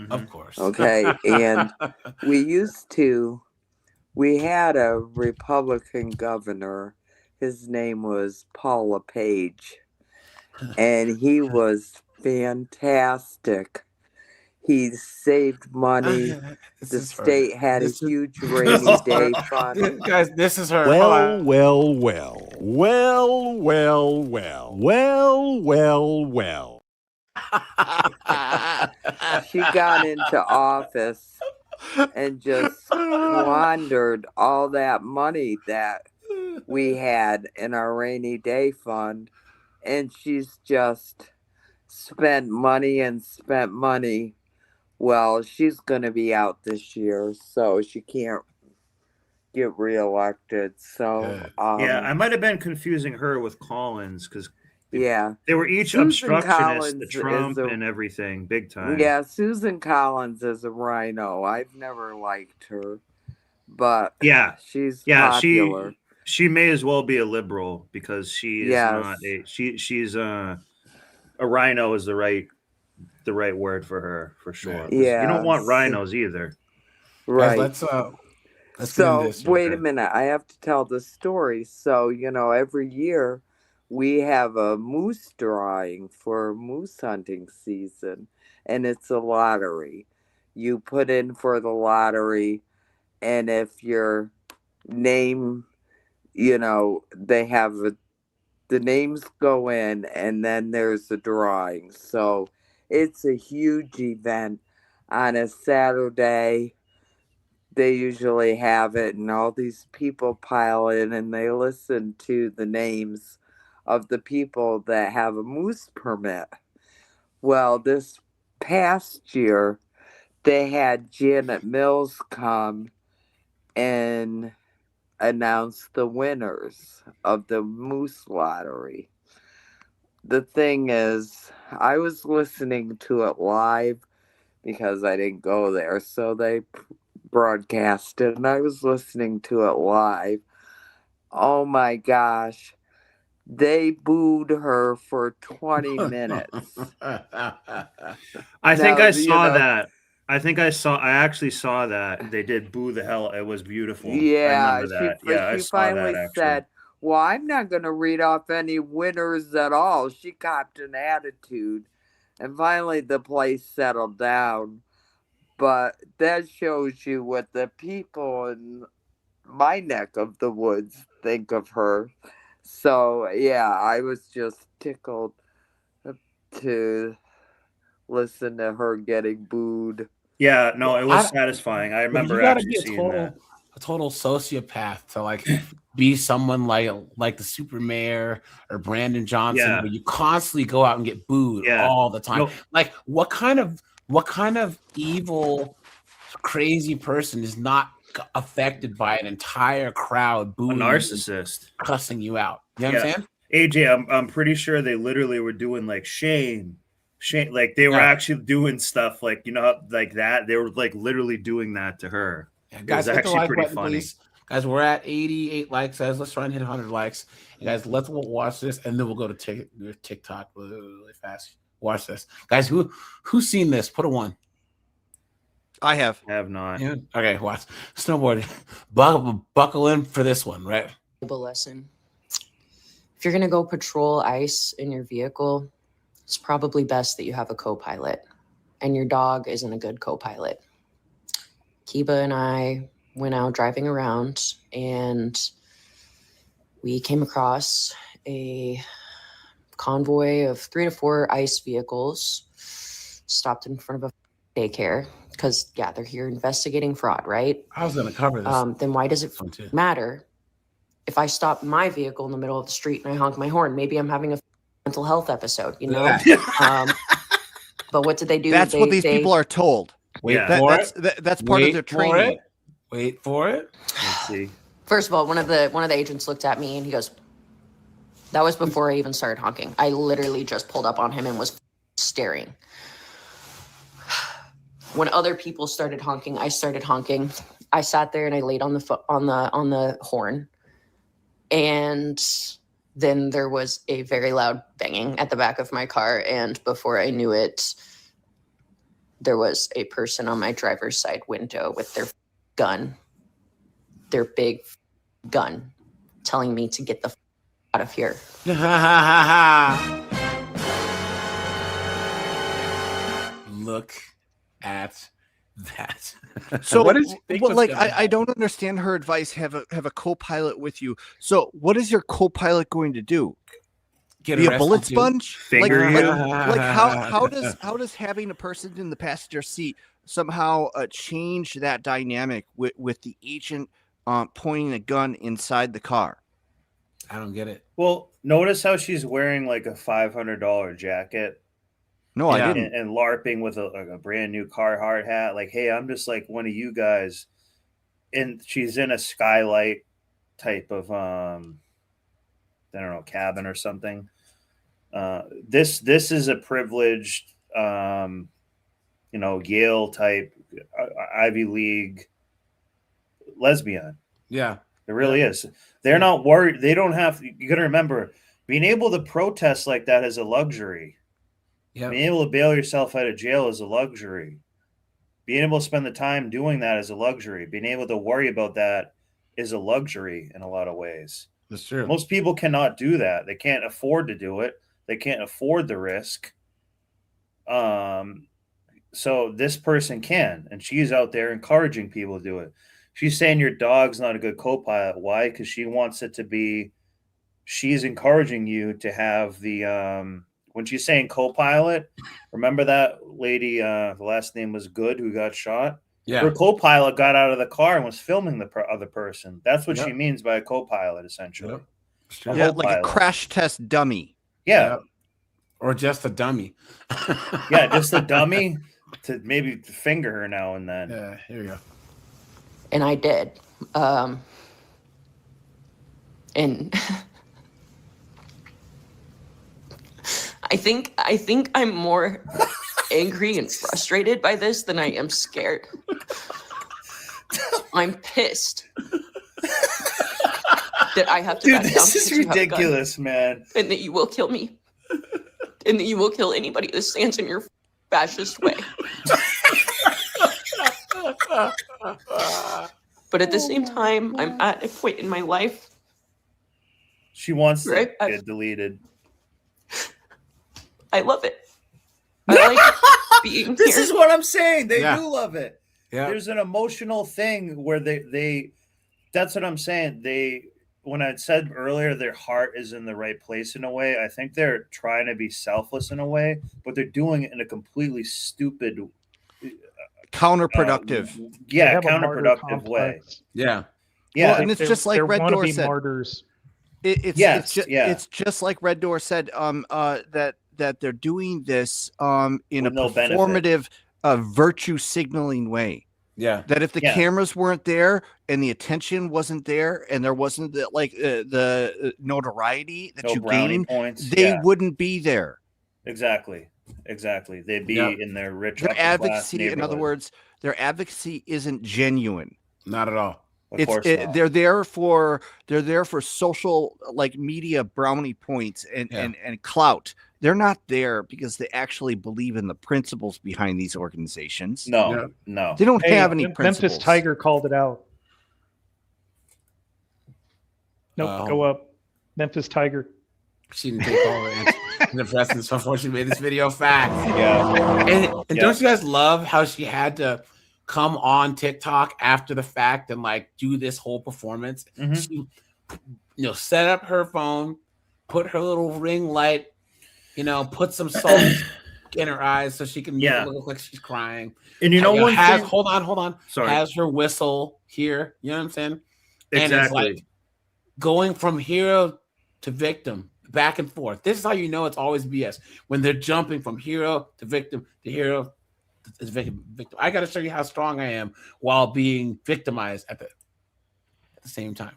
Speaker 1: Of course.
Speaker 4: Okay, and we had a Republican governor. His name was Paula Page, and he was fantastic. He saved money. The state had a huge rainy day fund.
Speaker 1: Guys, this is her.
Speaker 6: Well.
Speaker 4: She got into office and just squandered all that money that we had in our rainy day fund, and she's just spent money and spent money. Well, she's going to be out this year, so she can't get reelected. So
Speaker 8: yeah, I might have been confusing her with Collins because
Speaker 4: yeah,
Speaker 8: they were each
Speaker 4: Susan
Speaker 8: obstructionists, the
Speaker 4: Collins
Speaker 8: Trump
Speaker 4: is
Speaker 8: and everything, big time.
Speaker 4: Yeah, Susan Collins is a rhino. I've never liked her, but
Speaker 8: yeah,
Speaker 4: she's
Speaker 8: yeah,
Speaker 4: popular.
Speaker 8: she may as well be a liberal because she is
Speaker 4: Yes.
Speaker 8: not she's a rhino is the right word for her for sure. 'Cause you don't want rhinos either.
Speaker 4: Right.
Speaker 1: Guys, let's
Speaker 4: so
Speaker 1: get into this.
Speaker 4: wait a minute, I have to tell the story. So every year we have a moose drawing for moose hunting season, and it's a lottery. You put in for the lottery, and if your name, they have the names go in, and then there's a drawing. So it's a huge event on a Saturday. They usually have it, and all these people pile in, and they listen to the names of the people that have a moose permit. Well, this past year, they had Janet Mills come and announce the winners of the moose lottery. The thing is, I was listening to it live because I didn't go there, so they broadcast it, and I was listening to it live. Oh my gosh. They booed her for 20 minutes.
Speaker 8: I think I saw that. I actually saw that. They did boo the hell. It was beautiful.
Speaker 4: Yeah,
Speaker 8: I remember that. I
Speaker 4: she
Speaker 8: saw
Speaker 4: finally
Speaker 8: that actually.
Speaker 4: said, well, I'm not going to read off any winners at all. She copped an attitude. And finally the place settled down. But that shows you what the people in my neck of the woods think of her. So, yeah, I was just tickled to listen to her getting booed.
Speaker 8: Yeah, no, it was satisfying. I remember
Speaker 1: you gotta
Speaker 8: actually
Speaker 1: be a
Speaker 8: seeing that.
Speaker 1: total sociopath to like be someone like the super mayor or Brandon Johnson,
Speaker 8: Yeah.
Speaker 1: where you constantly go out and get booed all the time.
Speaker 8: No.
Speaker 1: Like what kind of evil, crazy person is not affected by an entire crowd booing,
Speaker 8: A narcissist,
Speaker 1: cussing you out? You know what I'm saying?
Speaker 8: AJ, I'm pretty sure they literally were doing like shame, like they were actually doing stuff like, you know, like that. They were like literally doing that to her.
Speaker 1: Yeah,
Speaker 8: It
Speaker 1: guys,
Speaker 8: was
Speaker 1: hit the
Speaker 8: actually
Speaker 1: like
Speaker 8: pretty
Speaker 1: button,
Speaker 8: funny.
Speaker 1: please. Guys, we're at 88 likes, guys. Let's try and hit 100 likes. And guys, let's watch this, and then we'll go to TikTok really fast. Watch this, guys. Who's seen this? Put a 1.
Speaker 5: I have.
Speaker 8: I have not.
Speaker 1: Yeah. Okay, watch. Snowboarding. Buckle in for this one, right?
Speaker 6: Lesson. If you're gonna go patrol ice in your vehicle, it's probably best that you have a co-pilot, and your dog isn't a good co-pilot. Kiba and I went out driving around, and we came across a convoy of 3 to 4 ICE vehicles stopped in front of a daycare because, yeah, they're here investigating fraud, right?
Speaker 1: I was going to cover this.
Speaker 6: Then why does it matter if I stop my vehicle in the middle of the street and I honk my horn? Maybe I'm having a mental health episode, you know? But what did they do?
Speaker 5: That's what these people are told. That's part of their training.
Speaker 1: Wait for it.
Speaker 8: Let's see.
Speaker 6: First of all, one of the agents looked at me and he goes, that was before I even started honking. I literally just pulled up on him and was staring. When other people started honking, I started honking. I sat there and I laid on the horn. And then there was a very loud banging at the back of my car. And before I knew it, there was a person on my driver's side window with their gun, their big gun, telling me to get the out of here.
Speaker 1: Look at that.
Speaker 5: So
Speaker 1: what is
Speaker 5: I don't understand her advice. Have a co-pilot with you. So what is your co-pilot going to do? Be a bullet sponge? Like how does having a person in the passenger seat somehow change that dynamic with the agent pointing a gun inside the car?
Speaker 1: I don't get it.
Speaker 8: Well, notice how she's wearing like a $500 jacket.
Speaker 5: No, I didn't.
Speaker 8: And LARPing with a brand new Carhartt hat. Like, hey, I'm just like one of you guys. And she's in a skylight type of I don't know, cabin or something. This is a privileged Yale type Ivy League lesbian.
Speaker 1: Yeah.
Speaker 8: It really is. They're not worried. They don't have. You got to remember, being able to protest like that is a luxury.
Speaker 1: Yeah.
Speaker 8: Being able to bail yourself out of jail is a luxury. Being able to spend the time doing that is a luxury. Being able to worry about that is a luxury in a lot of ways.
Speaker 1: That's true.
Speaker 8: Most people cannot do that. They can't afford to do it. They can't afford the risk. So this person can, and she's out there encouraging people to do it. She's saying your dog's not a good co-pilot. Why? Because she wants it to be. She's encouraging you to have the. When she's saying co-pilot, remember that lady? The last name was Good, who got shot.
Speaker 1: Yeah.
Speaker 8: Her co-pilot got out of the car and was filming the other person. That's what
Speaker 1: Yep.
Speaker 8: she means by a co-pilot, essentially.
Speaker 1: Yep.
Speaker 5: Yeah, like a crash test dummy.
Speaker 8: Yeah.
Speaker 1: Yep. Or just a dummy.
Speaker 8: Yeah, just a dummy to maybe finger her now and then.
Speaker 1: Yeah, here you go.
Speaker 6: And I did. And I think I'm more angry and frustrated by this than I am scared. I'm pissed that I have to
Speaker 8: Dude,
Speaker 6: back down
Speaker 8: this is
Speaker 6: because you have a gun,
Speaker 8: ridiculous, man.
Speaker 6: and that you will kill me, and that you will kill anybody that stands in your fascist way. But at the same time, I'm at a point in my life.
Speaker 8: She wants to
Speaker 6: Right?
Speaker 8: get deleted.
Speaker 6: I love it. I like being
Speaker 8: This
Speaker 6: here.
Speaker 8: is what I'm saying. They
Speaker 1: Yeah.
Speaker 8: do love it.
Speaker 1: Yeah.
Speaker 8: There's an emotional thing where they that's what I'm saying. when I said earlier their heart is in the right place in a way, I think they're trying to be selfless in a way, but they're doing it in a completely stupid,
Speaker 5: counterproductive.
Speaker 13: They have a martyr
Speaker 8: counterproductive way.
Speaker 13: complex.
Speaker 1: Yeah.
Speaker 8: Yeah.
Speaker 5: Well, and it's just like Red Door said.
Speaker 13: Martyrs.
Speaker 5: It's just like Red Door said. That they're doing this in
Speaker 8: With
Speaker 5: a
Speaker 8: no benefit.
Speaker 5: performative, virtue signaling way.
Speaker 1: Yeah.
Speaker 5: That if the
Speaker 8: Yeah.
Speaker 5: cameras weren't there and the attention wasn't there and there wasn't the notoriety that
Speaker 8: No
Speaker 5: you
Speaker 8: brownie
Speaker 5: gain,
Speaker 8: points,
Speaker 5: they
Speaker 8: yeah.
Speaker 5: wouldn't be there.
Speaker 8: Exactly. They'd be
Speaker 1: Yeah.
Speaker 8: in their rich
Speaker 5: Their
Speaker 8: upper class
Speaker 5: advocacy, in other
Speaker 8: neighborhood.
Speaker 5: words, their advocacy isn't genuine.
Speaker 1: Not at all.
Speaker 8: Of course not.
Speaker 5: They're there for social like media brownie points and clout. They're not there because they actually believe in the principles behind these organizations.
Speaker 8: No.
Speaker 5: They don't
Speaker 13: Hey,
Speaker 5: have any principles.
Speaker 13: Memphis Tiger called it out. Nope, go up. Memphis Tiger.
Speaker 1: She didn't take all the antidepressants before she made this video fact.
Speaker 8: Yeah.
Speaker 1: And don't you guys love how she had to come on TikTok after the fact and like do this whole performance? She, set up her phone, put her little ring light, put some salt in her eyes so she can make it look like she's crying.
Speaker 8: And one thing,
Speaker 1: hold on.
Speaker 8: Sorry.
Speaker 1: Has her whistle here. You know what I'm saying?
Speaker 8: Exactly.
Speaker 1: And it's like going from hero to victim, back and forth. This is how you know it's always BS. When they're jumping from hero to victim to hero to victim. I got to show you how strong I am while being victimized at the same time.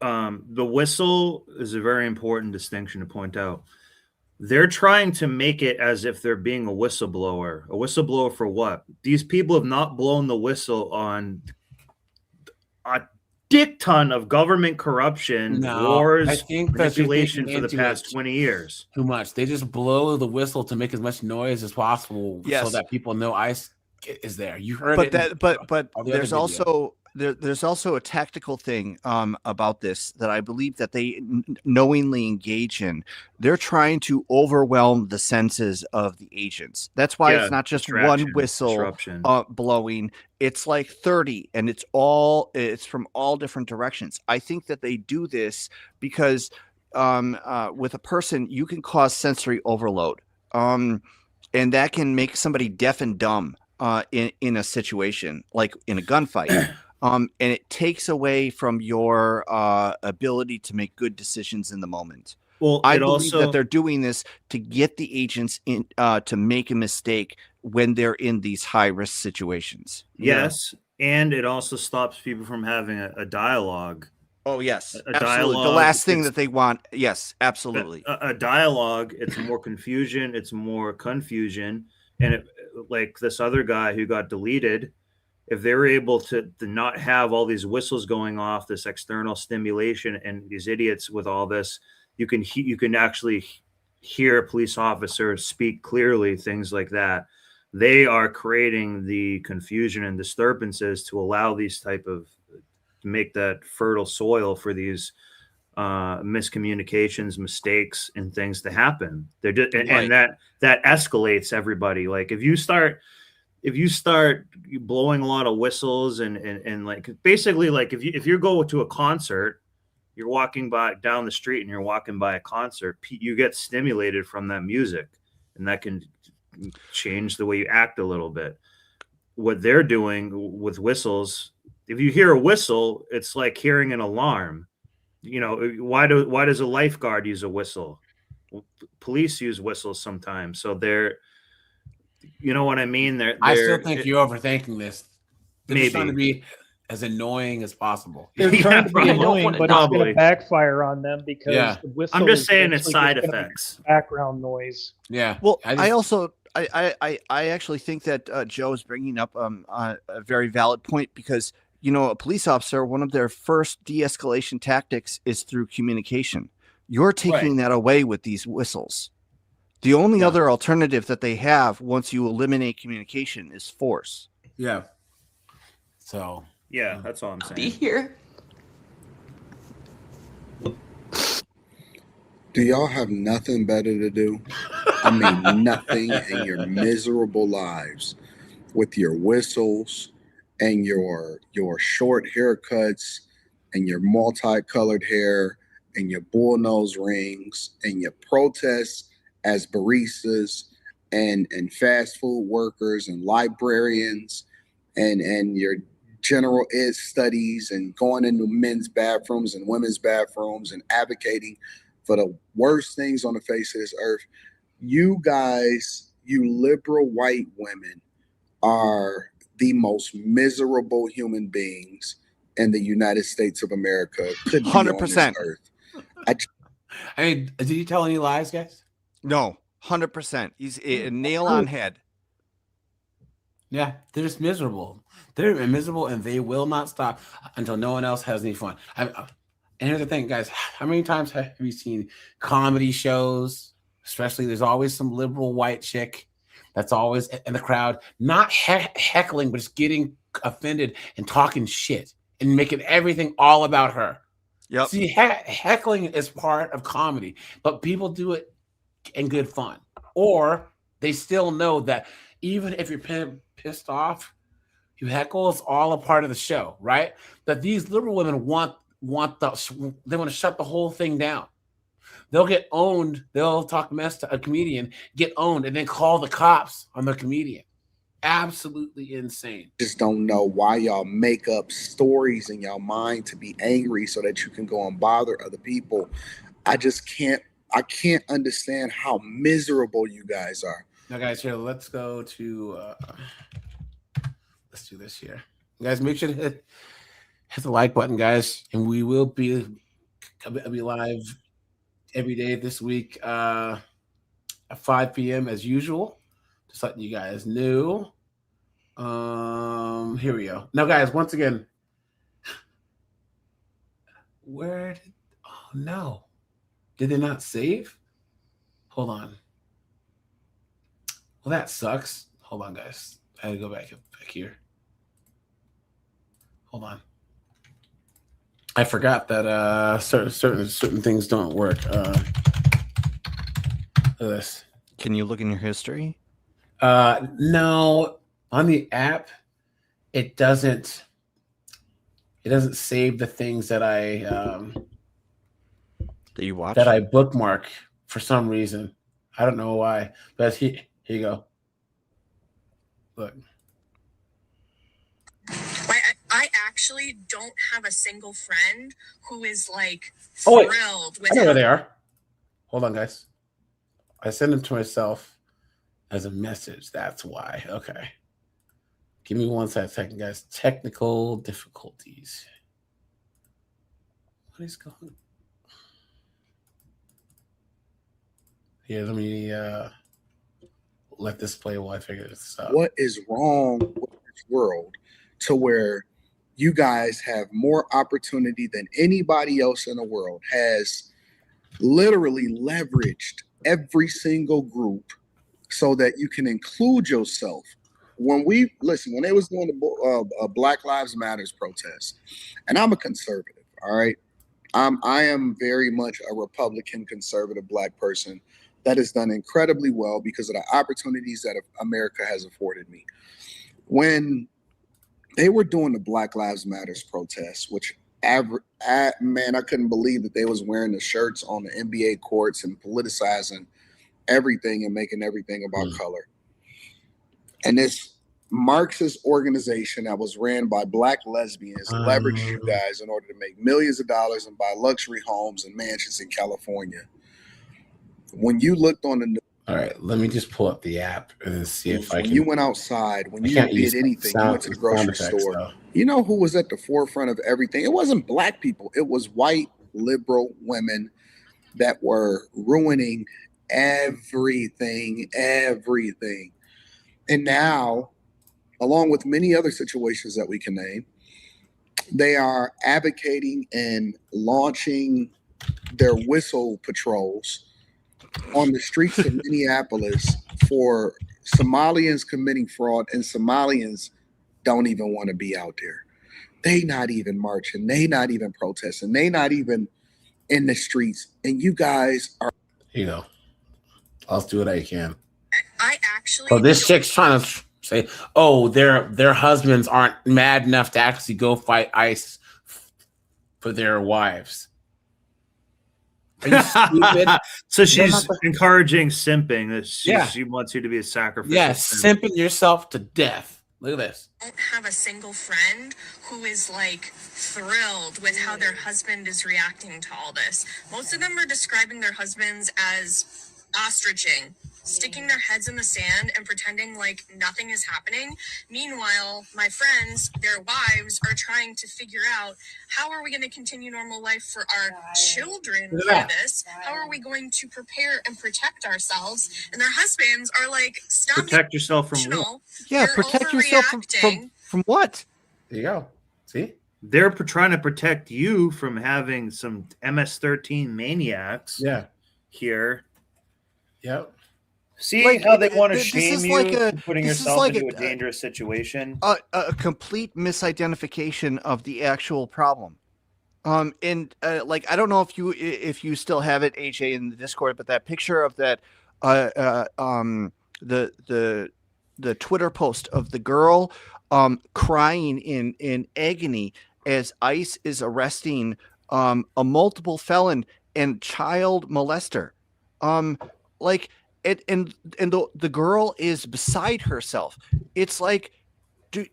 Speaker 8: The whistle is a very important distinction to point out. They're trying to make it as if they're being a whistleblower. A whistleblower for what? These people have not blown the whistle on a dick ton of government corruption, wars, manipulation for the past 20 years.
Speaker 1: Too much. They just blow the whistle to make as much noise as possible so that people know ICE is there. You heard it.
Speaker 5: But there's also a tactical thing about this that I believe that they knowingly engage in. They're trying to overwhelm the senses of the agents. That's why it's not just one whistle blowing. It's like 30, and it's from all different directions. I think that they do this because with a person, you can cause sensory overload, and that can make somebody deaf and dumb in a situation like in a gunfight. And it takes away from your ability to make good decisions in the moment.
Speaker 8: Well,
Speaker 5: I believe that they're doing this to get the agents in to make a mistake when they're in these high risk situations.
Speaker 8: Yes, and it also stops people from having a dialogue.
Speaker 5: Oh yes,
Speaker 8: a
Speaker 5: absolutely.
Speaker 8: dialogue.
Speaker 5: The last thing that they want. Yes, absolutely.
Speaker 8: A dialogue. It's more confusion. It's more confusion, and like this other guy who got deleted. If they're able to not have all these whistles going off, this external stimulation, and these idiots with all this, you can actually hear a police officer speak clearly, things like that. They are creating the confusion and disturbances to allow these to make that fertile soil for these miscommunications, mistakes, and things to happen. They're just, and that escalates everybody. Like if you start blowing a lot of whistles and like basically like if you go to a concert, you're walking down the street and you're walking by a concert, you get stimulated from that music, and that can change the way you act a little bit. What they're doing with whistles, if you hear a whistle, it's like hearing an alarm. Why does a lifeguard use a whistle? Police use whistles sometimes, so they're. You know what I mean?
Speaker 1: I still think you're overthinking this. They're
Speaker 8: Maybe
Speaker 1: just trying to be as annoying as possible.
Speaker 13: They're trying to be annoying, but it's going to backfire on them because the whistle.
Speaker 8: I'm just
Speaker 13: is
Speaker 8: saying it's
Speaker 13: eventually
Speaker 8: side
Speaker 13: just gonna be
Speaker 8: effects.
Speaker 13: Background noise.
Speaker 1: Yeah.
Speaker 5: Well, I actually think that Joe is bringing up a very valid point because a police officer, one of their first de-escalation tactics is through communication. You're taking that away with these whistles. The only other alternative that they have once you eliminate communication is force.
Speaker 1: Yeah. So.
Speaker 8: Yeah, that's all I'm saying.
Speaker 6: Be here.
Speaker 7: Do y'all have nothing better to do? I mean, nothing in your miserable lives with your whistles and your short haircuts and your multicolored hair and your bullnose rings and your protests as baristas and fast food workers and librarians and your general ed studies and going into men's bathrooms and women's bathrooms and advocating for the worst things on the face of this earth. You guys, you liberal white women, are the most miserable human beings in the United States of America. Could be on this
Speaker 5: 100%.
Speaker 7: earth.
Speaker 1: I mean, did you tell any lies, guys?
Speaker 5: No, 100%. He's a nail on head.
Speaker 1: Yeah, they're just miserable. They're miserable, and they will not stop until no one else has any fun. And here's the thing, guys: how many times have you seen comedy shows? Especially, there's always some liberal white chick that's always in the crowd, not heckling, but just getting offended and talking shit and making everything all about her.
Speaker 5: Yep.
Speaker 1: See, heckling is part of comedy, but people do it in good fun, or they still know that even if you're pissed off, you heckle is all a part of the show, right? That these liberal women they want to shut the whole thing down. They'll get owned. They'll talk mess to a comedian, get owned, and then call the cops on the comedian. Absolutely insane.
Speaker 7: Just don't know why y'all make up stories in y'all mind to be angry so that you can go and bother other people. I can't understand how miserable you guys are.
Speaker 1: Now, guys, here, let's go to let's do this here. Guys, make sure to hit the like button, guys, and we will be live every day this week at 5 p.m. as usual. Just letting you guys know. Here we go. Now, guys, once again, oh no. Did they not save? Hold on. Well, that sucks. Hold on, guys. I had to go back here. Hold on. I forgot that certain things don't work. Look at this.
Speaker 5: Can you look in your history?
Speaker 1: No. On the app, it doesn't save the things that
Speaker 5: that you watch,
Speaker 1: that I bookmark for some reason. I don't know why, but here you go. Look.
Speaker 2: I actually don't have a single friend who is like
Speaker 1: Oh, wait.
Speaker 2: thrilled with
Speaker 1: I know where they are. Hold on, guys. I send them to myself as a message. That's why. Okay. Give me 1 second, guys. Technical difficulties. What is going on? Here, let me let this play while I figure this out.
Speaker 7: What is wrong with this world to where you guys have more opportunity than anybody else in the world, has literally leveraged every single group so that you can include yourself? When they was doing the Black Lives Matters protest, and I'm a conservative, all right? I am very much a Republican conservative Black person that has done incredibly well because of the opportunities that America has afforded me. When they were doing the Black Lives Matters protests, which man, I couldn't believe that they was wearing the shirts on the NBA courts and politicizing everything and making everything about color. And this Marxist organization that was ran by Black lesbians leveraged you guys in order to make millions of dollars and buy luxury homes and mansions in California. When you looked on the
Speaker 1: all right, let me just pull up the app and see if I can.
Speaker 7: When you went outside, when you did anything, you went to the grocery store. You know who was at the forefront of everything? It wasn't Black people. It was white liberal women that were ruining everything. And now, along with many other situations that we can name, they are advocating and launching their whistle patrols on the streets of Minneapolis for Somalians committing fraud, and Somalians don't even want to be out there. They not even marching. They not even protesting. They not even in the streets. And you guys are...
Speaker 1: You know, I'll do what I can.
Speaker 2: I actually...
Speaker 1: So this chick's trying to say, oh, their husbands aren't mad enough to actually go fight ICE. for their wives. Are you stupid?
Speaker 8: So she's encouraging simping. That
Speaker 1: Yeah.
Speaker 8: she wants you to be a sacrificial.
Speaker 1: Yes,
Speaker 8: simp.
Speaker 1: simping yourself to death. Look at this.
Speaker 2: I don't have a single friend who is like thrilled with how their husband is reacting to all this. Most of them are describing their husbands as ostriching, sticking their heads in the sand and pretending like nothing is happening. Meanwhile, my friends, their wives, are trying to figure out, how are we going to continue normal life for our children
Speaker 1: Look
Speaker 2: through
Speaker 1: at that.
Speaker 2: this? How are we going to prepare and protect ourselves? And their husbands are like, stop
Speaker 8: Protect yourself from what?
Speaker 2: emotional.
Speaker 5: Yeah,
Speaker 2: You're
Speaker 5: protect yourself from what?
Speaker 1: There you go. See?
Speaker 8: They're trying to protect you from having some MS-13 maniacs.
Speaker 1: Yeah.
Speaker 8: Here.
Speaker 1: Yep.
Speaker 8: See
Speaker 5: Like,
Speaker 8: how they want to
Speaker 5: this
Speaker 8: shame
Speaker 5: is
Speaker 8: you
Speaker 5: like
Speaker 8: for putting
Speaker 5: this is
Speaker 8: yourself
Speaker 5: like
Speaker 8: into a dangerous situation.
Speaker 5: A complete misidentification of the actual problem. And like I don't know if you still have it, AJ, in the Discord, but that picture of that the Twitter post of the girl crying in agony as ICE is arresting a multiple felon and child molester. Like it, and the girl is beside herself. It's like, dude,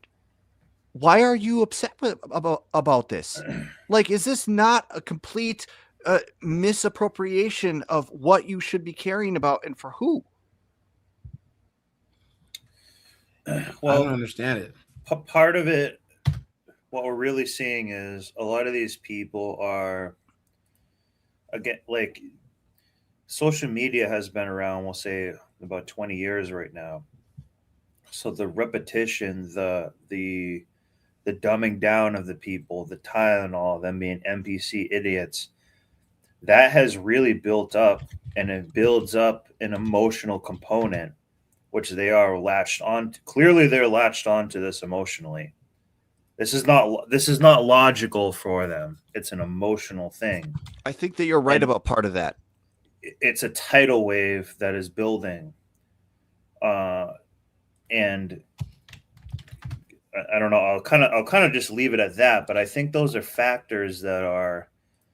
Speaker 5: why are you upset about this? Like, is this not a complete misappropriation of what you should be caring about and for who?
Speaker 8: Well,
Speaker 1: I don't understand it.
Speaker 8: Part of it, what we're really seeing is a lot of these people are, again, like, social media has been around, we'll say, about 20 years right now. So the repetition, the dumbing down of the people, the Tylenol, them being NPC idiots, that has really built up, and it builds up an emotional component, which they are latched on to. Clearly, they're latched onto this emotionally. This is not logical for them. It's an emotional thing.
Speaker 5: I think that you're right about part of that.
Speaker 8: It's a tidal wave that is building, and I don't know. I'll kind of just leave it at that. But I think those are factors that are.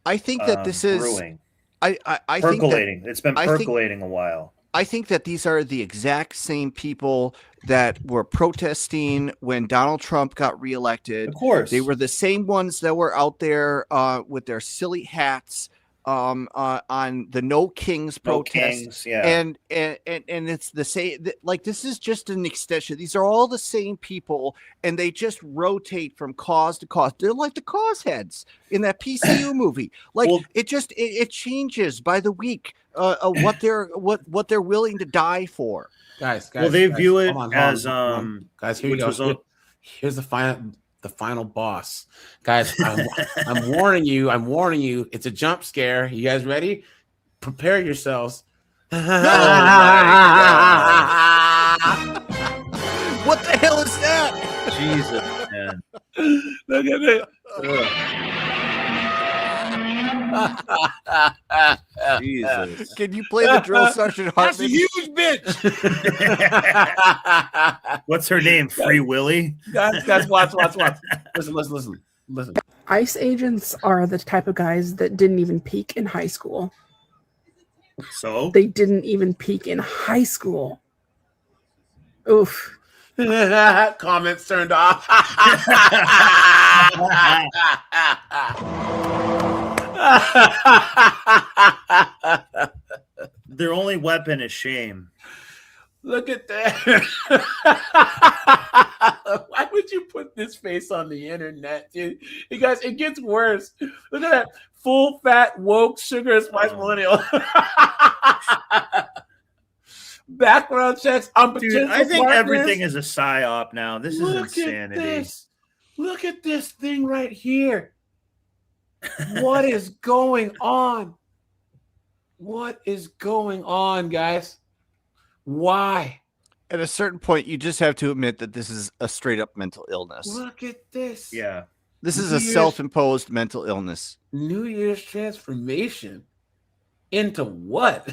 Speaker 5: I think that this is
Speaker 8: brewing.
Speaker 5: I
Speaker 8: percolating.
Speaker 5: Think that,
Speaker 8: it's been percolating a while.
Speaker 5: I think that these are the exact same people that were protesting when Donald Trump got reelected.
Speaker 8: Of course,
Speaker 5: they were the same ones that were out there with their silly hats on the No Kings protest.
Speaker 8: Kings, yeah.
Speaker 5: And it's the same. Like, this is just an extension. These are all the same people, and they just rotate from cause to cause. They're like the cause heads in that PCU movie. Like, it changes by the week. What they're willing to die for,
Speaker 1: guys.
Speaker 8: Well, they view it as
Speaker 1: guys. Here you go. Here's the final boss, guys. I'm warning you. I'm warning you. It's a jump scare. You guys ready? Prepare yourselves.
Speaker 5: What the hell is that?
Speaker 8: Jesus, man.
Speaker 1: Look at it.
Speaker 8: Jesus.
Speaker 5: Can you play the drill sergeant Hartman?
Speaker 1: That's a huge bitch.
Speaker 8: What's her name? Free Willy?
Speaker 1: Guys, watch. Listen.
Speaker 9: ICE agents are the type of guys that didn't even peak in high school.
Speaker 8: So?
Speaker 9: They didn't even peak in high school. Oof.
Speaker 1: Comments turned off.
Speaker 8: Their only weapon is shame.
Speaker 1: Look at that. Why would you put this face on the internet, dude? You guys, it gets worse. Look at that full fat woke sugar spice millennial. Background checks on
Speaker 8: Dude, I think everything is a psyop now. This is insanity.
Speaker 1: Look at this thing right here. What is going on? What is going on, guys? Why?
Speaker 5: At a certain point, you just have to admit that this is a straight up mental illness.
Speaker 1: Look at this.
Speaker 8: Yeah.
Speaker 5: This is a self-imposed mental illness.
Speaker 1: New Year's transformation into what?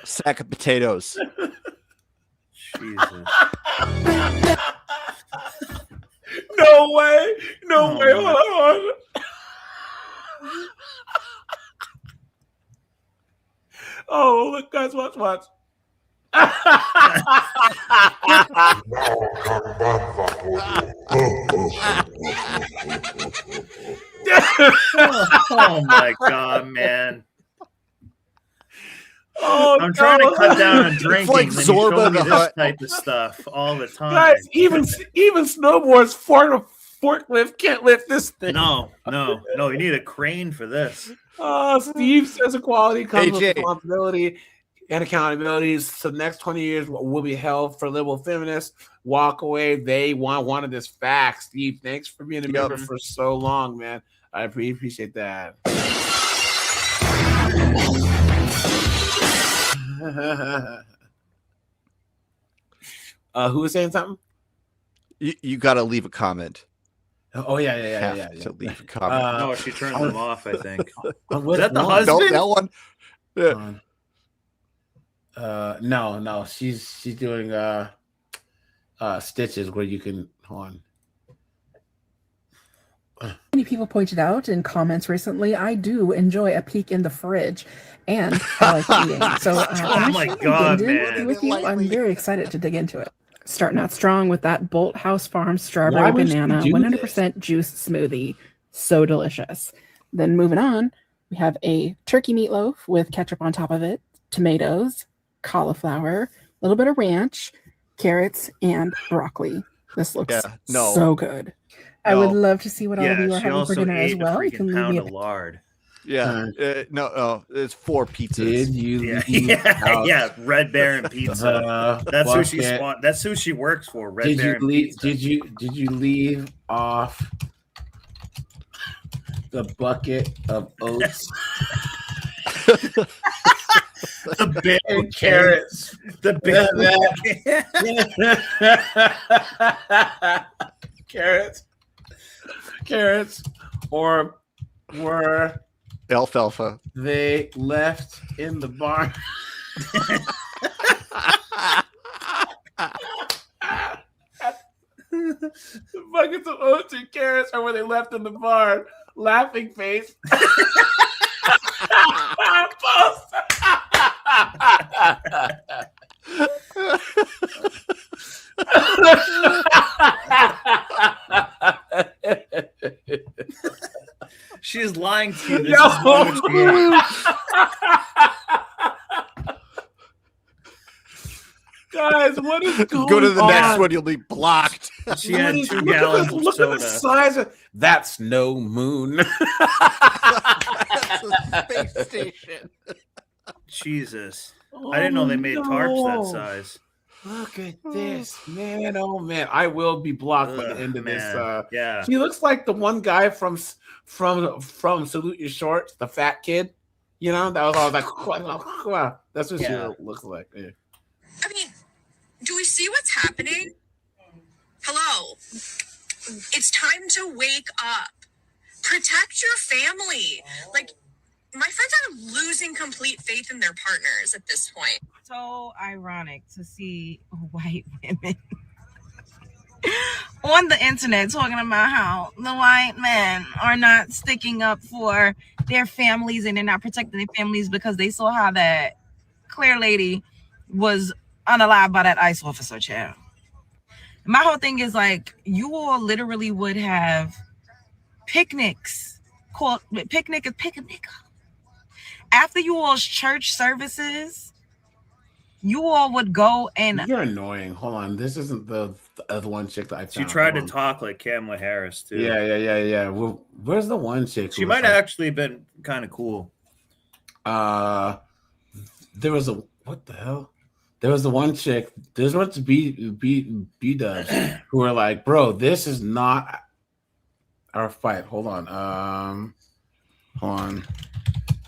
Speaker 5: Sack of potatoes.
Speaker 8: Jesus.
Speaker 1: No way. Hold on. Oh, look, guys, watch.
Speaker 8: Oh my god, man.
Speaker 1: Oh,
Speaker 8: I'm trying to cut down on
Speaker 5: It's
Speaker 8: drinking.
Speaker 5: like
Speaker 8: and then you show
Speaker 5: Zorba
Speaker 8: me
Speaker 5: the
Speaker 8: this
Speaker 5: Hutt.
Speaker 8: type of stuff all the time.
Speaker 1: Guys, even snowboards forklift can't lift this thing.
Speaker 8: No. You need a crane for this.
Speaker 1: Steve says equality comes with
Speaker 5: AJ.
Speaker 1: responsibility and accountability. So the next 20 years will be held for liberal feminists. Walk away. They wanted this fact. Steve, thanks for being a member for so long, man. I appreciate that. Who was saying something?
Speaker 5: You got to leave a comment.
Speaker 1: Oh yeah.
Speaker 5: Have to leave a comment.
Speaker 8: No, she turned them off, I think.
Speaker 1: Was
Speaker 8: that the husband?
Speaker 5: No, that one.
Speaker 1: No. She's doing stitches where you can hold on.
Speaker 9: Many people pointed out in comments recently, I do enjoy a peek in the fridge, and I like eating. So,
Speaker 8: Oh my God, man.
Speaker 9: with you, I'm very excited to dig into it. Starting out strong with that Bolt House Farm strawberry
Speaker 1: Why would you
Speaker 9: banana
Speaker 1: do
Speaker 9: 100% juice smoothie, so delicious. Then moving on, we have a turkey meatloaf with ketchup on top of it, tomatoes, cauliflower, a little bit of ranch, carrots, and broccoli. This looks so good. I would love to see what all of you are
Speaker 8: she
Speaker 9: having for
Speaker 8: also
Speaker 9: dinner as
Speaker 8: ate
Speaker 9: well.
Speaker 8: a
Speaker 9: You can
Speaker 8: freaking
Speaker 9: leave
Speaker 8: pound
Speaker 9: me
Speaker 8: of lard.
Speaker 5: Yeah. No, it's 4 pizzas.
Speaker 1: Did you
Speaker 8: Yeah, Red Baron Pizza. That's who she That's who she works for. Red Baron Pizza.
Speaker 1: Did you leave off the bucket of oats?
Speaker 8: The big
Speaker 1: and carrots.
Speaker 8: The
Speaker 1: big carrots, or were
Speaker 5: alfalfa
Speaker 1: they left in the barn? The buckets of oats and carrots, or were they left in the barn? Laughing face.
Speaker 8: She's lying to you. This is what she is.
Speaker 1: Guys, what is going on?
Speaker 5: Go to the next one, you'll be blocked.
Speaker 8: She had 2 gallons of
Speaker 1: look
Speaker 8: soda.
Speaker 1: at the size of that's no moon.
Speaker 5: That's a space station.
Speaker 8: Jesus. I didn't know they made tarps that size.
Speaker 1: Look at this, man. Oh man, I will be blocked by the end of this.
Speaker 8: Yeah.
Speaker 1: He looks like the one guy from Salute Your Shorts, the fat kid. You know, that was all like that's what she looks like. Yeah.
Speaker 2: I mean, do we see what's happening? Hello. It's time to wake up. Protect your family. Like, my friends are losing complete faith in their partners at this point.
Speaker 10: So ironic to see white women on the internet talking about how the white men are not sticking up for their families and they're not protecting their families because they saw how that Claire lady was unalived by that ICE officer chair. My whole thing is like, you all literally would have picnics called picnic after you all's church services. You all would go and
Speaker 1: You're annoying. Hold on, this isn't the other one chick that I found.
Speaker 8: She tried to talk like Kamala Harris too.
Speaker 1: Yeah. Well, where's the one chick?
Speaker 8: She might have actually been kind of cool.
Speaker 1: There was a what the hell? There was the one chick. There's one to B dubs who were like, bro, this is not our fight. Hold on.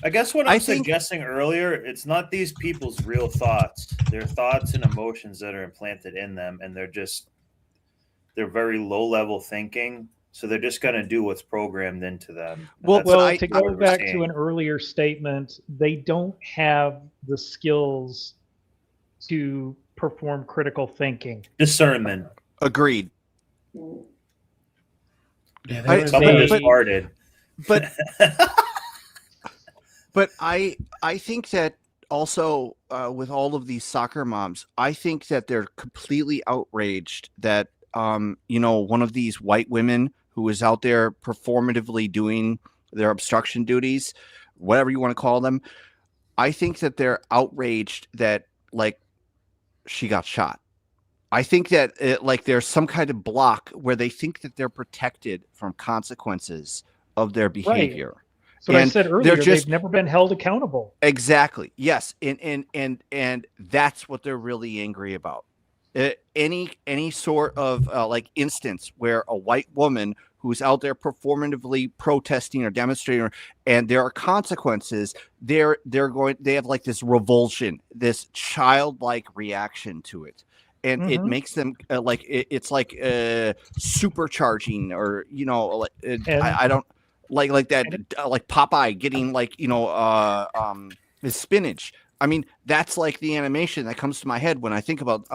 Speaker 8: I guess what I'm suggesting earlier, it's not these people's real thoughts. They're thoughts and emotions that are implanted in them, and they're very low level thinking. So they're just going to do what's programmed into them.
Speaker 13: Well, to go back to an earlier statement, they don't have the skills to perform critical thinking.
Speaker 8: Discernment.
Speaker 5: Agreed.
Speaker 8: Yeah, someone just farted.
Speaker 5: But I think that also with all of these soccer moms, I think that they're completely outraged that one of these white women who is out there performatively doing their obstruction duties, whatever you want to call them. I think that they're outraged that like she got shot. I think that there's some kind of block where they think that they're protected from consequences of their behavior.
Speaker 13: Right. So I said earlier, they've never been held accountable.
Speaker 5: Exactly. Yes. And that's what they're really angry about. Any sort of instance where a white woman who's out there performatively protesting or demonstrating, and there are consequences, they have like this revulsion, this childlike reaction to it. And it makes them it's like supercharging, or I don't like that, like Popeye getting his spinach. I mean, that's like the animation that comes to my head when I think about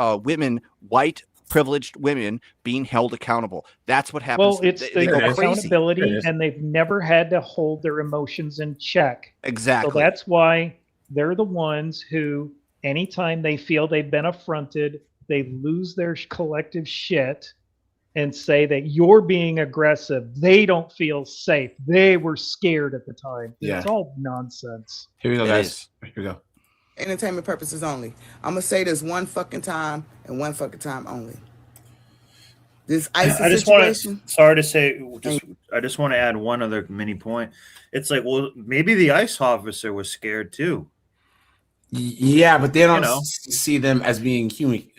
Speaker 5: white privileged women being held accountable. That's what happens.
Speaker 13: Well, it's the accountability, and they've never had to hold their emotions in check.
Speaker 5: Exactly.
Speaker 13: So that's why they're the ones who, anytime they feel they've been affronted, they lose their collective shit and say that you're being aggressive. They don't feel safe. They were scared at the time.
Speaker 1: Yeah.
Speaker 13: It's all nonsense.
Speaker 1: Here we go, guys. Here we go.
Speaker 11: Entertainment purposes only. I'm gonna say this one fucking time and one fucking time only. This ISIS situation.
Speaker 8: Sorry to say, I just want to add one other mini point. It's like, well, maybe the ICE officer was scared too.
Speaker 1: Yeah, but they don't see them as being human.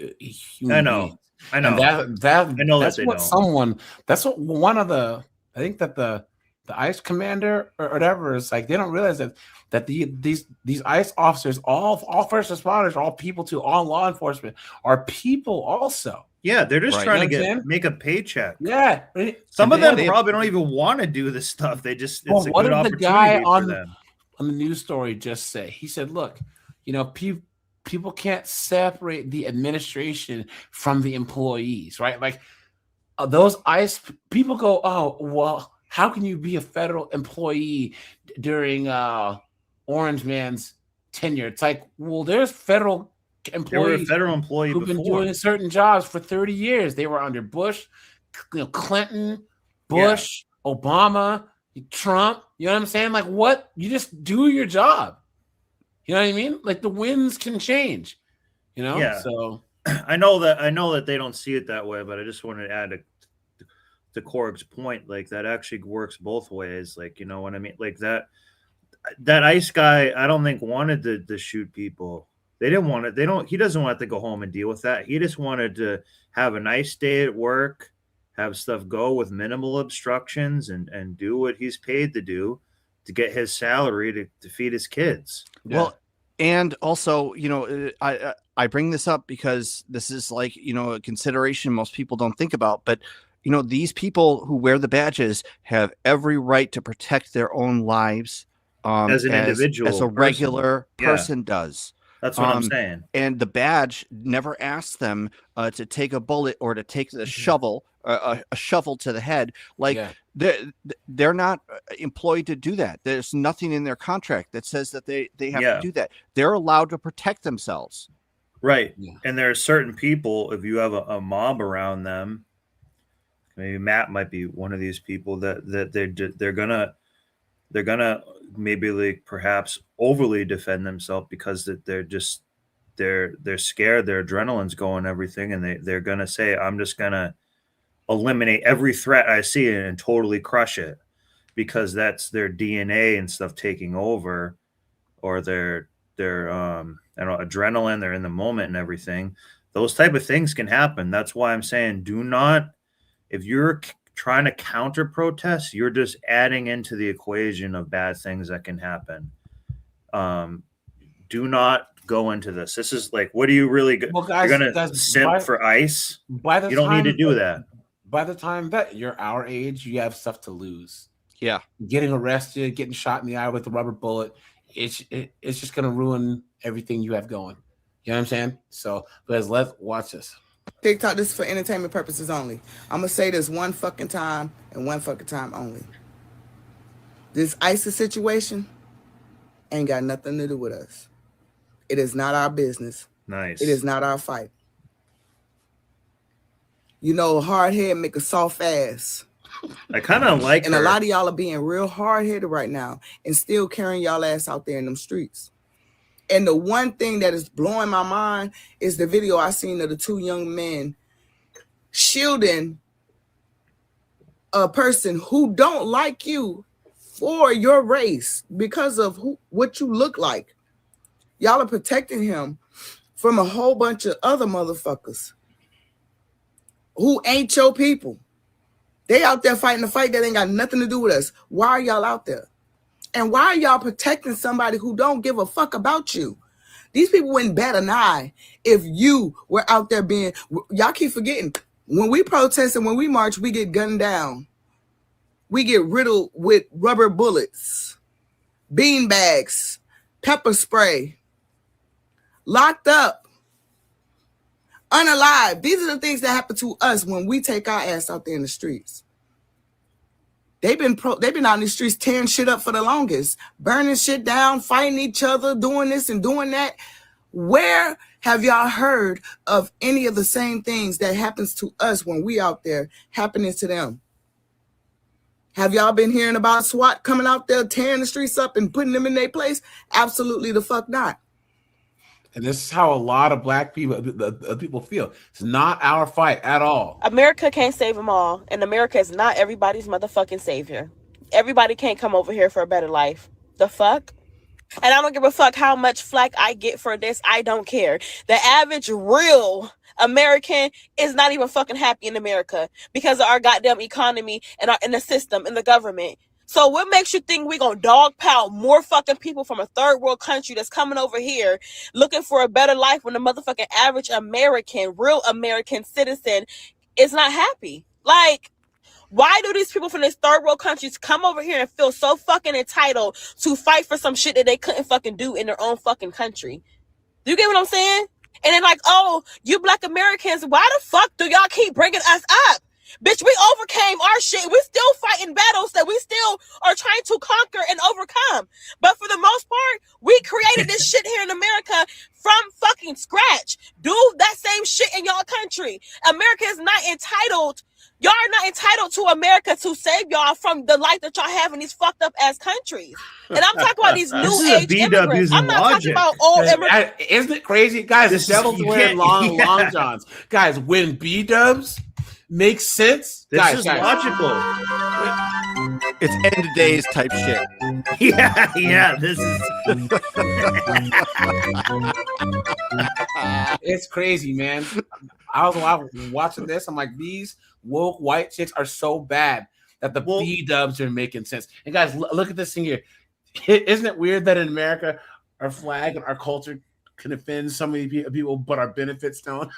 Speaker 8: I know.
Speaker 1: Beings.
Speaker 8: I know.
Speaker 1: And
Speaker 8: I know
Speaker 1: that's
Speaker 8: that
Speaker 1: what someone. That's what one of the. I think that the ICE commander or whatever is like. They don't realize that these ICE officers, all first responders, all people too, all law enforcement are people also.
Speaker 8: Yeah, they're just trying to make a paycheck.
Speaker 1: Yeah,
Speaker 8: some of them probably don't even want to do this stuff. They just it's a
Speaker 1: what
Speaker 8: good
Speaker 1: did the
Speaker 8: opportunity
Speaker 1: guy
Speaker 8: for them.
Speaker 1: On the news story just say? He said, "Look, people can't separate the administration from the employees, right? Like those ICE people go, oh well, how can you be a federal employee during Orange Man's tenure? It's like, well, there's federal employees.
Speaker 8: They were a federal employee
Speaker 1: who've been
Speaker 8: before.
Speaker 1: doing certain jobs for 30 years. They were under Bush, Clinton, Bush, Obama, Trump. You know what I'm saying? Like, what? You just do your job. You know what I mean? Like the winds can change. You know?
Speaker 8: Yeah.
Speaker 1: So
Speaker 8: I know that they don't see it that way, but I just wanted to add to Korg's point. Like that actually works both ways. Like, you know what I mean? Like that ICE guy, I don't think wanted to shoot people. They didn't want it. He doesn't want to go home and deal with that. He just wanted to have a nice day at work, have stuff go with minimal obstructions, and do what he's paid to do to get his salary to feed his kids.
Speaker 5: Well, and also, I bring this up because this is like, a consideration most people don't think about, but these people who wear the badges have every right to protect their own lives
Speaker 8: as an individual,
Speaker 5: as a regular person does.
Speaker 8: That's what I'm saying.
Speaker 5: And the badge never asks them to take a bullet or to take the shovel, a shovel to the head. Like they're not employed to do that. There's nothing in their contract that says that they have to do that. They're allowed to protect themselves.
Speaker 8: Right. Yeah. And there are certain people, if you have a mob around them, maybe Matt might be one of these people that they're gonna maybe like perhaps overly defend themselves because that they're scared, their adrenaline's going, everything, and they're gonna say, I'm just gonna eliminate every threat I see and totally crush it, because that's their DNA and stuff taking over, or their adrenaline, they're in the moment and everything. Those type of things can happen. That's why I'm saying, do not, if you're trying to counter protest, you're just adding into the equation of bad things that can happen. Do not go into this. This is like, what do you really go?
Speaker 1: Well, guys,
Speaker 8: you're gonna simp for ICE? You don't need to do that.
Speaker 1: By the time that you're our age, you have stuff to lose.
Speaker 5: Yeah,
Speaker 1: getting arrested, getting shot in the eye with a rubber bullet, it's just gonna ruin everything you have going. You know what I'm saying? So, let's watch this.
Speaker 11: TikTok, this is for entertainment purposes only. I'm going to say this one fucking time and one fucking time only. This ISIS situation ain't got nothing to do with us. It is not our business.
Speaker 8: Nice.
Speaker 11: It is not our fight. You know, a hard head make a soft ass.
Speaker 8: I kind of like
Speaker 11: and
Speaker 8: her.
Speaker 11: a lot of y'all are being real hard-headed right now and still carrying y'all ass out there in them streets. And the one thing that is blowing my mind is the video I seen of the two young men shielding a person who don't like you for your race because of what you look like. Y'all are protecting him from a whole bunch of other motherfuckers who ain't your people. They out there fighting a fight that ain't got nothing to do with us. Why are y'all out there? And why are y'all protecting somebody who don't give a fuck about you? These people wouldn't bat an eye if you were out there being... Y'all keep forgetting. When we protest and when we march, we get gunned down. We get riddled with rubber bullets, bean bags, pepper spray, locked up, unalive. These are the things that happen to us when we take our ass out there in the streets. They've been out in the streets tearing shit up for the longest, burning shit down, fighting each other, doing this and doing that. Where have y'all heard of any of the same things that happens to us when we out there happening to them? Have y'all been hearing about SWAT coming out there tearing the streets up and putting them in their place? Absolutely the fuck not.
Speaker 1: And this is how a lot of black people people feel. It's not our fight at all.
Speaker 12: America can't save them all, and America is not everybody's motherfucking savior. Everybody can't come over here for a better life. The fuck? And I don't give a fuck how much flack I get for this. I don't care. The average real American is not even fucking happy in America because of our goddamn economy and in the system, in the government. So what makes you think we're going to dogpile more fucking people from a third world country that's coming over here looking for a better life when the motherfucking average American, real American citizen is not happy? Like, why do these people from these third world countries come over here and feel so fucking entitled to fight for some shit that they couldn't fucking do in their own fucking country? Do you get what I'm saying? And then like, oh, you black Americans, why the fuck do y'all keep bringing us up? Bitch, we overcame our shit. We still fighting battles that we still are trying to conquer and overcome. But for the most part, we created this shit here in America from fucking scratch. Do that same shit in y'all country. America is not entitled. Y'all are not entitled to America to save y'all from the life that y'all have in these fucked up ass countries. And I'm talking about these new age immigrants. I'm not talking about old immigrants.
Speaker 1: Isn't it crazy? Guys, the devil's wearing long johns. Guys, when B-dubs makes sense,
Speaker 8: this is logical.
Speaker 5: It's end of days type shit.
Speaker 8: Yeah, this is
Speaker 1: it's crazy, man. I was watching this. I'm like, these woke white chicks are so bad that the B-dubs are making sense. And guys, look at this thing here. Isn't it weird that in America, our flag and our culture can offend so many people, but our benefits don't?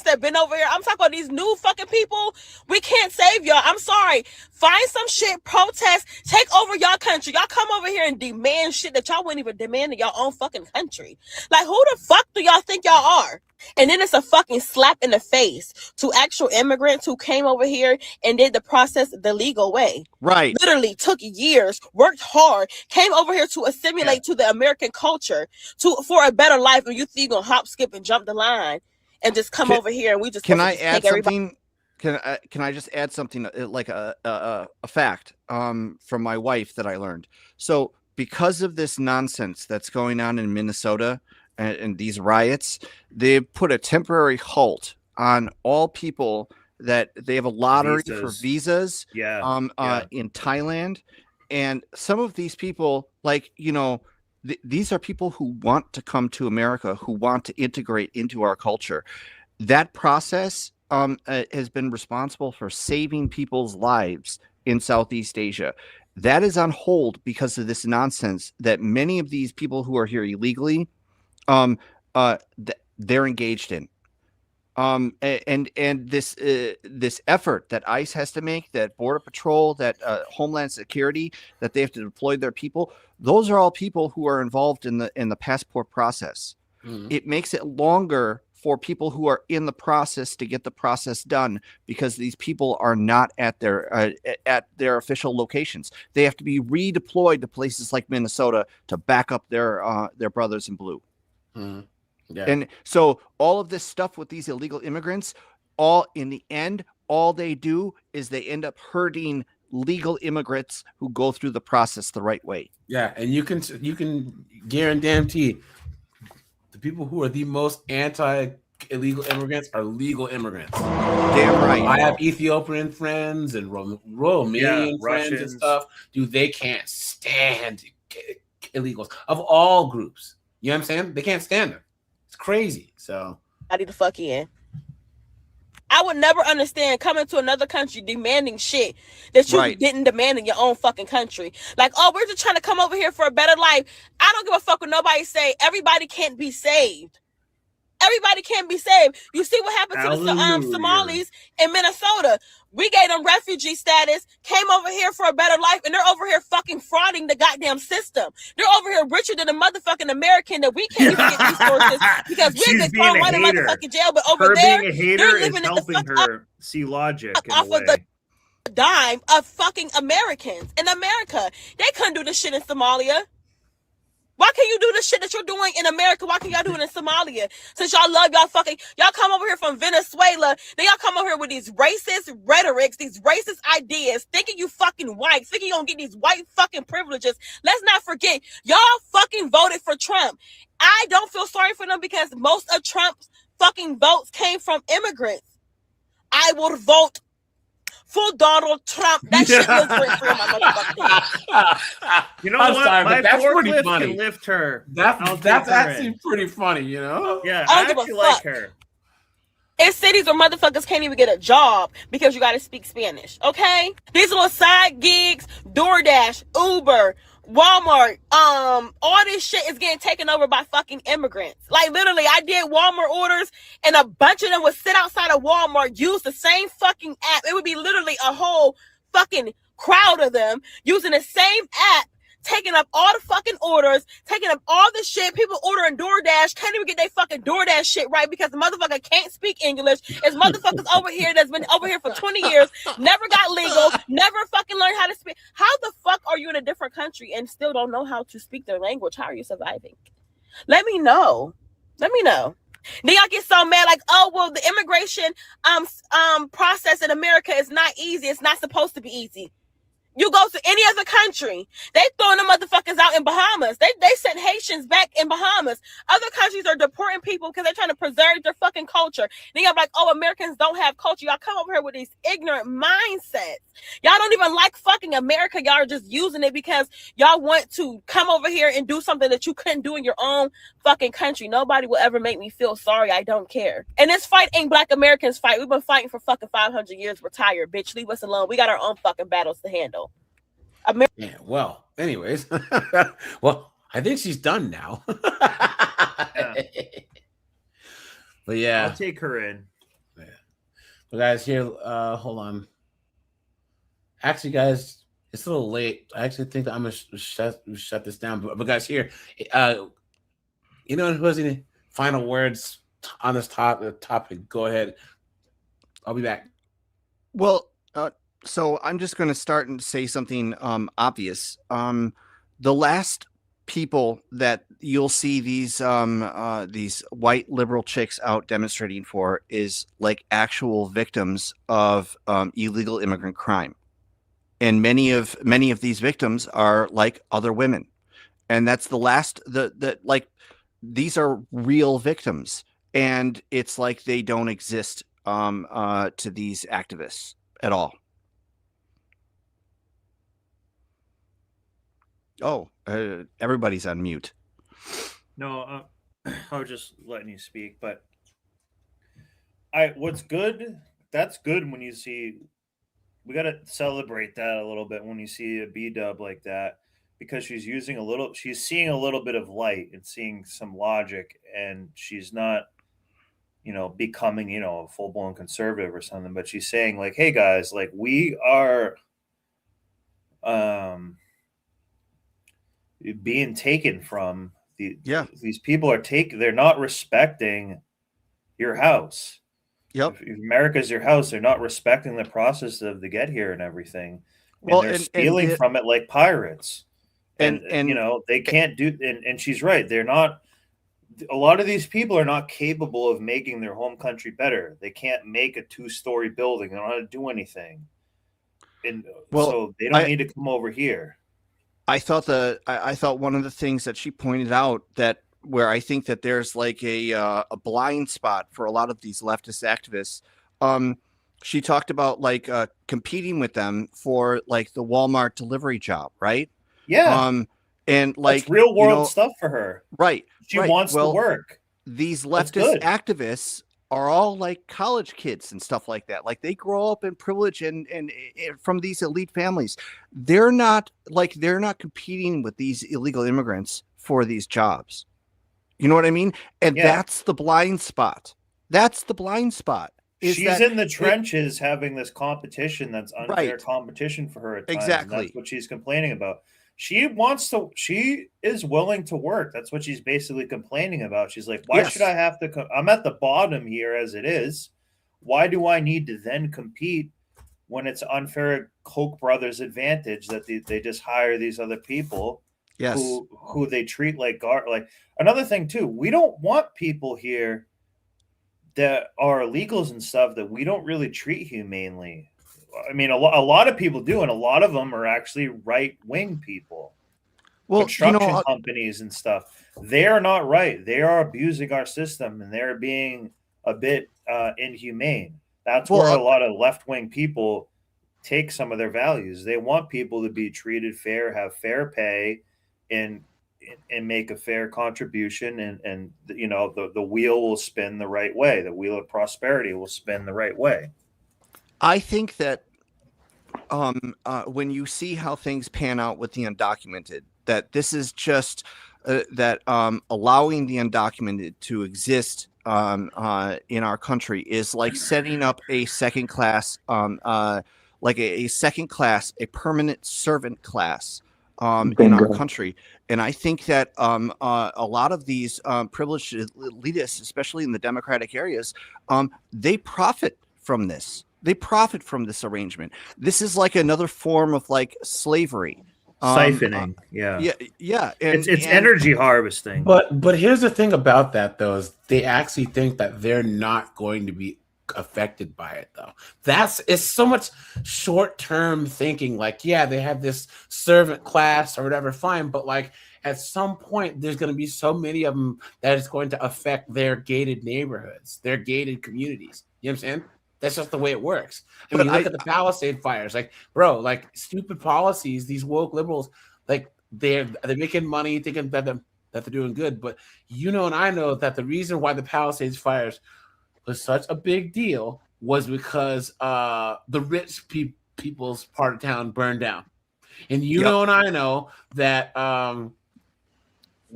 Speaker 12: That been over here. I'm talking about these new fucking people. We can't save y'all. I'm sorry. Find some shit, protest, take over y'all country. Y'all come over here and demand shit that y'all wouldn't even demand in y'all own fucking country. Like, who the fuck do y'all think y'all are? And then it's a fucking slap in the face to actual immigrants who came over here and did the process the legal way.
Speaker 5: Right.
Speaker 12: Literally took years, worked hard, came over here to assimilate to the American culture for a better life. And you think you're gonna hop, skip, and jump the line and just come over here and we just
Speaker 5: can I add something? Can I just add something like a fact from my wife that I learned? So because of this nonsense that's going on in Minnesota and these riots, they put a temporary halt on all people that they have a lottery for visas in Thailand. And some of these people, like, you know, these are people who want to come to America, who want to integrate into our culture. That process has been responsible for saving people's lives in Southeast Asia. That is on hold because of this nonsense that many of these people who are here illegally, they're engaged in. And this effort that ICE has to make, that Border Patrol, that Homeland Security, that they have to deploy their people, those are all people who are involved in the passport process. It makes it longer for people who are in the process to get the process done, because these people are not at their official locations. They have to be redeployed to places like Minnesota to back up their brothers in blue.
Speaker 1: Mm-hmm. Yeah.
Speaker 5: And so all of this stuff with these illegal immigrants, all in the end, all they do is they end up hurting legal immigrants who go through the process the right way.
Speaker 1: Yeah, and you can guarantee the people who are the most anti-illegal immigrants are legal immigrants.
Speaker 5: Damn right.
Speaker 1: I have Ethiopian friends and Romanian friends and stuff. Dude, they can't stand illegals of all groups. You know what I'm saying? They can't stand them. It's crazy. So
Speaker 12: I need to fuck in. I would never understand coming to another country demanding shit that you didn't demand in your own fucking country. Like, oh, we're just trying to come over here for a better life. I don't give a fuck what nobody say. Everybody can't be saved. Everybody can't be saved. You see what happened to the Somalis in Minnesota? We gave them refugee status, came over here for a better life, and they're over here fucking frauding the goddamn system. They're over here richer than a motherfucking American that we can't even get resources because we've been thrown right in motherfucking jail. But over there,
Speaker 8: being a hater
Speaker 12: they're
Speaker 8: is
Speaker 12: living
Speaker 8: helping her see logic in
Speaker 12: off
Speaker 8: a way.
Speaker 12: of the dime of fucking Americans in America. They couldn't do this shit in Somalia. Why can't you do the shit that you're doing in America? Why can't y'all do it in Somalia? Since y'all love y'all come over here from Venezuela, then y'all come over here with these racist rhetorics, these racist ideas, thinking you fucking white, thinking you gonna get these white fucking privileges. Let's not forget, y'all fucking voted for Trump. I don't feel sorry for them because most of Trump's fucking votes came from immigrants. I will vote for Donald Trump. That shit lives rent free in my motherfucking head.
Speaker 8: You know
Speaker 1: I'm
Speaker 8: what?
Speaker 1: sorry,
Speaker 8: My
Speaker 1: but that's pretty
Speaker 8: forklift
Speaker 1: funny.
Speaker 8: can lift her.
Speaker 1: That's actually pretty funny, you know?
Speaker 8: Yeah,
Speaker 12: I
Speaker 8: I
Speaker 12: don't give a
Speaker 8: actually like
Speaker 12: fuck.
Speaker 8: her.
Speaker 12: In cities where motherfuckers can't even get a job because you got to speak Spanish, okay? These little side gigs, DoorDash, Uber, Walmart, all this shit is getting taken over by fucking immigrants. Like, literally, I did Walmart orders, and a bunch of them would sit outside of Walmart, use the same fucking app. It would be literally a whole fucking crowd of them using the same app, taking up all the fucking orders, taking up all the shit. People ordering DoorDash can't even get their fucking DoorDash shit right because the motherfucker can't speak English. It's motherfuckers over here that's been over here for 20 years, never got legal, never fucking learned how to speak. How the fuck are you in a different country and still don't know how to speak their language? How are you surviving? Let me know. Let me know. Then y'all get so mad like, oh, well, the immigration process in America is not easy. It's not supposed to be easy. You go to any other country, they throwing the motherfuckers out in Bahamas. They sent Haitians back in Bahamas. Other countries are deporting people because they're trying to preserve their fucking culture. Then y'all like, oh, Americans don't have culture. Y'all come over here with these ignorant mindsets. Y'all don't even like fucking America. Y'all are just using it because y'all want to come over here and do something that you couldn't do in your own fucking country. Nobody will ever make me feel sorry. I don't care. And this fight ain't Black Americans fight. We've been fighting for fucking 500 years. We're tired, bitch. Leave us alone. We got our own fucking battles to handle.
Speaker 1: Yeah, well, anyways. Well, I think she's done now. But yeah.
Speaker 8: I'll take her in.
Speaker 1: Yeah. But guys, here, hold on. Actually, guys, it's a little late. I actually think that I'm gonna shut this down. But guys, here, you know who has any final words on this topic? Go ahead. I'll be back.
Speaker 5: Well, so I'm just going to start and say something obvious. The last people that you'll see these white liberal chicks out demonstrating for is like actual victims of illegal immigrant crime, and many of these victims are like other women, and that's the last. Like these are real victims, and it's like they don't exist to these activists at all. Oh, everybody's on mute.
Speaker 8: No, I was just letting you speak. But what's good? That's good when you see. We got to celebrate that a little bit when you see a B-dub like that, because she's seeing a little bit of light and seeing some logic, and she's not, becoming, a full-blown conservative or something. But she's saying like, hey guys, like we are, being taken from these people they're not respecting your house.
Speaker 5: Yep.
Speaker 8: If America's your house, they're not respecting the process of the get here and everything. And
Speaker 5: Well,
Speaker 8: they're
Speaker 5: and
Speaker 8: stealing
Speaker 5: the-
Speaker 8: from it like pirates. And you know, they can't do, and she's right. They're not, a lot of these people are not capable of making their home country better. They can't make a 2-story building. They don't know how to do anything. And so they don't need to come over here.
Speaker 5: I thought I thought one of the things that she pointed out that where I think that there's like a blind spot for a lot of these leftist activists. She talked about like competing with them for like the Walmart delivery job, right?
Speaker 8: Yeah.
Speaker 5: And like
Speaker 8: that's real world
Speaker 5: you know,
Speaker 8: stuff for her.
Speaker 5: Right.
Speaker 8: She
Speaker 5: right.
Speaker 8: wants
Speaker 5: well,
Speaker 8: to work.
Speaker 5: These
Speaker 8: That's
Speaker 5: leftist
Speaker 8: good.
Speaker 5: activists are all like college kids and stuff like that. Like they grow up in privilege and from these elite families. They're not competing with these illegal immigrants for these jobs. You know what I mean? And that's the blind spot. That's the blind spot.
Speaker 8: She's in the trenches having this competition that's unfair competition for her at times.
Speaker 5: Exactly.
Speaker 8: And that's what she's complaining about. She is willing to work. That's what she's basically complaining about. She's like, why should I have to I'm at the bottom here as it is. Why do I need to then compete when it's unfair Koch brothers advantage that they just hire these other people who they treat like like another thing too, we don't want people here that are illegals and stuff that we don't really treat humanely. I mean, a lot of people do, and a lot of them are actually right-wing people.
Speaker 5: Well,
Speaker 8: construction companies and stuff. They are not right. They are abusing our system, and they're being a bit inhumane. That's where a lot of left-wing people take some of their values. They want people to be treated fair, have fair pay, and make a fair contribution, and you know the wheel will spin the right way. The wheel of prosperity will spin the right way.
Speaker 5: I think that when you see how things pan out with the undocumented, that this is just that allowing the undocumented to exist in our country is like setting up a second class, like a second class, a permanent servant class in our country. And I think that a lot of these privileged elitists, especially in the Democratic areas, they profit from this. They profit from this arrangement. This is like another form of like slavery.
Speaker 8: Siphoning.
Speaker 5: Yeah.
Speaker 8: And it's energy harvesting.
Speaker 1: But here's the thing about that, though, is they actually think that they're not going to be affected by it, though. It's so much short-term thinking. Like, yeah, they have this servant class or whatever, fine, but like at some point there's going to be so many of them that it's going to affect their gated neighborhoods, their gated communities. You know what I'm saying? That's just the way it works. I mean, look at the Palisade fires. Like, bro, like stupid policies, these woke liberals, like they're making money thinking that they're doing good. But you know and I know that the reason why the Palisades fires was such a big deal was because the rich people's part of town burned down. And you know and I know that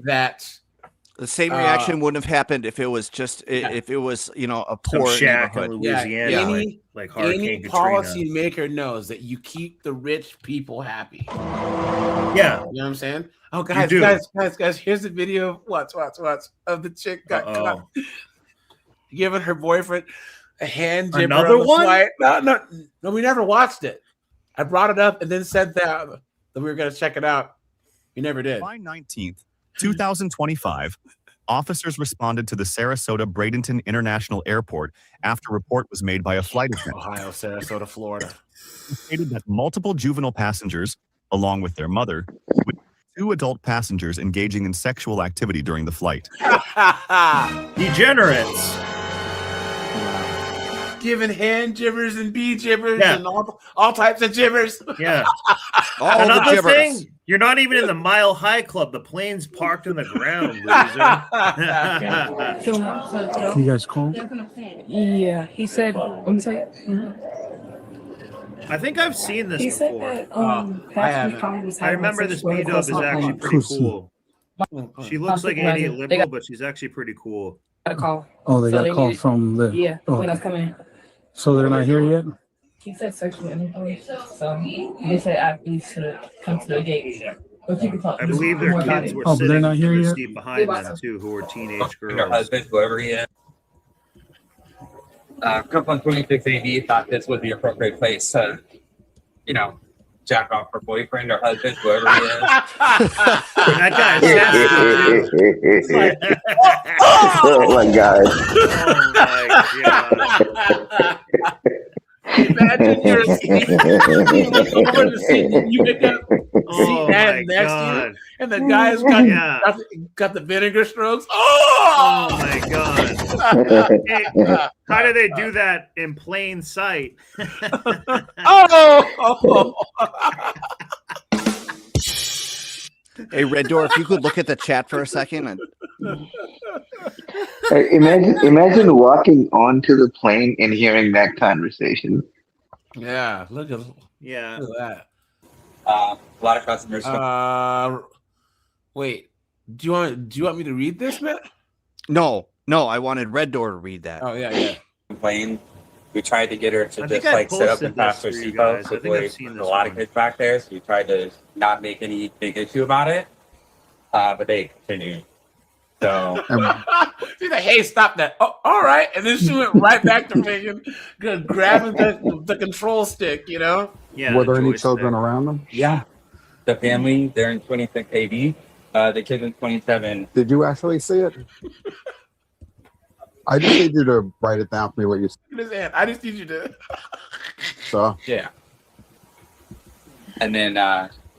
Speaker 1: that
Speaker 5: the same reaction wouldn't have happened if it was just if it was a poor neighborhood.
Speaker 8: In Louisiana, like
Speaker 1: any policymaker knows that you keep the rich people happy.
Speaker 8: Yeah,
Speaker 1: you know what I'm saying. Oh, guys, here's the video. Watch of the chick got caught giving her boyfriend a hand jibber.
Speaker 8: Another
Speaker 1: on the
Speaker 8: one?
Speaker 1: flight. No, we never watched it. I brought it up and then said that we were going to check it out. We never did.
Speaker 19: July 19th, 2025, officers responded to the Sarasota Bradenton International Airport after a report was made by a flight attendant.
Speaker 1: Ohio, Sarasota, Florida.
Speaker 19: Stated that multiple juvenile passengers, along with their mother, with 2 adult passengers engaging in sexual activity during the flight.
Speaker 8: Degenerates.
Speaker 1: Giving hand jibbers and bee jibbers and all types of jibbers.
Speaker 8: Yeah.
Speaker 5: Another
Speaker 8: thing, you're not even in the Mile High Club. The plane's parked in the ground, loser.
Speaker 14: You guys call?
Speaker 9: Yeah, he said.
Speaker 8: I think I've seen this
Speaker 9: He said
Speaker 8: before.
Speaker 9: that
Speaker 8: I haven't. I remember this B-dub is actually pretty cool. She looks like an idiot liberal, but she's actually pretty cool.
Speaker 14: Oh, they got a call from Liv.
Speaker 20: Yeah,
Speaker 14: Oh.
Speaker 20: when I was coming in.
Speaker 14: So they're not here yet?
Speaker 20: He said sexual intercourse, so they said I need to come to the gate. But you can talk.
Speaker 8: I believe their
Speaker 20: more about
Speaker 8: kids
Speaker 20: it.
Speaker 8: were
Speaker 14: Oh, but they're
Speaker 8: sitting
Speaker 14: not here
Speaker 8: in the
Speaker 14: yet?
Speaker 8: seat behind them too, who were teenage
Speaker 21: Their
Speaker 8: girls.
Speaker 21: husband, whoever he is.
Speaker 17: Trump on 26 AD thought this was the appropriate place to, jack off her boyfriend or husband, whoever he is.
Speaker 8: That guy is sensitive.
Speaker 21: Oh my god.
Speaker 1: Imagine you're a seat. You look over the seat, you pick up seat man next to you, and the guy's got the vinegar strokes.
Speaker 8: Oh my god. Hey, how do they do that in plain sight?
Speaker 5: Hey, Red Door, if you could look at the chat for a second.
Speaker 21: Imagine walking onto the plane and hearing that conversation.
Speaker 1: Yeah, look at that.
Speaker 17: A lot of customers.
Speaker 1: Wait, do you want me to read this, man?
Speaker 5: No, I wanted Red Door to read that.
Speaker 1: Oh yeah.
Speaker 17: Complain. We tried to get her to
Speaker 8: I
Speaker 17: just
Speaker 8: think I
Speaker 17: sit up
Speaker 8: posted
Speaker 17: and pass her
Speaker 8: this for you
Speaker 17: seatbelt.
Speaker 8: guys. I think I've seen
Speaker 17: There's
Speaker 8: this
Speaker 17: a lot of
Speaker 8: one.
Speaker 17: kids back there, so we tried to not make any big issue about it. But they continued. So
Speaker 1: She's like, "Hey, stop that!" Oh, all right, and then she went right back to grabbing the control stick.
Speaker 17: Yeah.
Speaker 23: Were there any children around them?
Speaker 17: Yeah. The family, they're in 26 AD. The kids in 27.
Speaker 23: Did you actually see it? I just need you to write it down for me what you said.
Speaker 1: I just need you to.
Speaker 23: So
Speaker 17: yeah. And then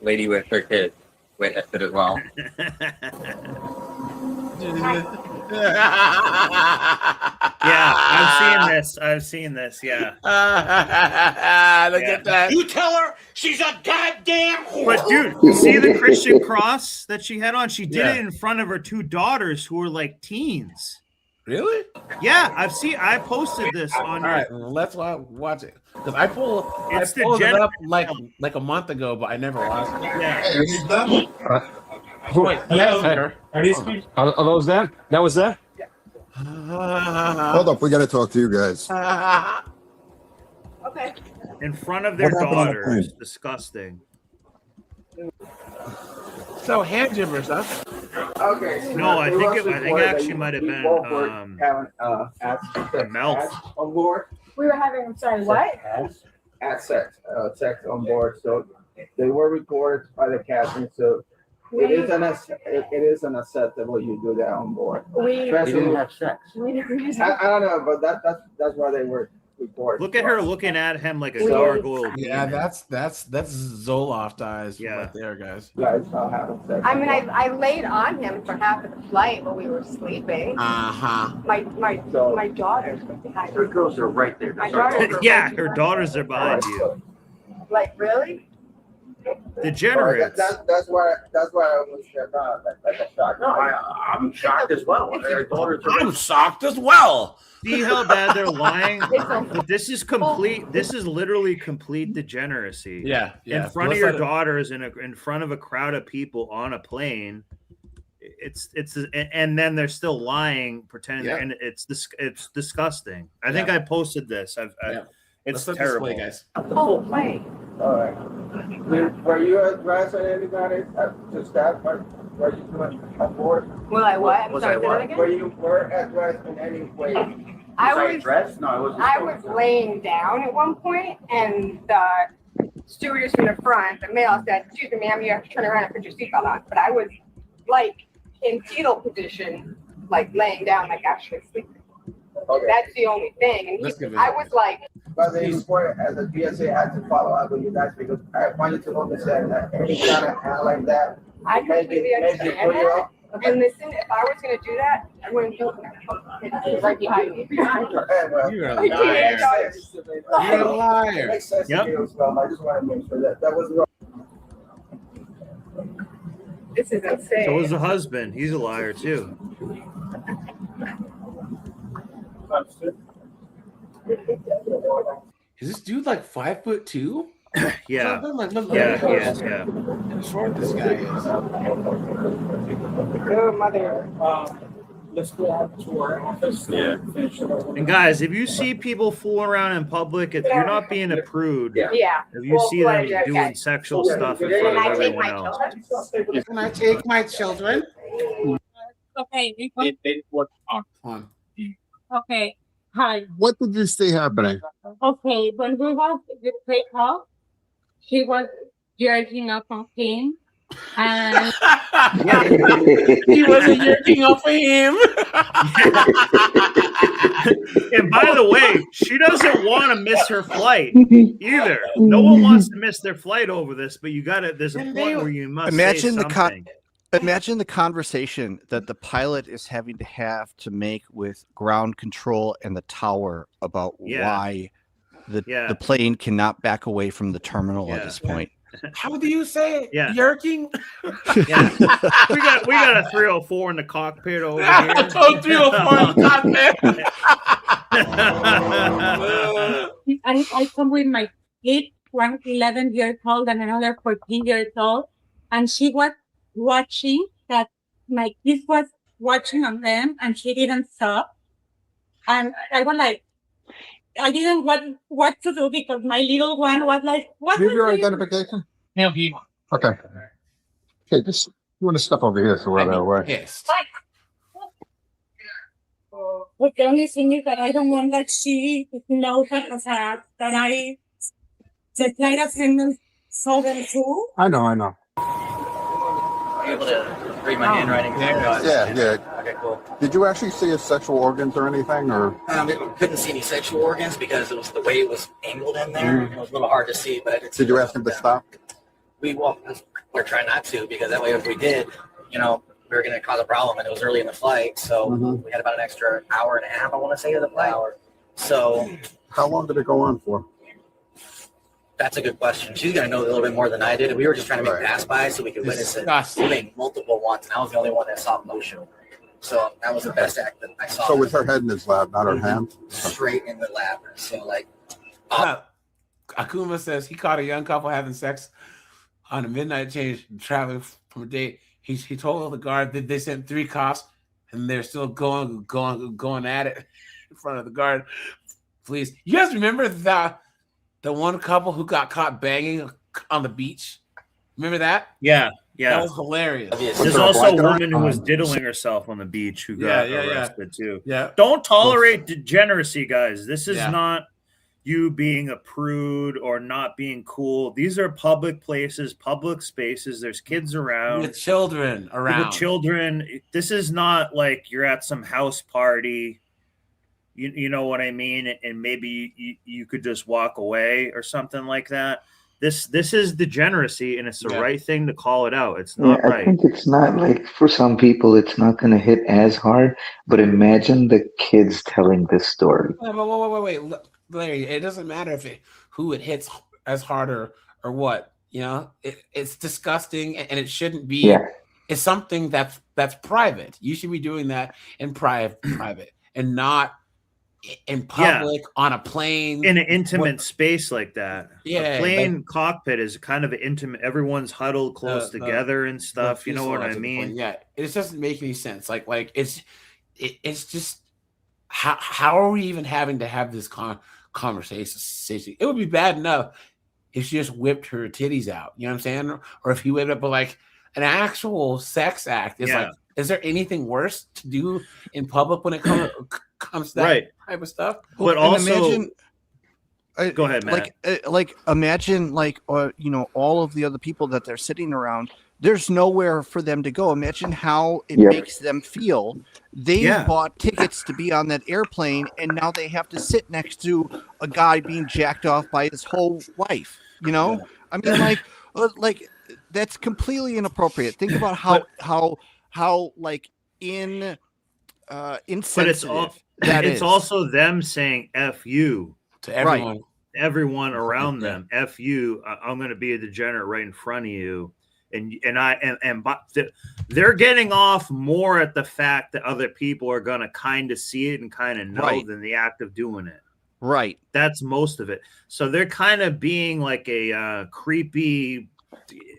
Speaker 17: lady with her kid witnessed it as well.
Speaker 8: I've seen this. Yeah.
Speaker 1: Look at that.
Speaker 22: You tell her she's a goddamn whore.
Speaker 8: But dude, see the Christian cross that she had on? She did it in front of her two daughters who were like teens.
Speaker 1: Really?
Speaker 8: Yeah, I posted this on.
Speaker 1: All right, let's watch it because I pulled
Speaker 8: It's
Speaker 1: it up like a month ago, but I never watched it.
Speaker 8: Yeah.
Speaker 1: Wait,
Speaker 14: Are those that? That was that?
Speaker 23: hold up, we got to talk to you guys.
Speaker 2: Okay.
Speaker 8: In front of their
Speaker 23: What happened on the
Speaker 8: daughters.
Speaker 23: plane?
Speaker 8: Disgusting.
Speaker 1: So hand gibbers, huh?
Speaker 24: Okay. So
Speaker 8: No, I think
Speaker 24: the
Speaker 8: it actually might have been
Speaker 24: having
Speaker 8: Mel.
Speaker 24: on board.
Speaker 2: We were having, I'm sorry, what?
Speaker 24: At sex on board. So they were recorded by the captain. So it is unacceptable you do that on board.
Speaker 2: We
Speaker 24: Especially-
Speaker 2: have sex. We never had
Speaker 24: I don't know, but that's why they were recorded.
Speaker 8: Look at her looking at him like a gargoyle.
Speaker 1: Yeah, that's Zoloft eyes right there, guys.
Speaker 24: Guys, I'll have sex.
Speaker 2: I mean, I laid on him for half of the flight while we were sleeping. My daughters were behind me.
Speaker 24: Her girls are right there.
Speaker 2: My daughters were
Speaker 8: Yeah, her daughters are behind you.
Speaker 2: like, really?
Speaker 8: Degenerates.
Speaker 24: That's why I was like a shock. No, I'm shocked as well.
Speaker 1: I'm shocked as well.
Speaker 8: See how bad they're lying? But this is complete. This is literally complete degeneracy.
Speaker 1: Yeah.
Speaker 8: In front of your daughters, in front of a crowd of people on a plane. It's and then they're still lying, pretending, and it's disgusting. I think I posted this. It's terrible,
Speaker 24: guys.
Speaker 2: Oh, wait.
Speaker 24: All right. Were you addressing anybody to staff? Were you doing on board?
Speaker 2: Will I what? I'm sorry, say that again?
Speaker 24: Were you addressed in any way?
Speaker 2: I
Speaker 24: was dressed? No, I wasn't.
Speaker 2: I was laying down at one point, and the stewardess from the front, the male, said, "Excuse me, ma'am, you have to turn around and put your seatbelt on." But I was like in fetal position, like laying down, like actually sleeping.
Speaker 24: Okay.
Speaker 2: That's the only thing. And I was like,
Speaker 24: But they report as a TSA had to follow up with you guys because I wanted to understand that any kind of hand like that.
Speaker 2: I completely understand that. And listen, if I was going to do that, I wouldn't do it. It's right behind me.
Speaker 1: You're a
Speaker 2: Like,
Speaker 1: liar. You're a liar.
Speaker 24: It makes sense to me as well. I just want to make sure that was wrong.
Speaker 2: This is insane.
Speaker 8: So was the husband. He's a liar too.
Speaker 1: Is this dude like 5'2"?
Speaker 8: Yeah.
Speaker 1: Look,
Speaker 8: Yeah,
Speaker 1: how
Speaker 8: he is, yeah.
Speaker 1: short this guy is.
Speaker 2: Oh, mother.
Speaker 24: Let's go out to our office.
Speaker 8: Yeah. And guys, if you see people fooling around in public, if you're not being a prude,
Speaker 2: Yeah.
Speaker 8: if you see them doing sexual stuff in front of everyone else.
Speaker 1: Can I take my children?
Speaker 25: Okay.
Speaker 14: They work on.
Speaker 25: Okay.
Speaker 3: Hi.
Speaker 23: What did you see happening?
Speaker 3: Okay, when we was the play off, she was jerking up on him, and
Speaker 1: He wasn't jerking off of him.
Speaker 8: And by the way, she doesn't want to miss her flight either. No one wants to miss their flight over this, but you got to. There's a point where you must
Speaker 5: imagine
Speaker 8: say
Speaker 5: the
Speaker 8: something.
Speaker 5: imagine the conversation that the pilot is having to have to make with ground control and the tower about why the plane cannot back away from the terminal at this point.
Speaker 1: How do you say it?
Speaker 8: Yeah.
Speaker 1: Yerking?
Speaker 8: Yeah. we got a 304 in the cockpit over here.
Speaker 1: Oh, 304 in the cockpit.
Speaker 3: I come with my kid, one 11 years old and another 14 years old, and she was watching that my kid was watching on them, and she didn't stop. And I was like, I didn't know what to do because my little one was like, "What?"
Speaker 23: Give your identification. Okay. Okay, just you want to step over here so we're out of the way.
Speaker 1: Yes.
Speaker 3: But the only thing is that I don't want that she knows that I the flight attendant saw them too.
Speaker 23: I know.
Speaker 15: Are you able to read my handwriting?
Speaker 23: Yeah.
Speaker 15: Okay, cool.
Speaker 23: Did you actually see his sexual organs or anything, or?
Speaker 15: Couldn't see any sexual organs because it was the way it was angled in there. It was a little hard to see, but I did see.
Speaker 23: Did you ask him to stop?
Speaker 15: We're trying not to because that way if we did, we were going to cause a problem, and it was early in the flight, so we had about an extra hour and a half, I want to say, of the flight. So,
Speaker 23: how long did it go on for?
Speaker 15: That's a good question. She's going to know a little bit more than I did. We were just trying to make pass-by so we could witness it. We made multiple ones, and I was the only one that saw motion. So that was the best act that I saw.
Speaker 23: So with her head in his lap, not her hand?
Speaker 15: Straight in the lap. So
Speaker 1: Akuma says he caught a young couple having sex on a midnight change traveling from a date. He told the guard that they sent 3 cops, and they're still going at it in front of the guard. Please, you guys remember the one couple who got caught banging on the beach? Remember that?
Speaker 8: Yeah.
Speaker 1: That was hilarious.
Speaker 8: There's also a woman who was diddling herself on the beach who got arrested too.
Speaker 1: Yeah.
Speaker 8: Don't tolerate degeneracy, guys. This is
Speaker 1: Yeah.
Speaker 8: not you being a prude or not being cool. These are public places, public spaces. There's kids around.
Speaker 1: With children around.
Speaker 8: With children. This is not like you're at some house party. You know what I mean? And maybe you could just walk away or something like that. This is degeneracy, and it's the right thing to call it out. It's not
Speaker 21: I
Speaker 8: right.
Speaker 21: think it's not like for some people it's not going to hit as hard, but imagine the kids telling this story.
Speaker 1: Wait, Larry. It doesn't matter who it hits as hard or what. It's disgusting, and it shouldn't be.
Speaker 21: Yeah.
Speaker 1: It's something that's private. You should be doing that in private, and not in public on a plane
Speaker 8: in an intimate space like that.
Speaker 1: Yeah,
Speaker 8: a plane cockpit is kind of intimate. Everyone's huddled close together and stuff. You know what I mean?
Speaker 1: Yeah, it doesn't make any sense. Like it's just how are we even having to have this conversation? It would be bad enough if she just whipped her titties out. You know what I'm saying? Or if he whipped up like an actual sex act. Is like, is there anything worse to do in public when it comes to that type of stuff?
Speaker 8: But also, go ahead, Matt.
Speaker 5: Imagine all of the other people that they're sitting around. There's nowhere for them to go. Imagine how it makes them feel. They bought tickets to be on that airplane, and now they have to sit next to a guy being jacked off by his whole wife. I mean, like that's completely inappropriate. Think about how insensitive
Speaker 8: it's also them saying "f you"
Speaker 1: to everyone,
Speaker 8: everyone around them. "F you." I'm going to be a degenerate right in front of you, but they're getting off more at the fact that other people are going to kind of see it and kind of know than the act of doing it.
Speaker 5: Right.
Speaker 8: That's most of it. So they're kind of being like a creepy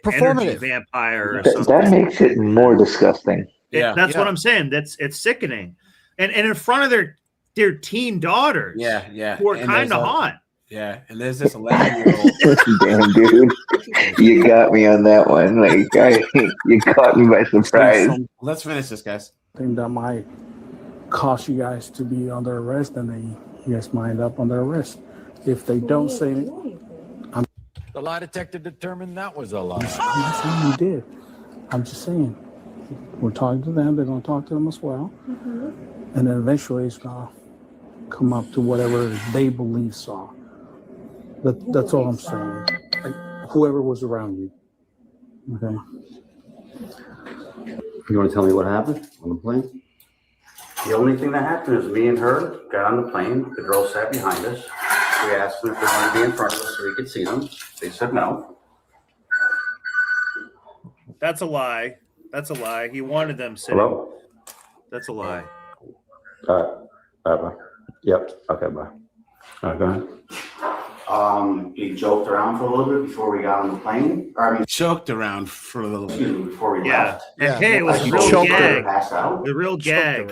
Speaker 5: performative
Speaker 8: vampire or something.
Speaker 21: That makes it more disgusting.
Speaker 8: That's what I'm saying. It's sickening. And in front of their teen daughters. Who are kind of hot.
Speaker 1: Yeah. And there's this 11-year-old.
Speaker 21: Damn, dude. You got me on that one. You caught me by surprise.
Speaker 1: Let's finish this, guys.
Speaker 14: Thing that my
Speaker 4: cause you guys to be under arrest, then you guys might end up under arrest. If they don't say it,
Speaker 6: The lie detector determined that was a lie.
Speaker 4: I'm not saying you did. I'm just saying we're talking to them. They're going to talk to them as well, and then eventually it's going to come up to whatever they believe saw. That's all I'm saying. Like, whoever was around you. Okay.
Speaker 16: You want to tell me what happened on the plane?
Speaker 18: The only thing that happened is me and her got on the plane. The girl sat behind us. We asked them if they wanted to be in front of us so we could see them. They said no.
Speaker 8: That's a lie. That's a lie. He wanted them sitting.
Speaker 16: Hello?
Speaker 8: That's a lie.
Speaker 16: All right, bye. Yep. Okay, bye. All right, go ahead.
Speaker 18: We joked around for a little bit before we got on the plane.
Speaker 1: Joked around for a little
Speaker 18: bit before we
Speaker 8: Yeah.
Speaker 18: left.
Speaker 8: And hey, it was
Speaker 18: You
Speaker 8: a real
Speaker 18: choked
Speaker 8: gag.
Speaker 18: her. Passed out.
Speaker 8: The real gag.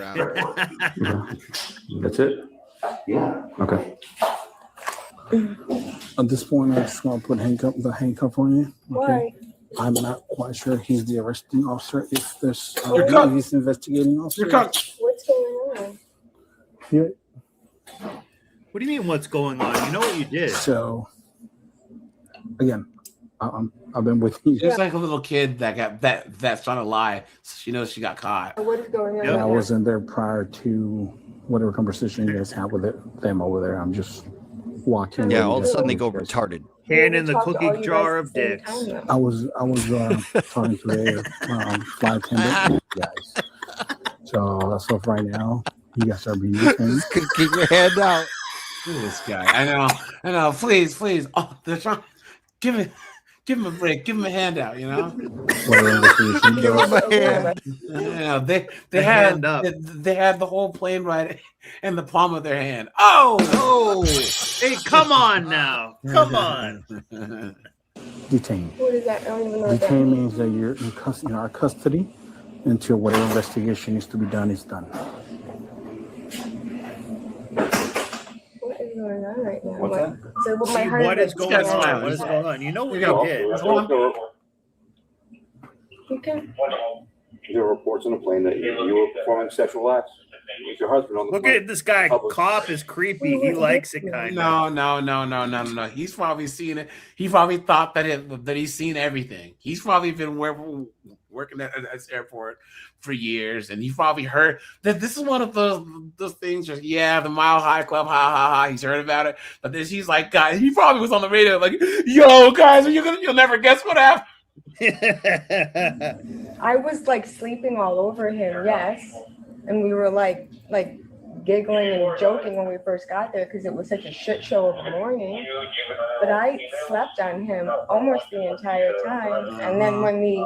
Speaker 16: That's it?
Speaker 18: Yeah.
Speaker 16: Okay.
Speaker 4: At this point, I just want to put the handcuff on you.
Speaker 12: Why?
Speaker 4: I'm not quite sure he's the arresting officer. If there's
Speaker 1: You're cooked.
Speaker 4: he's the investigating officer.
Speaker 1: You're cooked.
Speaker 12: What's going on?
Speaker 4: Yeah.
Speaker 8: What do you mean? What's going on? You know what you did.
Speaker 4: So, again, I've been with you.
Speaker 1: Just like a little kid that got that's trying to lie. She knows she got caught.
Speaker 12: What is going on?
Speaker 4: And I wasn't there prior to whatever conversation you guys have with them over there. I'm just watching.
Speaker 5: Yeah, all of a sudden they go retarded.
Speaker 8: Hand in the cookie jar of dicks.
Speaker 4: I was talking to their flight attendant guys. So that's off right now. You guys are being detained.
Speaker 5: Keep your hand out.
Speaker 1: Look at this guy. I know. Please. Oh, they're trying. Give him a break. Give him a handout. You know.
Speaker 4: Give
Speaker 5: him a hand.
Speaker 1: Yeah, they had the whole plane ride in the palm of their hand. Oh.
Speaker 8: Hey, come on now. Come on.
Speaker 4: Detained.
Speaker 12: What is that? I don't even know what that
Speaker 4: Detained
Speaker 12: means.
Speaker 4: means that you're in our custody until whatever investigation needs to be done is done.
Speaker 12: What is going on right now?
Speaker 16: What's
Speaker 12: What? So what my
Speaker 8: See,
Speaker 12: heart
Speaker 8: what is going
Speaker 1: That's
Speaker 8: on?
Speaker 1: fine.
Speaker 8: What is going on? You know what
Speaker 1: You
Speaker 8: you
Speaker 1: go.
Speaker 8: did.
Speaker 12: Okay.
Speaker 16: There are reports on the plane that you were performing sexual acts with your husband on the
Speaker 8: Look
Speaker 16: plane.
Speaker 8: at this guy. Cop is creepy. He likes it kind of.
Speaker 1: No. He's probably seen it. He probably thought that he's seen everything. He's probably been working at this airport for years, and he probably heard that this is one of those things. Just the Mile High Club, ha. He's heard about it, but then he's like, guys, he probably was on the radio, like, yo, guys, you'll never guess what happened.
Speaker 12: I was like sleeping all over him, yes, and we were like giggling and joking when we first got there because it was such a shit show of a morning. But I slept on him almost the entire time, and then when the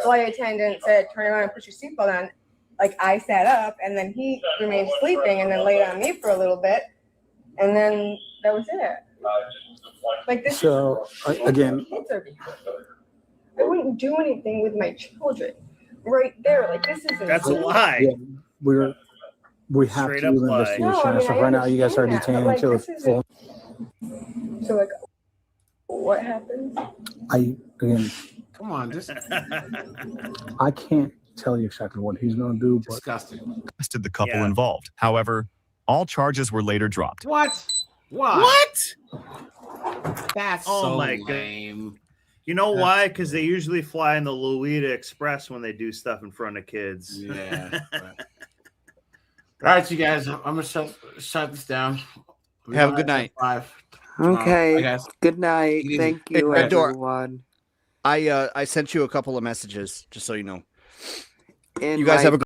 Speaker 12: flight attendant said, "Turn around and put your seatbelt on," like I sat up, and then he remained sleeping, and then laid on me for a little bit, and then that was it. Like this.
Speaker 4: So again,
Speaker 12: Kids are behind. I wouldn't do anything with my children right there. Like this isn't.
Speaker 8: That's a lie.
Speaker 4: Yeah, we have
Speaker 8: Straight
Speaker 4: to
Speaker 8: up
Speaker 4: do the
Speaker 8: lie.
Speaker 4: investigation.
Speaker 12: No, I mean,
Speaker 4: So
Speaker 12: I
Speaker 4: right now, you guys are
Speaker 12: understand that,
Speaker 4: detained
Speaker 12: but,
Speaker 4: until
Speaker 12: like,
Speaker 4: it's
Speaker 12: this
Speaker 4: full.
Speaker 12: So like, what happens?
Speaker 1: Come on, just
Speaker 4: I can't tell you exactly what he's going to do, but
Speaker 1: disgusting.
Speaker 19: Arrested the couple involved. However, all charges were later dropped.
Speaker 1: What? Why?
Speaker 8: What?
Speaker 1: That's
Speaker 8: Oh
Speaker 1: so
Speaker 8: my
Speaker 1: lame.
Speaker 8: You know why? Because they usually fly in the Lolita Express when they do stuff in front of kids.
Speaker 1: Yeah. All right, you guys. I'm gonna shut this down.
Speaker 5: Have a good night.
Speaker 1: 5.
Speaker 25: Okay.
Speaker 1: Bye, guys.
Speaker 25: Good night.
Speaker 1: Good evening.
Speaker 25: Thank you,
Speaker 5: Red Door.
Speaker 25: everyone.
Speaker 5: I sent you a couple of messages just so you know.
Speaker 25: And
Speaker 5: you guys have a